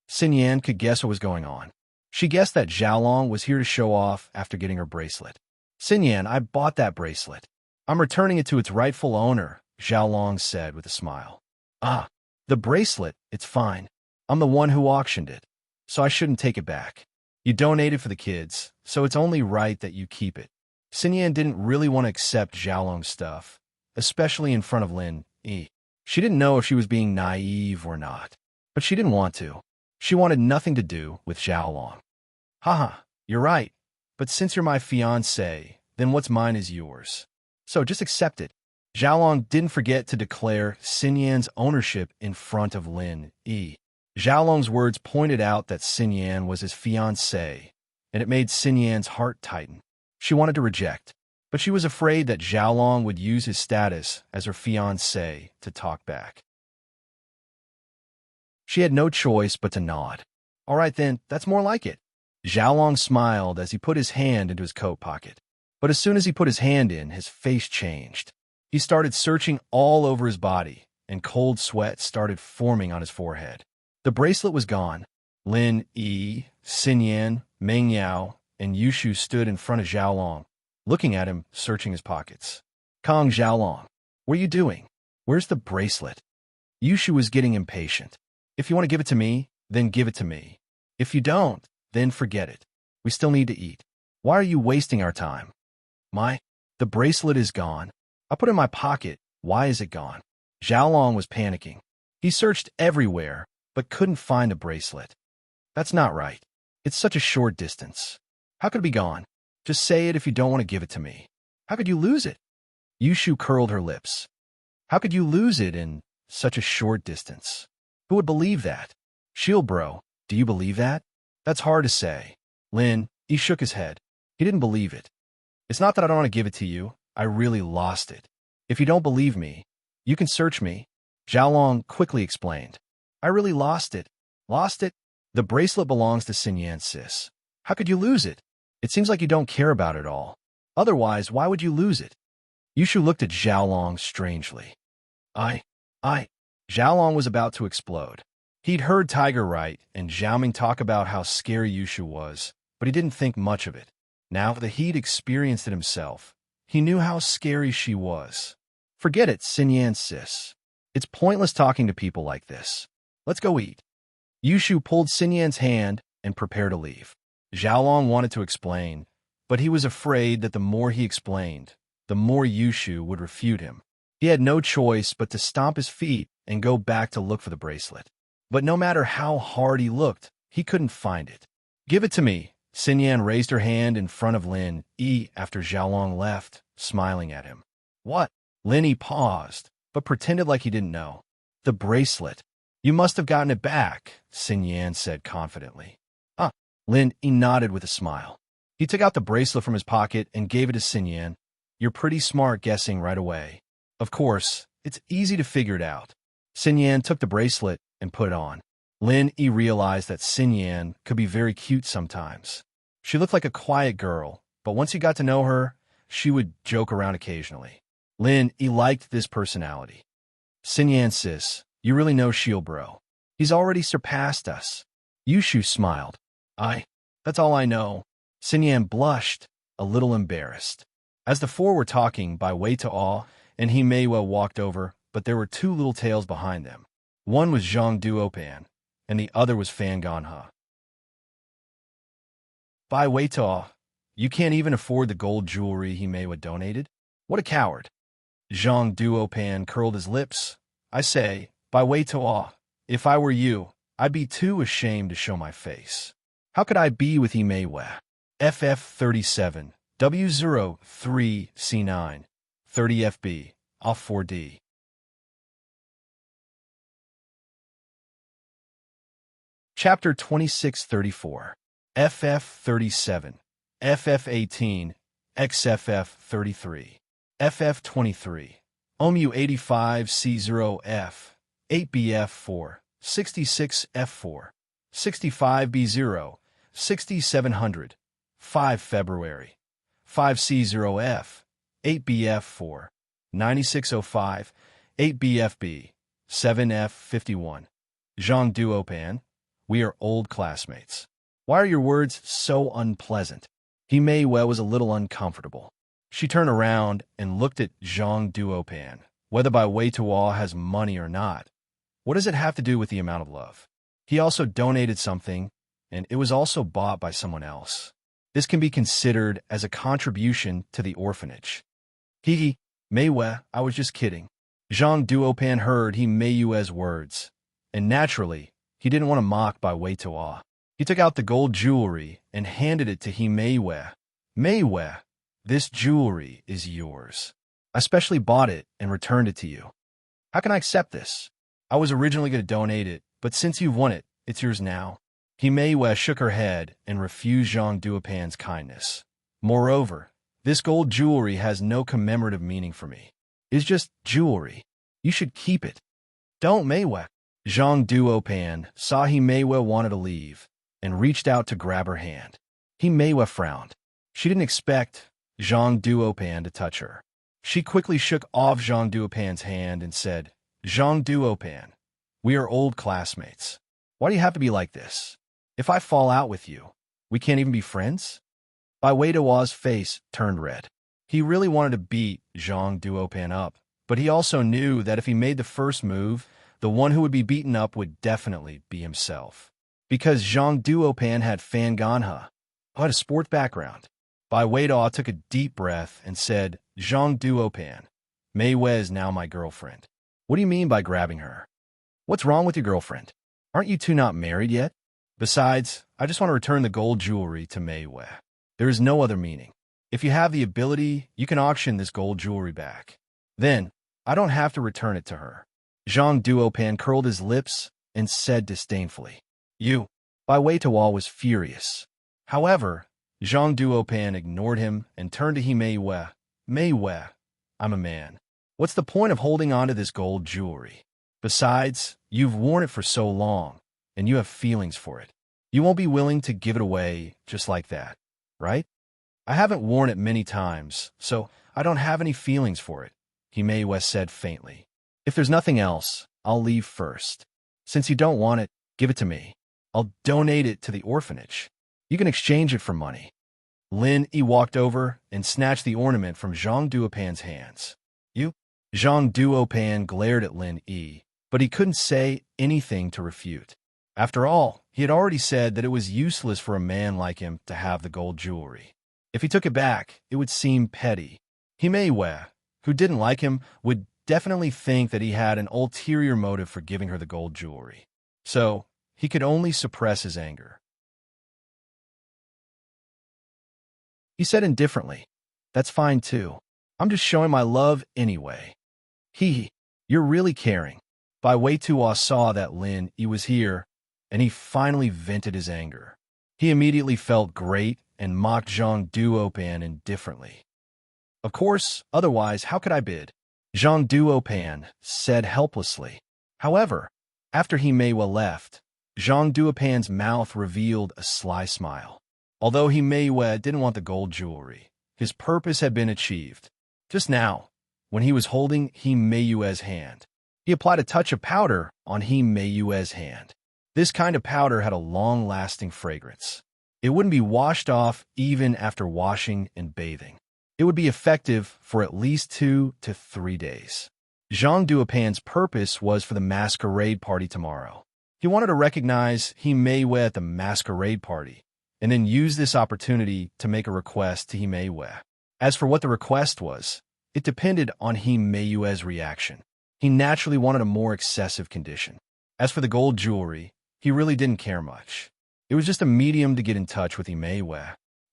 Xin Yan could guess what was going on. She guessed that Xiaolong was here to show off after getting her bracelet. Xin Yan, I bought that bracelet. I'm returning it to its rightful owner, Xiaolong said with a smile. Ah, the bracelet, it's fine. I'm the one who auctioned it, so I shouldn't take it back. You donated for the kids, so it's only right that you keep it. Xin Yan didn't really want to accept Xiaolong's stuff, especially in front of Lin Yi. She didn't know if she was being naive or not, but she didn't want to. She wanted nothing to do with Xiaolong. Haha, you're right, but since you're my fiancé, then what's mine is yours. So just accept it. Xiaolong didn't forget to declare Xin Yan's ownership in front of Lin Yi. Xiaolong's words pointed out that Xin Yan was his fiancé, and it made Xin Yan's heart tighten. She wanted to reject, but she was afraid that Xiaolong would use his status as her fiancé to talk back. She had no choice but to nod. All right then, that's more like it. Xiaolong smiled as he put his hand into his coat pocket. But as soon as he put his hand in, his face changed. He started searching all over his body, and cold sweat started forming on his forehead. The bracelet was gone. Lin Yi, Xin Yan, Meng Yao, and Yushu stood in front of Xiaolong, looking at him, searching his pockets. Kong Xiaolong, what are you doing? Where's the bracelet? Yushu was getting impatient. If you want to give it to me, then give it to me. If you don't, then forget it. We still need to eat. Why are you wasting our time? The bracelet is gone. I put it in my pocket. Why is it gone? Xiaolong was panicking. He searched everywhere, but couldn't find the bracelet. That's not right. It's such a short distance. How could it be gone? Just say it if you don't want to give it to me. How could you lose it? Yushu curled her lips. How could you lose it in such a short distance? Who would believe that? Shield bro, do you believe that? That's hard to say. Lin, he shook his head. He didn't believe it. It's not that I don't want to give it to you. I really lost it. If you don't believe me, you can search me. Xiaolong quickly explained. I really lost it. Lost it? The bracelet belongs to Xin Yan, sis. How could you lose it? It seems like you don't care about it all. Otherwise, why would you lose it? Yushu looked at Xiaolong strangely. Xiaolong was about to explode. He'd heard Tiger Right and Xiaoming talk about how scary Yushu was, but he didn't think much of it. Now that he'd experienced it himself, He knew how scary she was. Forget it, Xinyan sis. It's pointless talking to people like this. Let's go eat. Yushu pulled Xinyan's hand and prepared to leave. Xiaolong wanted to explain, but he was afraid that the more he explained, the more Yushu would refute him. He had no choice but to stomp his feet and go back to look for the bracelet. But no matter how hard he looked, he couldn't find it. Give it to me. Xinyan raised her hand in front of Lin Yi after Xiaolong left, smiling at him. What? Lin Yi paused, but pretended like he didn't know. The bracelet. You must have gotten it back, Xinyan said confidently. Lin Yi nodded with a smile. He took out the bracelet from his pocket and gave it to Xinyan. You're pretty smart guessing right away. Of course, it's easy to figure it out. Xinyan took the bracelet and put it on. Lin Yi realized that Xinyan could be very cute sometimes. She looked like a quiet girl, but once he got to know her, she would joke around occasionally. Lin Yi liked this personality. Xinyan sis, you really know Shield bro. He's already surpassed us. Yushu smiled. That's all I know. Xinyan blushed, a little embarrassed. As the four were talking by Wei Tuo and He Meiwa walked over, but there were two little tails behind them. One was Zhang Duopan, and the other was Fan Ganhe. By Wei Tuo, you can't even afford the gold jewelry He Meiwa donated? What a coward. Zhang Duopan curled his lips. I say, by Wei Tuo, if I were you, I'd be too ashamed to show my face. How could I be with He Meiwa? FF37, W03C9, 30FB, off 4D. Chapter 2634, FF37, FF18, XFF33, FF23, OMU85C0F, 8BF4, 66F4, 65B0, 6700, 5 February, 5C0F, 8BF4, 9605, 8BFB, 7F51. Zhang Duopan, we are old classmates. Why are your words so unpleasant? He Meiwa was a little uncomfortable. She turned around and looked at Zhang Duopan. Whether by Wei Tuo has money or not, what does it have to do with the amount of love? He also donated something, and it was also bought by someone else. This can be considered as a contribution to the orphanage. Hee, Meiwa, I was just kidding. Zhang Duopan heard He Meiwa's words, and naturally, he didn't want to mock by Wei Tuo. He took out the gold jewelry and handed it to He Meiwa. Meiwa, this jewelry is yours. I specially bought it and returned it to you. How can I accept this? I was originally going to donate it, but since you've won it, it's yours now. He Meiwa shook her head and refused Zhang Duopan's kindness. Moreover, this gold jewelry has no commemorative meaning for me. It's just jewelry. You should keep it. Don't, Meiwa. Zhang Duopan saw He Meiwa wanted to leave and reached out to grab her hand. He Meiwa frowned. She didn't expect Zhang Duopan to touch her. She quickly shook off Zhang Duopan's hand and said, Zhang Duopan, we are old classmates. Why do you have to be like this? If I fall out with you, we can't even be friends? Bai Wei Tuo's face turned red. He really wanted to beat Zhang Duopan up, but he also knew that if he made the first move, the one who would be beaten up would definitely be himself. Because Zhang Duopan had Fan Ganhe, who had a sports background. Bai Wei Tuo took a deep breath and said, Zhang Duopan, Meiwa is now my girlfriend. What do you mean by grabbing her? What's wrong with your girlfriend? Aren't you two not married yet? Besides, I just want to return the gold jewelry to Meiwa. There is no other meaning. If you have the ability, you can auction this gold jewelry back. Then, I don't have to return it to her. Zhang Duopan curled his lips and said disdainfully, You. Bai Wei Tuo was furious. However, Zhang Duopan ignored him and turned to He Meiwa. Meiwa, I'm a man. What's the point of holding on to this gold jewelry? Besides, you've worn it for so long, and you have feelings for it. You won't be willing to give it away just like that, right? I haven't worn it many times, so I don't have any feelings for it, He Meiwa said faintly. If there's nothing else, I'll leave first. Since you don't want it, give it to me. I'll donate it to the orphanage. You can exchange it for money. Lin Yi walked over and snatched the ornament from Zhang Duopan's hands. You? Zhang Duopan glared at Lin Yi, but he couldn't say anything to refute. After all, he had already said that it was useless for a man like him to have the gold jewelry. If he took it back, it would seem petty. Himei, who didn't like him, would definitely think that he had an ulterior motive for giving her the gold jewelry. So, he could only suppress his anger. He said indifferently, "That's fine too. I'm just showing my love anyway." You're really caring." Bai Weitua saw that Lin Yi was here, and he finally vented his anger. He immediately felt great and mocked Zhang Duopan indifferently. "Of course, otherwise how could I bid?" Zhang Duopan said helplessly. However, after Himei left, Zhang Duopan's mouth revealed a sly smile. Although Himei didn't want the gold jewelry, his purpose had been achieved. Just now, when he was holding Himei's hand, he applied a touch of powder on Himei's hand. This kind of powder had a long-lasting fragrance. It wouldn't be washed off even after washing and bathing. It would be effective for at least 2 to 3 days. Zhang Duopan's purpose was for the masquerade party tomorrow. He wanted to recognize Himei at the masquerade party, and then use this opportunity to make a request to Himei. As for what the request was, it depended on Himei's reaction. He naturally wanted a more excessive condition. As for the gold jewelry, he really didn't care much. It was just a medium to get in touch with Himei.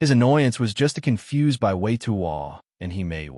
His annoyance was just to confuse Bai Weitua and Himei.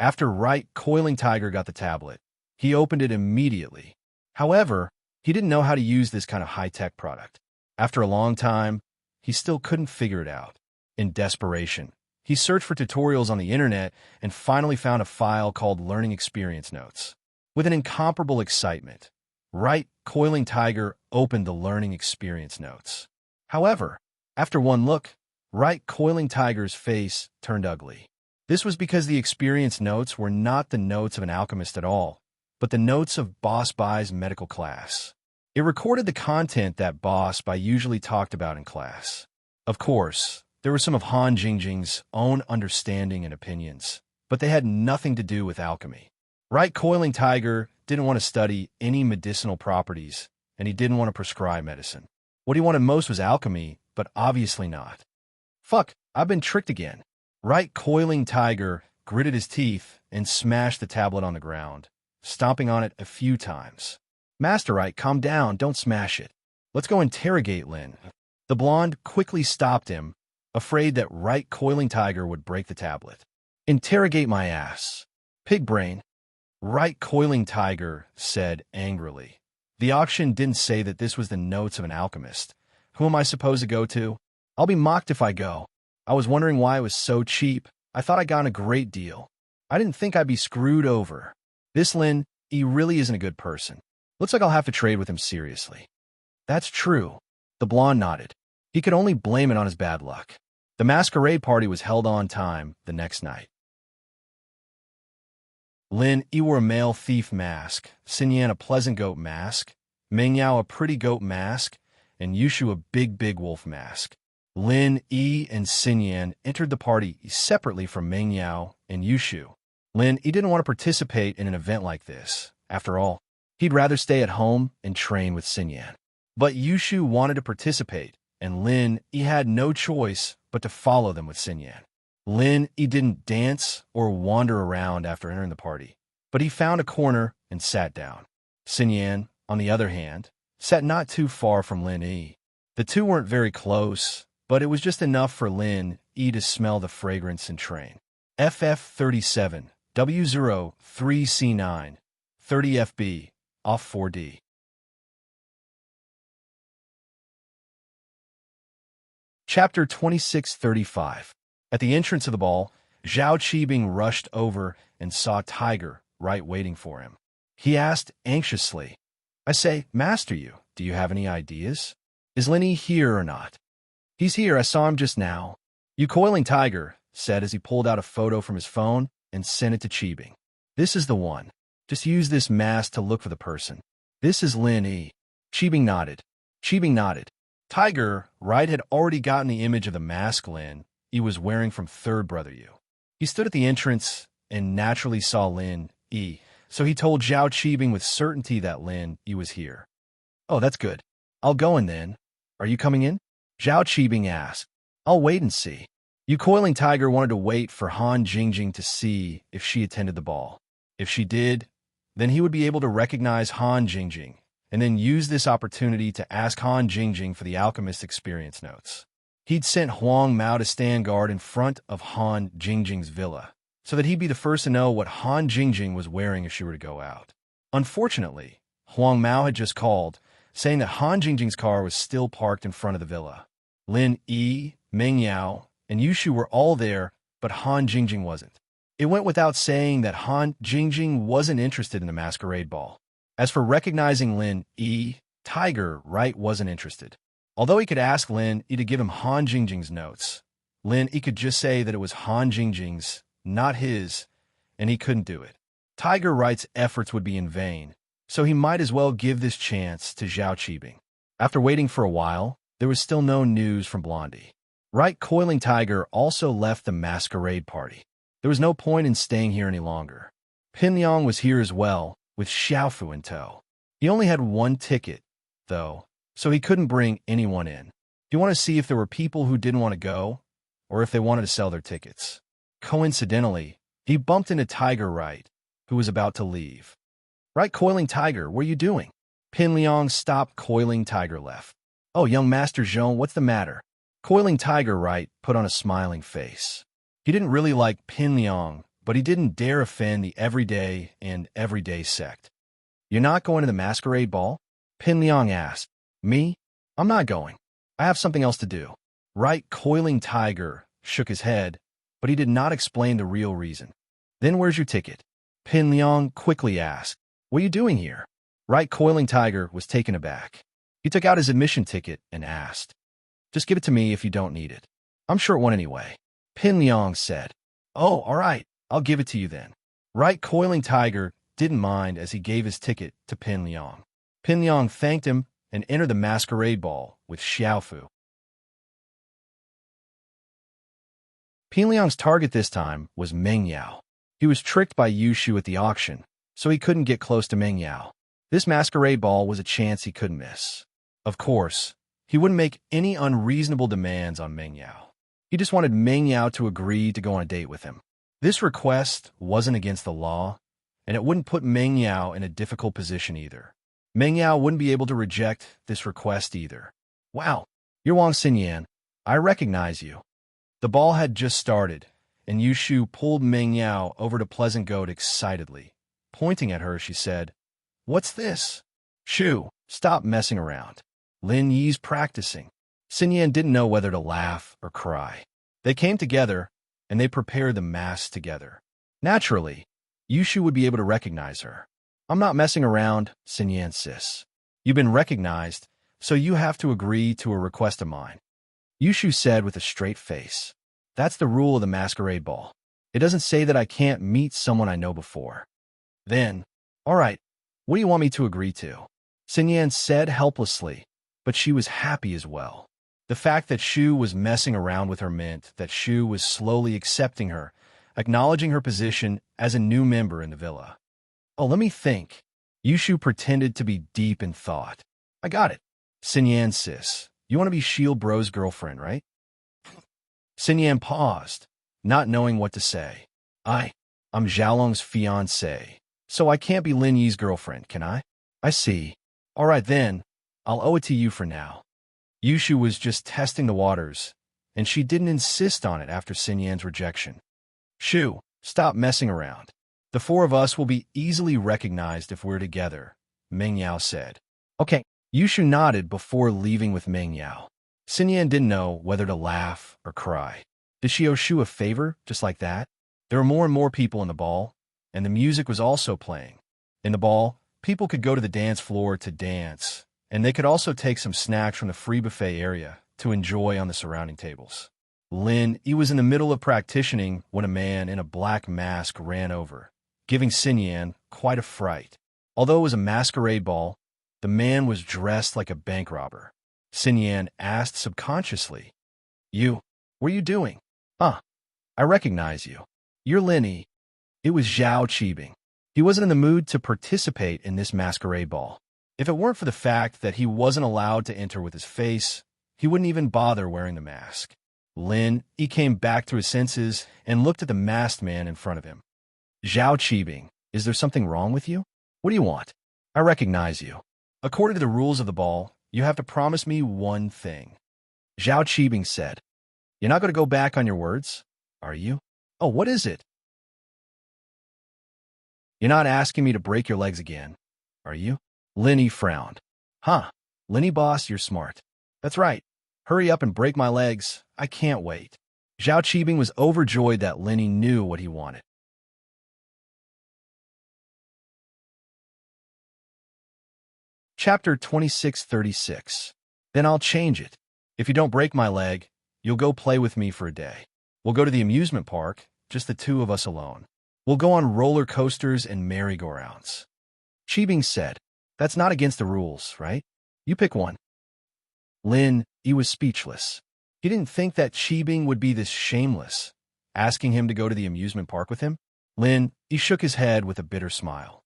After Right Coiling Tiger got the tablet, he opened it immediately. However, he didn't know how to use this kind of high-tech product. After a long time, he still couldn't figure it out. In desperation, he searched for tutorials on the internet and finally found a file called Learning Experience Notes. With an incomparable excitement, Right Coiling Tiger opened the Learning Experience Notes. However, after one look, Right Coiling Tiger's face turned ugly. This was because the experience notes were not the notes of an alchemist at all, but the notes of Boss Bai's medical class. It recorded the content that Boss Bai usually talked about in class. Of course, there were some of Han Jingjing's own understanding and opinions, but they had nothing to do with alchemy. Right Coiling Tiger didn't want to study any medicinal properties, and he didn't want to prescribe medicine. What he wanted most was alchemy, but obviously not. Fuck, I've been tricked again. Right Coiling Tiger gritted his teeth and smashed the tablet on the ground, stomping on it a few times. Master Right, calm down, don't smash it. Let's go interrogate Lin. The blonde quickly stopped him, afraid that Right Coiling Tiger would break the tablet. Interrogate my ass. Pig brain. Right Coiling Tiger said angrily. The auction didn't say that this was the notes of an alchemist. Who am I supposed to go to? I'll be mocked if I go. I was wondering why it was so cheap. I thought I got a great deal. I didn't think I'd be screwed over. This Lin, he really isn't a good person. Looks like I'll have to trade with him seriously. That's true. The blonde nodded. He could only blame it on his bad luck. The masquerade party was held on time the next night. Lin Yi wore a male thief mask, Xinyan a pleasant goat mask, Mengyao a pretty goat mask, and Yushu a big wolf mask. Lin Yi and Xinyan entered the party separately from Mengyao and Yushu. Lin Yi didn't want to participate in an event like this. After all, he'd rather stay at home and train with Xinyan. But Yushu wanted to participate, and Lin Yi had no choice but to follow them with Xinyan. Lin Yi didn't dance or wander around after entering the party, but he found a corner and sat down. Xinyan, on the other hand, sat not too far from Lin Yi. The two weren't very close, but it was just enough for Lin Yi to smell the fragrance and train. FF37, W03C9, 30FB, off 4D. Chapter 2635. At the entrance of the ball, Zhao Qibing rushed over and saw Tiger right waiting for him. He asked anxiously, I say, Master Yu, do you have any ideas? Is Lin Yi here or not? He's here, I saw him just now. You Coiling Tiger said as he pulled out a photo from his phone and sent it to Qibing. This is the one. Just use this mask to look for the person. This is Lin Yi. Qibing nodded. Tiger, right, had already gotten the image of the mask Lin Yi was wearing from third brother Yu. He stood at the entrance and naturally saw Lin Yi, so he told Zhao Qibing with certainty that Lin Yi was here. Oh, that's good. I'll go in then. Are you coming in? Zhao Qibing asked. I'll wait and see. Yu Coiling Tiger wanted to wait for Han Jingjing to see if she attended the ball. If she did, then he would be able to recognize Han Jingjing, and then use this opportunity to ask Han Jingjing for the alchemist experience notes. He'd sent Huang Mao to stand guard in front of Han Jingjing's villa, so that he'd be the first to know what Han Jingjing was wearing if she were to go out. Unfortunately, Huang Mao had just called, saying that Han Jingjing's car was still parked in front of the villa. Lin Yi, Meng Yao, and Yushu were all there, but Han Jingjing wasn't. It went without saying that Han Jingjing wasn't interested in the masquerade ball. As for recognizing Lin Yi, Tiger Right wasn't interested. Although he could ask Lin Yi to give him Han Jingjing's notes, Lin Yi could just say that it was Han Jingjing's, not his, and he couldn't do it. Tiger Right's efforts would be in vain, so he might as well give this chance to Zhao Qibing. After waiting for a while, there was still no news from Blondie. Right Coiling Tiger also left the masquerade party. There was no point in staying here any longer. Pin Liang was here as well, with Xiaofu in tow. He only had one ticket, though, so he couldn't bring anyone in. He wanted to see if there were people who didn't want to go, or if they wanted to sell their tickets. Coincidentally, he bumped into Tiger Right, who was about to leave. Right Coiling Tiger, what are you doing? Pin Liang stopped. Coiling Tiger left. Oh, young Master Zhong, what's the matter? Coiling Tiger Right put on a smiling face. He didn't really like Pin Liang, but he didn't dare offend the everyday sect. You're not going to the masquerade ball? Pin Liang asked. Me? I'm not going. I have something else to do. Right Coiling Tiger shook his head, but he did not explain the real reason. Then where's your ticket? Pin Liang quickly asked. What are you doing here? Right Coiling Tiger was taken aback. He took out his admission ticket and asked. Just give it to me if you don't need it. I'm sure it won't anyway. Pin Liang said. Oh, all right. I'll give it to you then. Right Coiling Tiger didn't mind as he gave his ticket to Pin Liang. Pin Liang thanked him and entered the masquerade ball with Xiaofu. Pin Liang's target this time was Meng Yao. He was tricked by Yushu at the auction, so he couldn't get close to Meng Yao. This masquerade ball was a chance he couldn't miss. Of course, he wouldn't make any unreasonable demands on Meng Yao. He just wanted Meng Yao to agree to go on a date with him. This request wasn't against the law, and it wouldn't put Meng Yao in a difficult position either. Meng Yao wouldn't be able to reject this request either. Wow, you're Wang Xinyan. I recognize you. The ball had just started, and Yushu pulled Meng Yao over to Pleasant Goat excitedly. Pointing at her, she said, What's this? Shu, stop messing around. Lin Yi's practicing. Xinyan didn't know whether to laugh or cry. They came together, and they prepared the mask together. Naturally, Yushu would be able to recognize her. I'm not messing around, Xinyan insists. You've been recognized, so you have to agree to a request of mine. Yushu said with a straight face. That's the rule of the masquerade ball. It doesn't say that I can't meet someone I know before. Then, all right, what do you want me to agree to? Xinyan said helplessly, but she was happy as well. The fact that Shu was messing around with her meant that Shu was slowly accepting her, acknowledging her position as a new member in the villa. Oh, let me think. Yushu pretended to be deep in thought. I got it. Xinyan sis, you want to be Shield Bro's girlfriend, right? Xinyan paused, not knowing what to say. I'm Xiaolong's fiancé, so I can't be Lin Yi's girlfriend, can I? I see. All right then, I'll owe it to you for now. Yushu was just testing the waters, and she didn't insist on it after Xinyan's rejection. Shu, stop messing around. The four of us will be easily recognized if we're together, Meng Yao said. Okay. Yushu nodded before leaving with Meng Yao. Xinyan didn't know whether to laugh or cry. Did she owe Shu a favor just like that? There were more and more people in the ball, and the music was also playing. In the ball, people could go to the dance floor to dance, and they could also take some snacks from the free buffet area to enjoy on the surrounding tables. Lin Yi was in the middle of practicing when a man in a black mask ran over, giving Xinyan quite a fright. Although it was a masquerade ball, the man was dressed like a bank robber. Xinyan asked subconsciously, what are you doing? Huh, I recognize you. You're Linny. It was Zhao Qibing. He wasn't in the mood to participate in this masquerade ball. If it weren't for the fact that he wasn't allowed to enter with his face, he wouldn't even bother wearing the mask. He came back to his senses and looked at the masked man in front of him. Zhao Qibing, is there something wrong with you? What do you want? I recognize you. According to the rules of the ball, you have to promise me one thing. Zhao Qibing said. You're not going to go back on your words, are you? Oh, what is it? You're not asking me to break your legs again, are you? Linny frowned. Huh, Linny boss, you're smart. That's right. Hurry up and break my legs. I can't wait. Zhao Qibing was overjoyed that Linny knew what he wanted. Chapter 2636. Then I'll change it. If you don't break my leg, you'll go play with me for a day. We'll go to the amusement park, just the two of us alone. We'll go on roller coasters and merry-go-rounds. Qibing said, that's not against the rules, right? You pick one. He was speechless. He didn't think that Qibing would be this shameless, asking him to go to the amusement park with him. He shook his head with a bitter smile.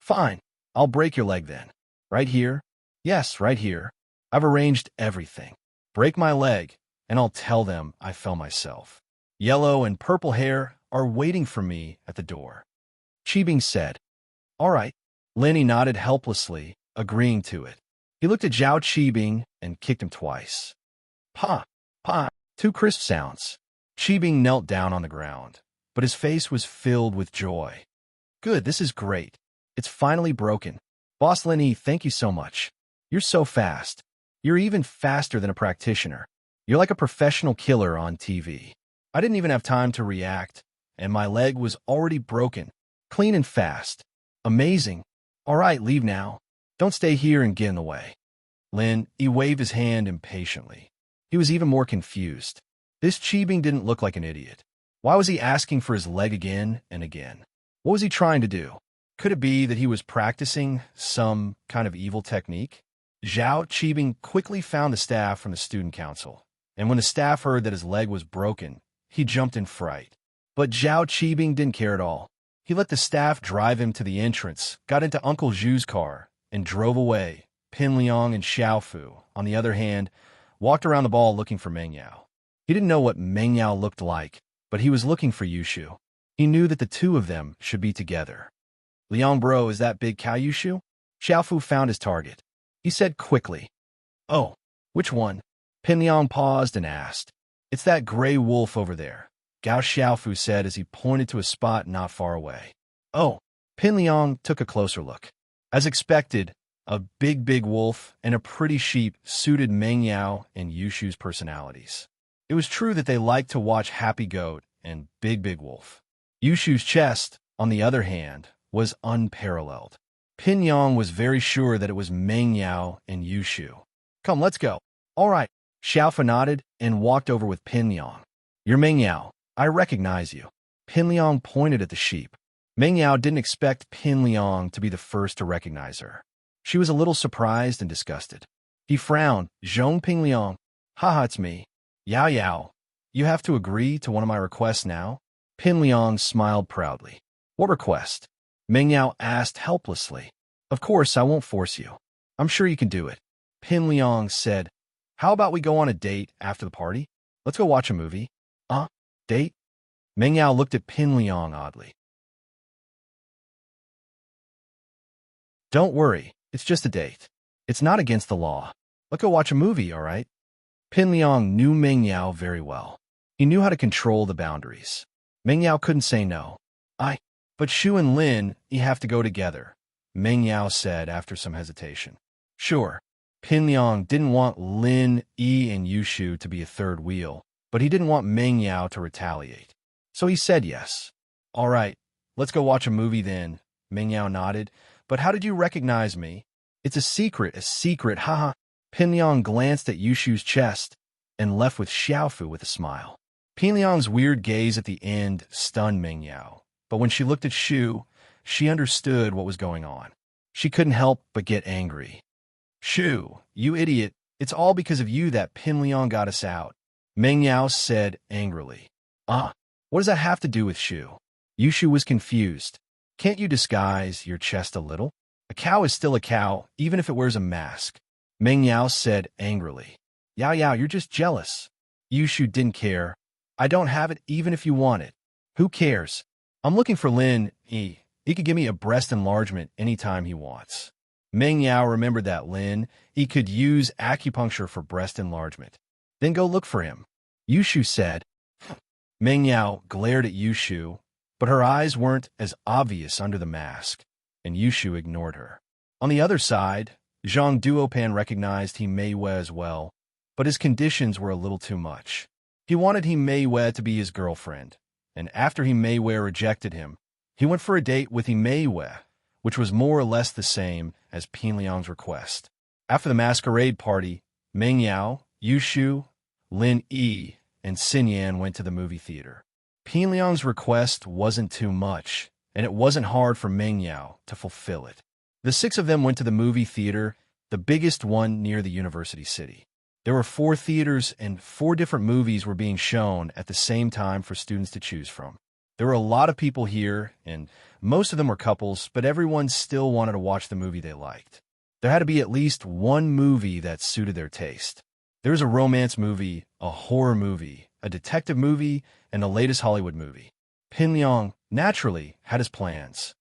Fine, I'll break your leg then. Right here? Yes, right here. I've arranged everything. Break my leg, and I'll tell them I fell myself. Yellow and purple hair are waiting for me at the door. Qibing said. All right. Linny nodded helplessly, agreeing to it. He looked at Zhao Qibing and kicked him twice. Pa! Pa! Two crisp sounds. Qibing knelt down on the ground, but his face was filled with joy. Good, this is great. It's finally broken. Boss Linny, thank you so much. You're so fast. You're even faster than a practitioner. You're like a professional killer on TV. I didn't even have time to react, and my leg was already broken. Clean and fast. Amazing. All right, leave now. Don't stay here and get in the way. He waved his hand impatiently. He was even more confused. This Qibing didn't look like an idiot. Why was he asking for his leg again and again? What was he trying to do? Could it be that he was practicing some kind of evil technique? Zhao Qibing quickly found the staff from the student council, and when the staff heard that his leg was broken, he jumped in fright. But Zhao Qibing didn't care at all. He let the staff drive him to the entrance, got into Uncle Zhu's car, and drove away. Pin Liang and Xiaofu, on the other hand, walked around the ball looking for Meng Yao. He didn't know what Meng Yao looked like, but he was looking for Yushu. He knew that the two of them should be together. Liang bro, is that big cow Yushu? Xiaofu found his target. He said quickly. Oh, which one? Pin Liang paused and asked. It's that gray wolf over there, Gao Xiaofu said as he pointed to a spot not far away. Oh, Pin Liang took a closer look. As expected, a big wolf and a pretty sheep suited Meng Yao and Yushu's personalities. It was true that they liked to watch Happy Goat and Big Wolf. Yushu's chest, on the other hand, was unparalleled. Pin Yang was very sure that it was Meng Yao and Yushu. Come, let's go. All right. Xiaofu nodded and walked over with Pin Yang. You're Meng Yao. I recognize you. Pin Liang pointed at the sheep. Meng Yao didn't expect Pin Liang to be the first to recognize her. She was a little surprised and disgusted. He frowned. Zhong Pin Liang. Haha, it's me. Yao. You have to agree to one of my requests now? Pin Liang smiled proudly. What request? Meng Yao asked helplessly. Of course, I won't force you. I'm sure you can do it. Pin Liang said, how about we go on a date after the party? Let's go watch a movie. Date? Meng Yao looked at Pin Liang oddly. Don't worry, it's just a date. It's not against the law. Let's go watch a movie, all right? Pin Liang knew Meng Yao very well. He knew how to control the boundaries. Meng Yao couldn't say no. But Shu and Lin, you have to go together, Meng Yao said after some hesitation. Sure. Pin Liang didn't want Lin, and Yushu to be a third wheel, but he didn't want Meng Yao to retaliate. So he said yes. All right, let's go watch a movie then, Meng Yao nodded. But how did you recognize me? It's a secret, haha. Pin Liang glanced at Yushu's chest and left with Xiaofu with a smile. Pin Liang's weird gaze at the end stunned Meng Yao. But when she looked at Shu, she understood what was going on. She couldn't help but get angry. Shu, you idiot, it's all because of you that Pin Liang got us out, Meng Yao said angrily. Ah, what does that have to do with Shu? Yushu was confused. Can't you disguise your chest a little? A cow is still a cow, even if it wears a mask. Meng Yao said angrily. Yao Yao, you're just jealous. Yushu didn't care. I don't have it even if you want it. Who cares? I'm looking for Lin Yi. He could give me a breast enlargement anytime he wants. Meng Yao remembered that Lin Yi could use acupuncture for breast enlargement. Then go look for him. Yushu said. Meng Yao glared at Yushu, but her eyes weren't as obvious under the mask, and Yushu ignored her. On the other side, Zhang Duopan recognized He Mei Wei as well, but his conditions were a little too much. He wanted He Mei Wei to be his girlfriend, and after He Mei Wei rejected him, he went for a date with He Mei Wei, which was more or less the same as Pin Liang's request. After the masquerade party, Meng Yao, Yushu, Lin Yi, and Xin Yan went to the movie theater. Pin Liang's request wasn't too much, and it wasn't hard for Meng Yao to fulfill it. The six of them went to the movie theater, the biggest one near the university city. There were 4 theaters and 4 different movies were being shown at the same time for students to choose from. There were a lot of people here, and most of them were couples, but everyone still wanted to watch the movie they liked. There had to be at least one movie that suited their taste. There was a romance movie, a horror movie, a detective movie, and the latest Hollywood movie. Pin Liang, naturally, had his plans.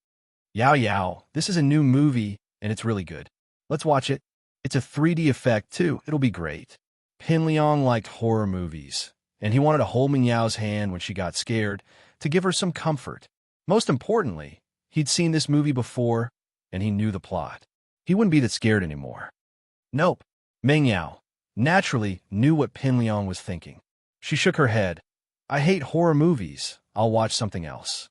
Yao Yao, this is a new movie, and it's really good. Let's watch it. It's a 3D effect, too. It'll be great. Pin Liang liked horror movies, and he wanted to hold Meng Yao's hand when she got scared to give her some comfort. Most importantly, he'd seen this movie before, and he knew the plot. He wouldn't be that scared anymore. Nope. Meng Yao, naturally, knew what Pin Liang was thinking. She shook her head. I hate horror movies. I'll watch something else.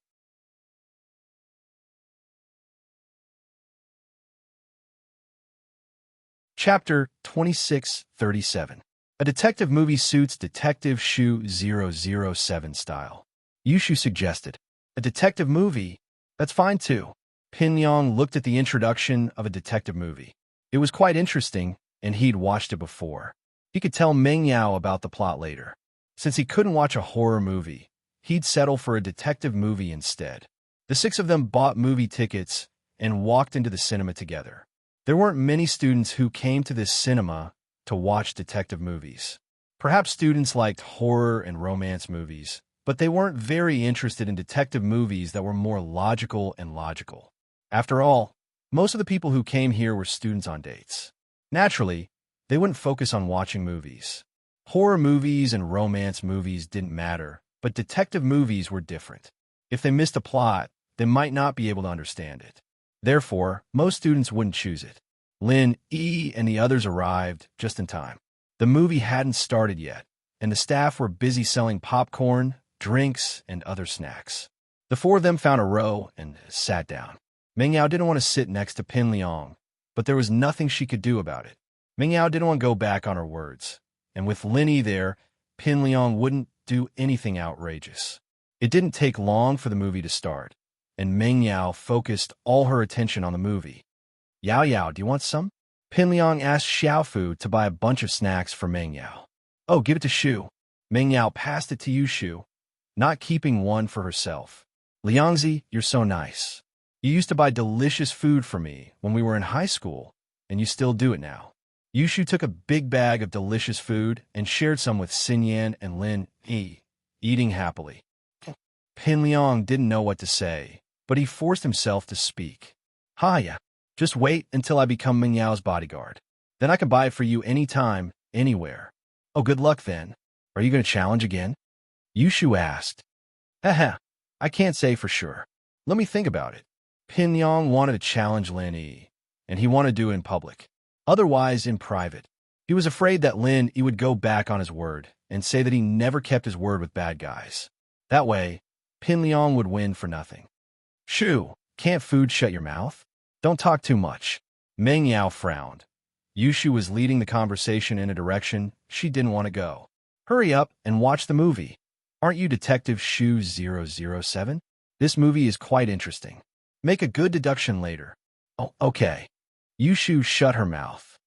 Chapter 2637. A detective movie suits Detective Shu 007 style. Yushu suggested. A detective movie? That's fine too. Pin Liang looked at the introduction of a detective movie. It was quite interesting, and he'd watched it before. He could tell Meng Yao about the plot later. Since he couldn't watch a horror movie, he'd settle for a detective movie instead. The 6 of them bought movie tickets and walked into the cinema together. There weren't many students who came to this cinema to watch detective movies. Perhaps students liked horror and romance movies, but they weren't very interested in detective movies that were more logical and logical. After all, most of the people who came here were students on dates. Naturally, they wouldn't focus on watching movies. Horror movies and romance movies didn't matter, but detective movies were different. If they missed a plot, they might not be able to understand it. Therefore, most students wouldn't choose it. Lin Yi and the others arrived just in time. The movie hadn't started yet, and the staff were busy selling popcorn, drinks, and other snacks. The 4 of them found a row and sat down. Meng Yao didn't want to sit next to Pin Liang, but there was nothing she could do about it. Meng Yao didn't want to go back on her words, and with Lin Yi there, Pin Liang wouldn't do anything outrageous. It didn't take long for the movie to start, and Meng Yao focused all her attention on the movie. Yao Yao, do you want some? Pin Liang asked Xiaofu to buy a bunch of snacks for Meng Yao. Oh, give it to Shu. Meng Yao passed it to Yushu, not keeping one for herself. Liangzi, you're so nice. You used to buy delicious food for me when we were in high school, and you still do it now. Yushu took a big bag of delicious food and shared some with Xin Yan and Lin Yi, eating happily. Pin Liang didn't know what to say, but he forced himself to speak. Hiya. Just wait until I become Meng Yao's bodyguard. Then I can buy it for you anytime, anywhere. Oh, good luck then. Are you going to challenge again? Yushu asked. Haha, I can't say for sure. Let me think about it. Pin Liang wanted to challenge Lin Yi, and he wanted to do it in public. Otherwise, in private. He was afraid that Lin Yi would go back on his word and say that he never kept his word with bad guys. That way, Pin Liang would win for nothing. Shu, can't food shut your mouth? Don't talk too much. Meng Yao frowned. Yushu was leading the conversation in a direction she didn't want to go. Hurry up and watch the movie. Aren't you Detective Shu 007? This movie is quite interesting. Make a good deduction later. Oh, okay. Yushu shut her mouth.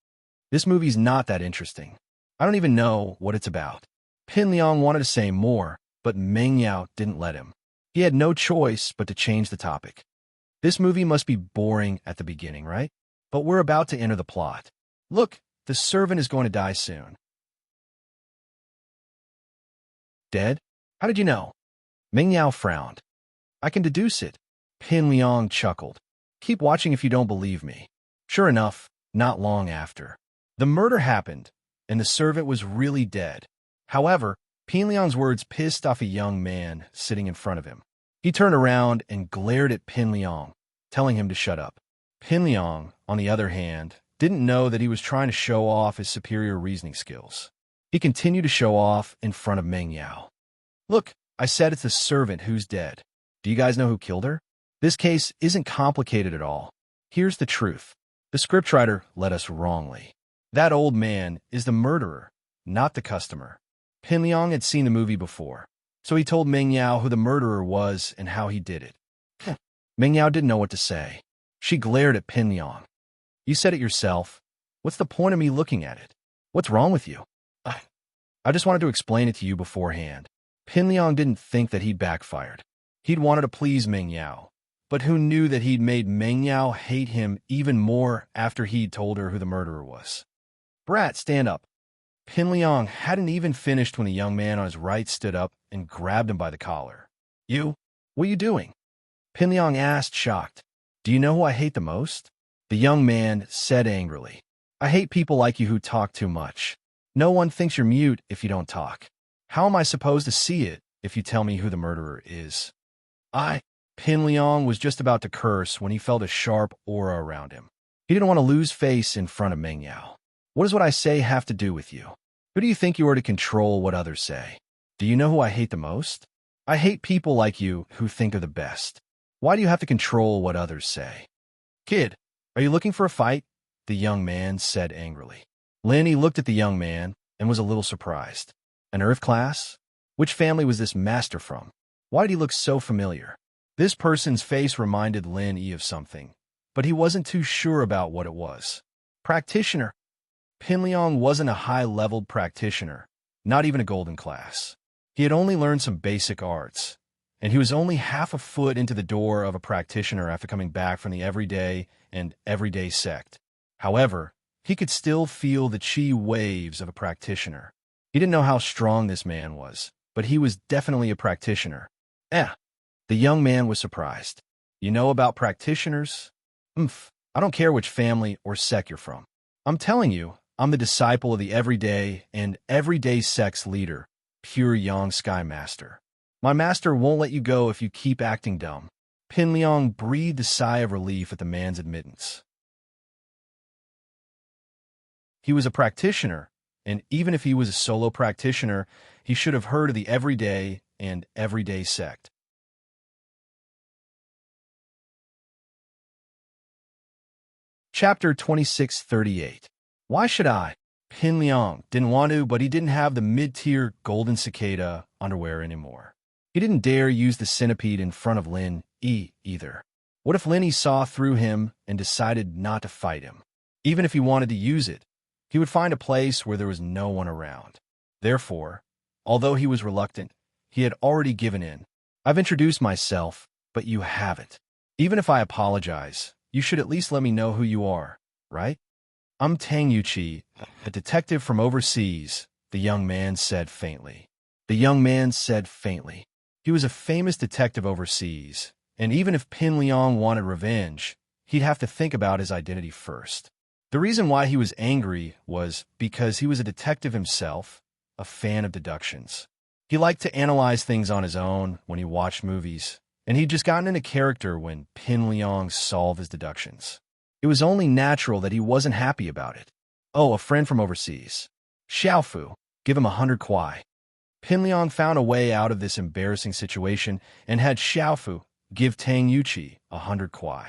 This movie's not that interesting. I don't even know what it's about. Pin Liang wanted to say more, but Meng Yao didn't let him. He had no choice but to change the topic. This movie must be boring at the beginning, right? But we're about to enter the plot. Look, the servant is going to die soon. Dead? How did you know? Meng Yao frowned. I can deduce it. Pin Liang chuckled. Keep watching if you don't believe me. Sure enough, not long after, the murder happened, and the servant was really dead. However, Pin Liang's words pissed off a young man sitting in front of him. He turned around and glared at Pin Liang, telling him to shut up. Pin Liang, on the other hand, didn't know that he was trying to show off his superior reasoning skills. He continued to show off in front of Meng Yao. Look, I said it's the servant who's dead. Do you guys know who killed her? This case isn't complicated at all. Here's the truth. The scriptwriter led us wrongly. That old man is the murderer, not the customer. Pin Liang had seen the movie before, so he told Meng Yao who the murderer was and how he did it. Meng Yao didn't know what to say. She glared at Pin Liang. You said it yourself. What's the point of me looking at it? What's wrong with you? I just wanted to explain it to you beforehand. Pin Liang didn't think that he'd backfired. He'd wanted to please Meng Yao, but who knew that he'd made Meng Yao hate him even more after he'd told her who the murderer was? Brat, stand up. Pin Liang hadn't even finished when the young man on his right stood up and grabbed him by the collar. You? What are you doing? Pin Liang asked, shocked. Do you know who I hate the most? The young man said angrily. I hate people like you who talk too much. No one thinks you're mute if you don't talk. How am I supposed to see it if you tell me who the murderer is? Pin Liang was just about to curse when he felt a sharp aura around him. He didn't want to lose face in front of Meng Yao. What does what I say have to do with you? Who do you think you are to control what others say? Do you know who I hate the most? I hate people like you who think of the best. Why do you have to control what others say? Kid, are you looking for a fight? The young man said angrily. Lenny looked at the young man and was a little surprised. An Earth class? Which family was this master from? Why did he look so familiar? This person's face reminded Lin Yi of something, but he wasn't too sure about what it was. Practitioner. Pin Liang wasn't a high-leveled practitioner, not even a golden class. He had only learned some basic arts, and he was only half a foot into the door of a practitioner after coming back from the everyday sect. However, he could still feel the chi waves of a practitioner. He didn't know how strong this man was, but he was definitely a practitioner. The young man was surprised. You know about practitioners? I don't care which family or sect you're from. I'm telling you, I'm the disciple of the everyday sect's leader, Pure Yang Sky Master. My master won't let you go if you keep acting dumb. Pin Liang breathed a sigh of relief at the man's admittance. He was a practitioner, and even if he was a solo practitioner, he should have heard of the everyday sect. Chapter 2638. Why should I? Pin Liang didn't want to, but he didn't have the mid-tier golden cicada underwear anymore. He didn't dare use the centipede in front of Lin Yi either. What if Lin Yi saw through him and decided not to fight him? Even if he wanted to use it, he would find a place where there was no one around. Therefore, although he was reluctant, he had already given in. I've introduced myself, but you haven't. Even if I apologize, you should at least let me know who you are, right? I'm Tang Yuqi, a detective from overseas, the young man said faintly. He was a famous detective overseas, and even if Pin Liang wanted revenge, he'd have to think about his identity first. The reason why he was angry was because he was a detective himself, a fan of deductions. He liked to analyze things on his own when he watched movies, and he'd just gotten into character when Pin Liang solved his deductions. It was only natural that he wasn't happy about it. Oh, a friend from overseas. Xiaofu, give him 100 kuai. Pin Liang found a way out of this embarrassing situation and had Xiaofu give Tang Yuqi 100 kuai.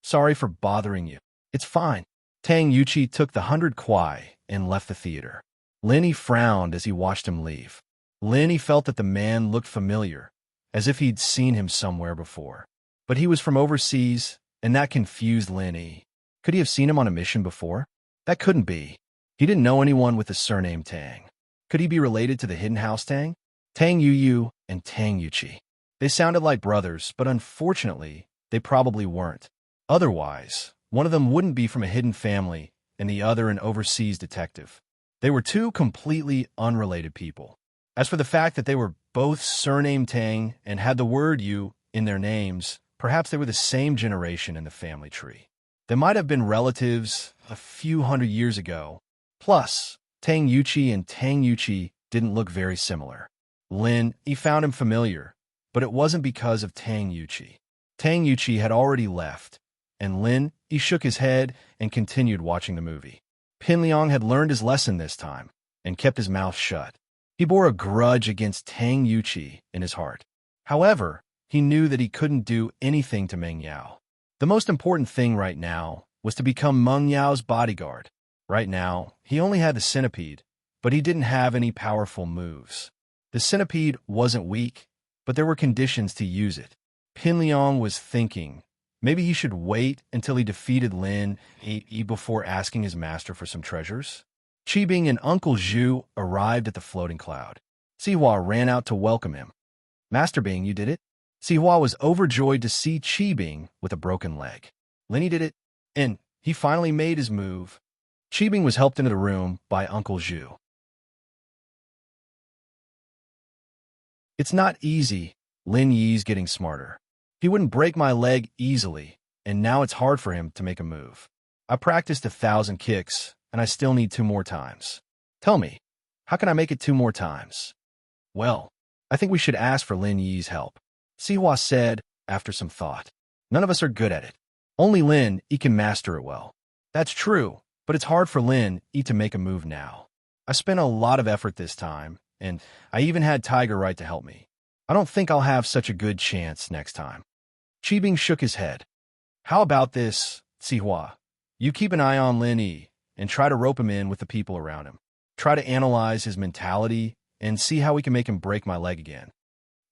Sorry for bothering you. It's fine. Tang Yuqi took the 100 kuai and left the theater. Lin Yi frowned as he watched him leave. Lin Yi felt that the man looked familiar, as if he'd seen him somewhere before. But he was from overseas, and that confused Lin Yi. Could he have seen him on a mission before? That couldn't be. He didn't know anyone with the surname Tang. Could he be related to the Hidden House Tang? Tang Yu, and Tang Yuqi. They sounded like brothers, but unfortunately, they probably weren't. Otherwise, one of them wouldn't be from a hidden family and the other an overseas detective. They were two completely unrelated people. As for the fact that they were both surnamed Tang and had the word Yu in their names, perhaps they were the same generation in the family tree. They might have been relatives a few hundred years ago. Plus, Tang Yuqi and Tang Yuqi didn't look very similar. Lin, he found him familiar, but it wasn't because of Tang Yuqi. Tang Yuqi had already left, and Lin, he shook his head and continued watching the movie. Pin Liang had learned his lesson this time and kept his mouth shut. He bore a grudge against Tang Yuqi in his heart. However, he knew that he couldn't do anything to Meng Yao. The most important thing right now was to become Meng Yao's bodyguard. Right now, he only had the centipede, but he didn't have any powerful moves. The centipede wasn't weak, but there were conditions to use it. Pin Liang was thinking maybe he should wait until he defeated Lin Yi before asking his master for some treasures. Qi Bing and Uncle Zhu arrived at the floating cloud. Sihua ran out to welcome him. Master Bing, you did it? Sihua was overjoyed to see Qi Bing with a broken leg. Linny did it, and he finally made his move. Qi Bing was helped into the room by Uncle Zhu. It's not easy. Lin Yi's getting smarter. He wouldn't break my leg easily, and now it's hard for him to make a move. I practiced 1,000 kicks, and I still need 2 more times. Tell me, how can I make it 2 more times? Well, I think we should ask for Lin Yi's help. Sihua said after some thought. None of us are good at it. Only Lin Yi can master it well. That's true, but it's hard for Lin Yi to make a move now. I spent a lot of effort this time, and I even had Tiger Right to help me. I don't think I'll have such a good chance next time. Qi Bing shook his head. How about this, Sihua? You keep an eye on Lin Yi and try to rope him in with the people around him. Try to analyze his mentality and see how we can make him break my leg again.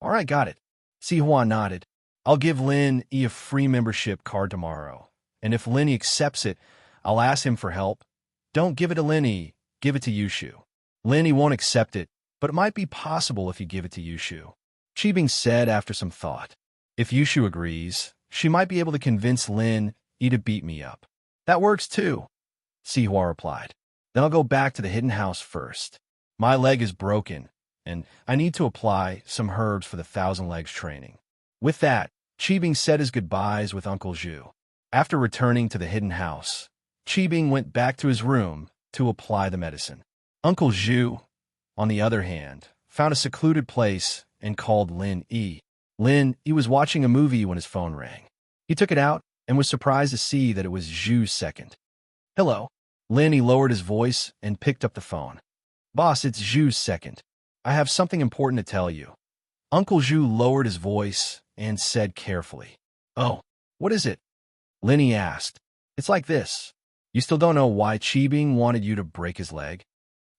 All right, got it. Sihua nodded. I'll give Lin Yi a free membership card tomorrow, and if Lin Yi accepts it, I'll ask him for help. Don't give it to Lin Yi, give it to Yushu. Lin Yi won't accept it, but it might be possible if you give it to Yushu. Qi Bing said after some thought. If Yushu agrees, she might be able to convince Lin Yi to beat me up. That works too, Sihua replied. Then I'll go back to the hidden house first. My leg is broken, and I need to apply some herbs for the 1,000 legs training. With that, Qi Bing said his goodbyes with Uncle Zhu. After returning to the hidden house, Qi Bing went back to his room to apply the medicine. Uncle Zhu, on the other hand, found a secluded place and called Lin Yi. Lin Yi was watching a movie when his phone rang. He took it out and was surprised to see that it was Zhu's second. Hello. Lin Yi lowered his voice and picked up the phone. Boss, it's Zhu's second. I have something important to tell you. Uncle Zhu lowered his voice and said carefully. Oh, what is it? Lin Yi asked. It's like this. You still don't know why Qi Bing wanted you to break his leg?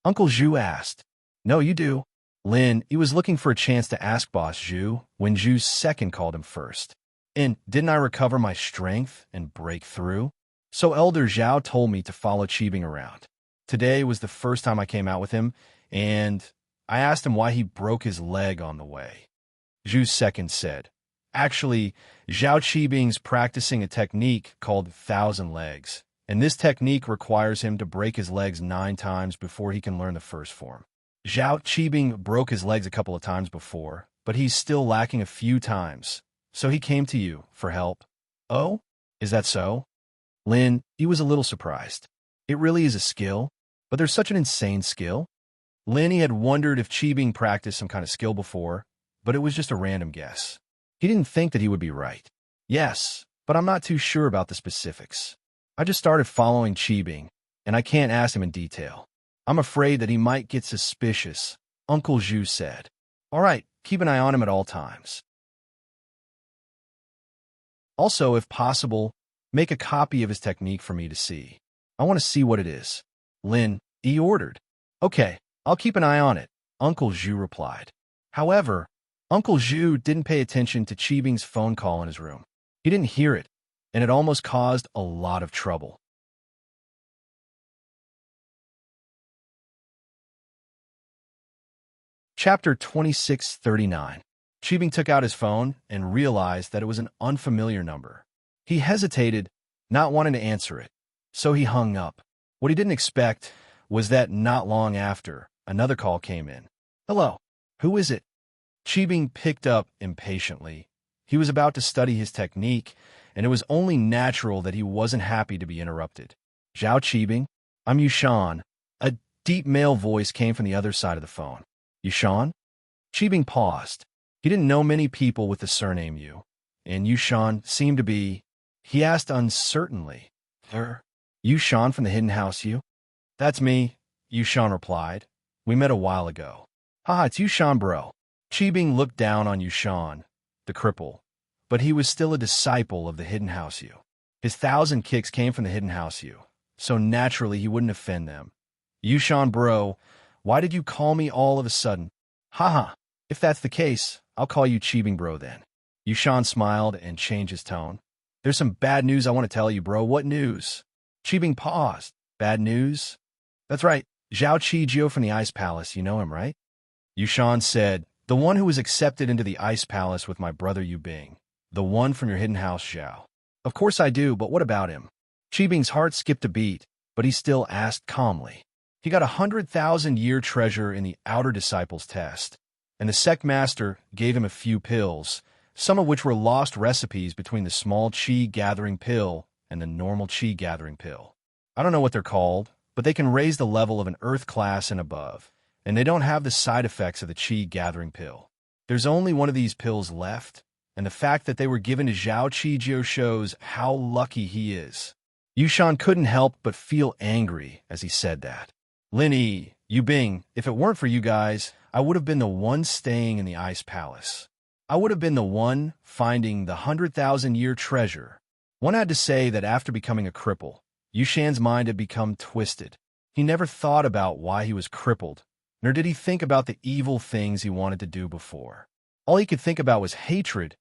Uncle Zhu asked. No, you do. Lin Yi was looking for a chance to ask Boss Zhu when Zhu's second called him first. And didn't I recover my strength and break through? So Elder Zhao told me to follow Qi Bing around. Today was the first time I came out with him, and I asked him why he broke his leg on the way. Zhu's second said, actually, Zhao Qi Bing's practicing a technique called 1,000 legs, and this technique requires him to break his legs 9 times before he can learn the first form. Zhao Qi Bing broke his legs a couple of times before, but he's still lacking a few times, so he came to you for help. Oh? Is that so? Lin Yi was a little surprised. It really is a skill, but there's such an insane skill. Lin Yi had wondered if Qi Bing practiced some kind of skill before, but it was just a random guess. He didn't think that he would be right. Yes, but I'm not too sure about the specifics. I just started following Qi Bing, and I can't ask him in detail. I'm afraid that he might get suspicious, Uncle Zhu said. All right, keep an eye on him at all times. Also, if possible, make a copy of his technique for me to see. I want to see what it is. Lin Yi ordered. Okay, I'll keep an eye on it, Uncle Zhu replied. However, Uncle Zhu didn't pay attention to Qi Bing's phone call in his room. He didn't hear it, and it almost caused a lot of trouble. Chapter 2639. Cheebing took out his phone and realized that it was an unfamiliar number. He hesitated, not wanting to answer it, so he hung up. What he didn't expect was that not long after, another call came in. "Hello, who is it?" Cheebing picked up impatiently. He was about to study his technique, and it was only natural that he wasn't happy to be interrupted. "Zhao Cheebing, I'm Yushan." A deep male voice came from the other side of the phone. "Yushan?" Cheebing paused. He didn't know many people with the surname Yu, and Yushan seemed to be. He asked uncertainly, Yushan from the Hidden House Yu?" "That's me," Yushan replied. "We met a while ago." "Haha, it's Yushan, bro." Cheebing looked down on Yushan, the cripple, but he was still a disciple of the Hidden House Yu. His 1,000 kicks came from the Hidden House Yu, so naturally he wouldn't offend them. "Yushan, bro, why did you call me all of a sudden?" "Haha, if that's the case, I'll call you Cheebing bro then." Yushan smiled and changed his tone. "There's some bad news I want to tell you, bro." "What news?" Cheebing paused. "Bad news?" "That's right, Zhao Qijio from the Ice Palace, you know him, right?" Yushan said, "The one who was accepted into the Ice Palace with my brother Yu Bing. The one from your hidden house, Zhao." "Of course I do, but what about him?" Cheebing's heart skipped a beat, but he still asked calmly. "He got 100,000-year treasure in the Outer Disciples test, and the sect master gave him a few pills, some of which were lost recipes between the small chi-gathering pill and the normal chi-gathering pill. I don't know what they're called, but they can raise the level of an Earth class and above, and they don't have the side effects of the chi-gathering pill. There's only one of these pills left, and the fact that they were given to Zhao Qijio shows how lucky he is." Yushan couldn't help but feel angry as he said that. "Lin Yi, Yu Bing, if it weren't for you guys, I would have been the one staying in the Ice Palace. I would have been the one finding the 100,000-year treasure." One had to say that after becoming a cripple, Yushan's mind had become twisted. He never thought about why he was crippled, nor did he think about the evil things he wanted to do before. All he could think about was hatred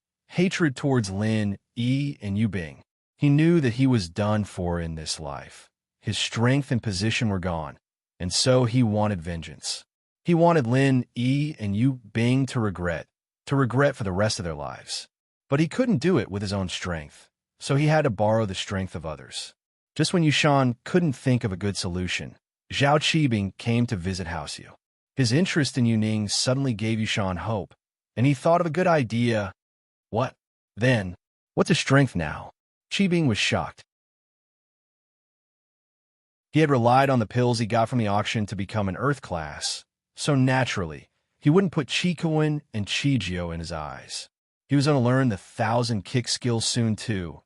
towards Lin Yi and Yu Bing. He knew that he was done for in this life. His strength and position were gone, and so he wanted vengeance. He wanted Lin Yi and Yu Bing to regret for the rest of their lives. But he couldn't do it with his own strength, so he had to borrow the strength of others. Just when Yushan couldn't think of a good solution, Zhao Cheebing came to visit House Yu. His interest in Yuning suddenly gave Yushan hope, and he thought of a good idea. "What? Then, what's his strength now?" Cheebing was shocked. He had relied on the pills he got from the auction to become an Earth class, so naturally, he wouldn't put Chikuin and Chijio in his eyes. He was going to learn the 1,000 kick skills soon too,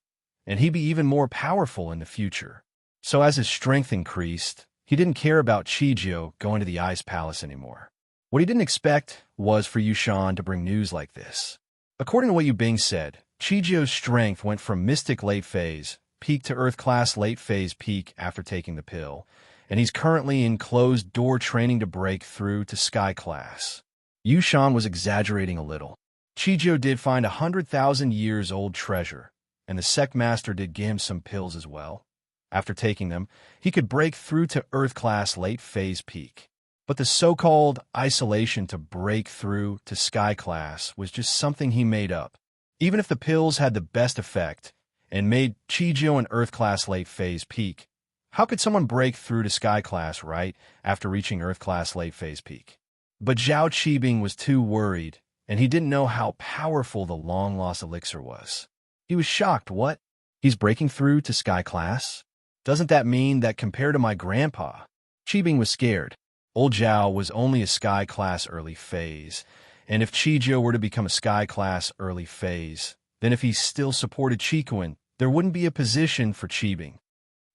and he'd be even more powerful in the future. So as his strength increased, he didn't care about Chijio going to the Ice Palace anymore. What he didn't expect was for Yushan to bring news like this. According to what Yu Bing said, Chijio's strength went from Mystic late phase peak to Earth class late phase peak after taking the pill, and he's currently in closed door training to break through to Sky class. Yushan was exaggerating a little. Chijio did find 100,000 years old treasure, and the sect master did give him some pills as well. After taking them, he could break through to Earth class late phase peak. But the so-called isolation to break through to Sky class was just something he made up. Even if the pills had the best effect and made Chijio an Earth class late phase peak, how could someone break through to Sky class right after reaching Earth class late phase peak? But Zhao Cheebing was too worried, and he didn't know how powerful the long-lost elixir was. He was shocked. "What? He's breaking through to Sky class? Doesn't that mean that compared to my grandpa?" Cheebing was scared. Old Zhao was only a Sky class early phase, and if Chijio were to become a Sky class early phase, then if he still supported Chikuin, there wouldn't be a position for Cheebing.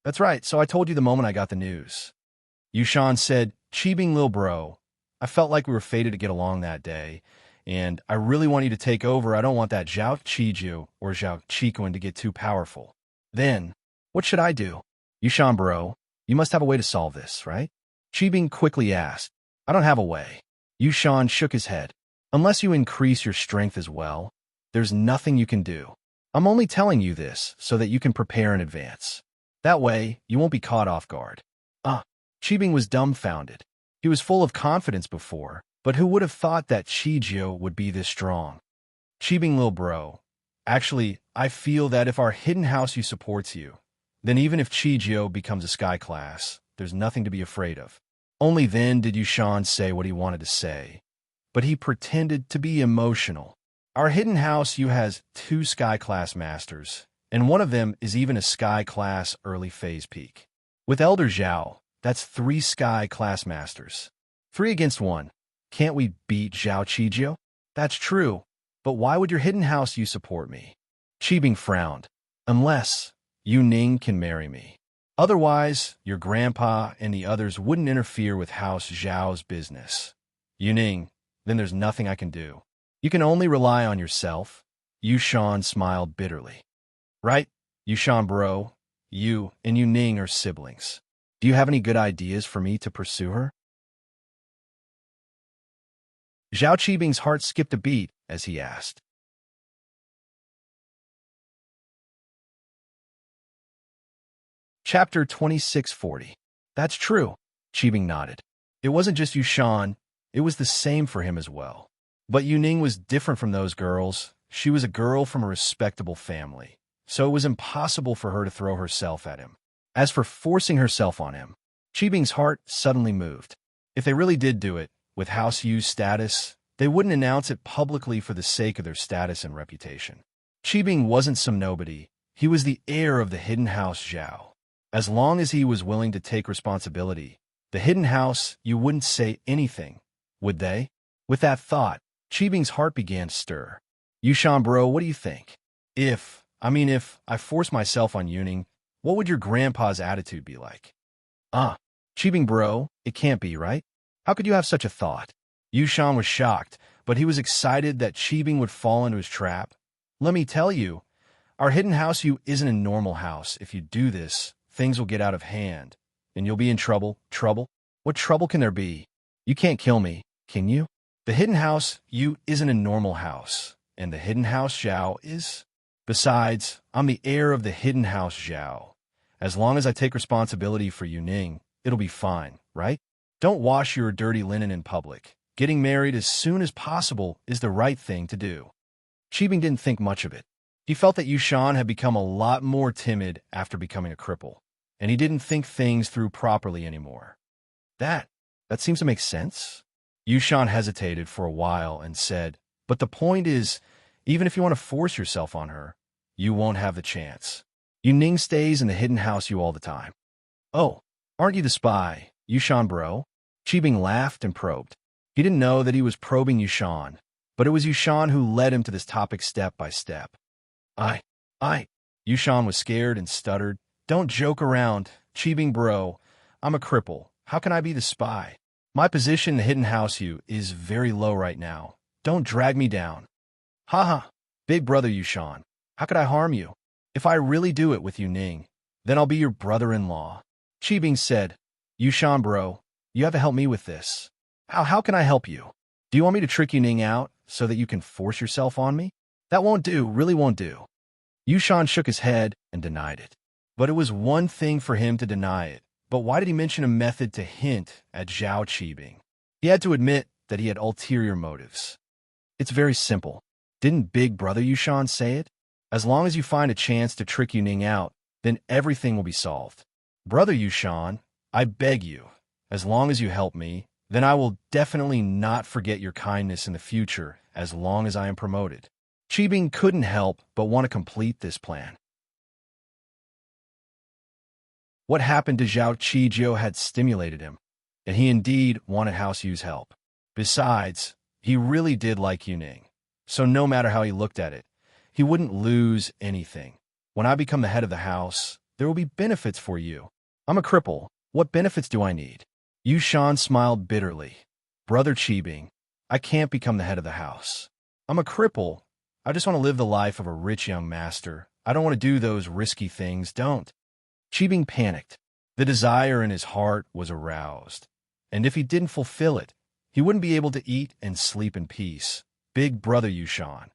"That's right, so I told you the moment I got the news." Yushan said, "Cheebing, lil bro, I felt like we were fated to get along that day, and I really want you to take over. I don't want that Zhao Chijio or Zhao Chikuin to get too powerful." "Then, what should I do?" "Yushan, bro, you must have a way to solve this, right?" Cheebing quickly asked. "I don't have a way." Yushan shook his head. "Unless you increase your strength as well, there's nothing you can do. I'm only telling you this so that you can prepare in advance. That way, you won't be caught off guard." Cheebing was dumbfounded. He was full of confidence before, But who would have thought that Chijio would be this strong? Cheebing lil bro. Actually, I feel that if our hidden house you supports you, then even if Chijio becomes a sky class, there's nothing to be afraid of. Only then did Yushan say what he wanted to say. But he pretended to be emotional. Our hidden house you has 2 sky class masters, and one of them is even a sky class early phase peak. With Elder Zhao, that's 3 sky class masters. 3 against 1. Can't we beat Zhao Chijio? That's true, but why would your hidden house you support me? Qibing frowned. Unless Yu Ning can marry me. Otherwise, your grandpa and the others wouldn't interfere with House Zhao's business. Yu Ning, then there's nothing I can do. You can only rely on yourself. Yushan smiled bitterly. Right, Yushan bro, you and Yu Ning are siblings. Do you have any good ideas for me to pursue her? Zhao Qibing's heart skipped a beat as he asked. Chapter 2640. That's true, Qibing nodded. It wasn't just Yushan, it was the same for him as well. But Yu Ning was different from those girls. She was a girl from a respectable family, so it was impossible for her to throw herself at him. As for forcing herself on him, Qibing's heart suddenly moved. If they really did do it, with House Yu's status, they wouldn't announce it publicly for the sake of their status and reputation. Qibing wasn't some nobody. He was the heir of the hidden house Zhao. As long as he was willing to take responsibility, the hidden house, you wouldn't say anything, would they? With that thought, Qibing's heart began to stir. Yushan bro, what do you think? If I force myself on Yuning, what would your grandpa's attitude be like? Qibing bro, it can't be, right? How could you have such a thought? Yushan was shocked, but he was excited that Qibing would fall into his trap. Let me tell you, our hidden house you isn't a normal house. If you do this, things will get out of hand, and you'll be in trouble. Trouble? What trouble can there be? You can't kill me, can you? The hidden house you isn't a normal house, and the hidden house Zhao is. Besides, I'm the heir of the hidden house Zhao. As long as I take responsibility for Yu Ning, it'll be fine, right? Don't wash your dirty linen in public. Getting married as soon as possible is the right thing to do. Qibing didn't think much of it. He felt that Yushan had become a lot more timid after becoming a cripple, and he didn't think things through properly anymore. That seems to make sense. Yushan hesitated for a while and said, but the point is, even if you want to force yourself on her, you won't have the chance. Yu Ning stays in the hidden house you all the time. Oh, aren't you the spy, Yushan bro? Qibing laughed and probed. He didn't know that he was probing Yushan, but it was Yushan who led him to this topic step by step. Yushan was scared and stuttered. Don't joke around, Qibing bro. I'm a cripple. How can I be the spy? My position in the hidden house you is very low right now. Don't drag me down. Haha, big brother Yushan. How could I harm you? If I really do it with Yu Ning, then I'll be your brother-in-law. Qibing said, Yushan bro, you have to help me with this. How can I help you? Do you want me to trick Yu Ning out so that you can force yourself on me? That won't do, really won't do. Yushan shook his head and denied it. But it was one thing for him to deny it. But why did he mention a method to hint at Zhao Qibing? He had to admit that he had ulterior motives. It's very simple. Didn't Big Brother Yushan say it? As long as you find a chance to trick Yu Ning out, then everything will be solved. Brother Yushan, I beg you, as long as you help me, then I will definitely not forget your kindness in the future as long as I am promoted. Qibing couldn't help but want to complete this plan. What happened to Zhao Qijio had stimulated him, and he indeed wanted House Yu's help. Besides, he really did like Yu Ning, so no matter how he looked at it, he wouldn't lose anything. When I become the head of the house, there will be benefits for you. I'm a cripple. What benefits do I need? Yushan smiled bitterly. Brother Qibing, I can't become the head of the house. I'm a cripple. I just want to live the life of a rich young master. I don't want to do those risky things, don't. Qibing panicked. The desire in his heart was aroused, and if he didn't fulfill it, he wouldn't be able to eat and sleep in peace. Big brother Yushan,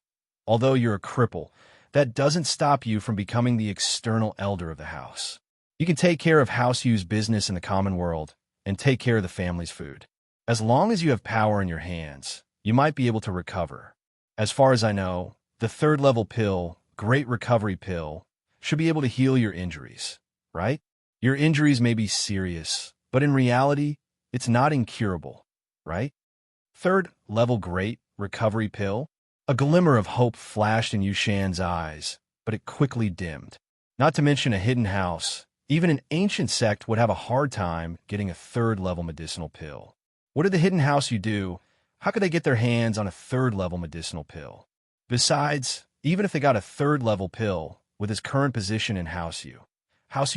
although you're a cripple, that doesn't stop you from becoming the external elder of the house. You can take care of House Yu's business in the common world and take care of the family's food. As long as you have power in your hands, you might be able to recover. As far as I know, the third-level pill, Great Recovery Pill, should be able to heal your injuries, right? Your injuries may be serious, but in reality, it's not incurable, right? Third-level Great Recovery Pill? A glimmer of hope flashed in Yushan's eyes, but it quickly dimmed. Not to mention a hidden house. Even an ancient sect would have a hard time getting a third-level medicinal pill. What did the hidden house you do? How could they get their hands on a third-level medicinal pill? Besides, even if they got a third-level pill, with his current position in House U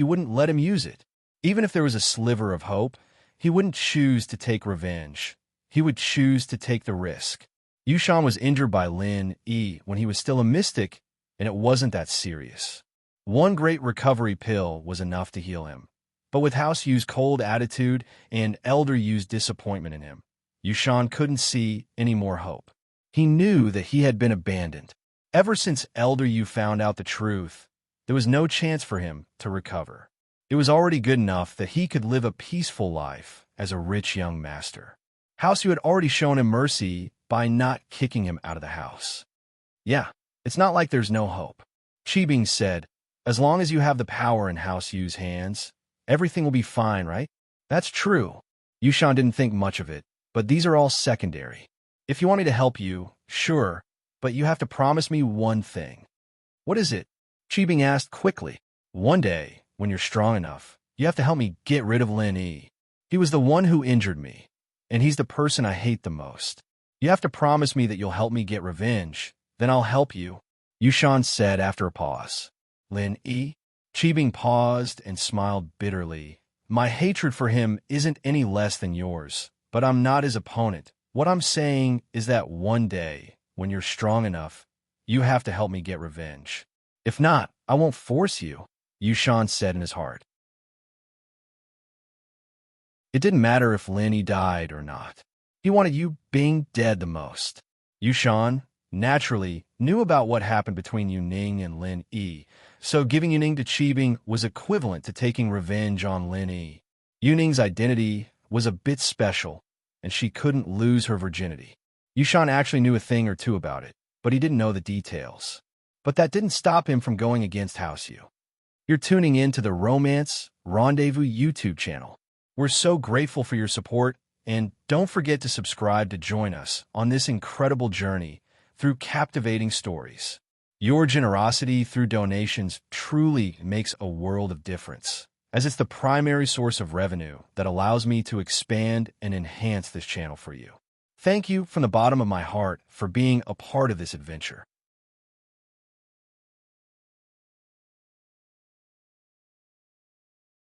wouldn't let him use it. Even if there was a sliver of hope, he wouldn't choose to take revenge. He would choose to take the risk. Yushan was injured by Lin Yi when he was still a mystic, and it wasn't that serious. One great recovery pill was enough to heal him. But with House Yu's cold attitude and Elder Yu's disappointment in him, Yushan couldn't see any more hope. He knew that he had been abandoned. Ever since Elder Yu found out the truth, there was no chance for him to recover. It was already good enough that he could live a peaceful life as a rich young master. House Yu had already shown him mercy by not kicking him out of the house. Yeah, it's not like there's no hope. Qibing said, as long as you have the power in House Yu's hands, everything will be fine, right? That's true. Yushan didn't think much of it, but these are all secondary. If you want me to help you, sure, but you have to promise me one thing. What is it? Qibing asked quickly. One day, when you're strong enough, you have to help me get rid of Lin Yi. He was the one who injured me, and he's the person I hate the most. You have to promise me that you'll help me get revenge, then I'll help you, Yushan said after a pause. Lin Yi? Qibing paused and smiled bitterly. My hatred for him isn't any less than yours, but I'm not his opponent. What I'm saying is that one day, when you're strong enough, you have to help me get revenge. If not, I won't force you, Yushan said in his heart. It didn't matter if Lin Yi died or not. He wanted you being dead the most. Yushan, naturally, knew about what happened between Yuning and Lin Yi, so giving Yuning to Qibing was equivalent to taking revenge on Lin Yi. Yuning's identity was a bit special, and she couldn't lose her virginity. Yushan actually knew a thing or two about it, but he didn't know the details. But that didn't stop him from going against House Yu. You're tuning in to the Romance Rendezvous YouTube channel. We're so grateful for your support, and don't forget to subscribe to join us on this incredible journey through captivating stories. Your generosity through donations truly makes a world of difference, as it's the primary source of revenue that allows me to expand and enhance this channel for you. Thank you from the bottom of my heart for being a part of this adventure.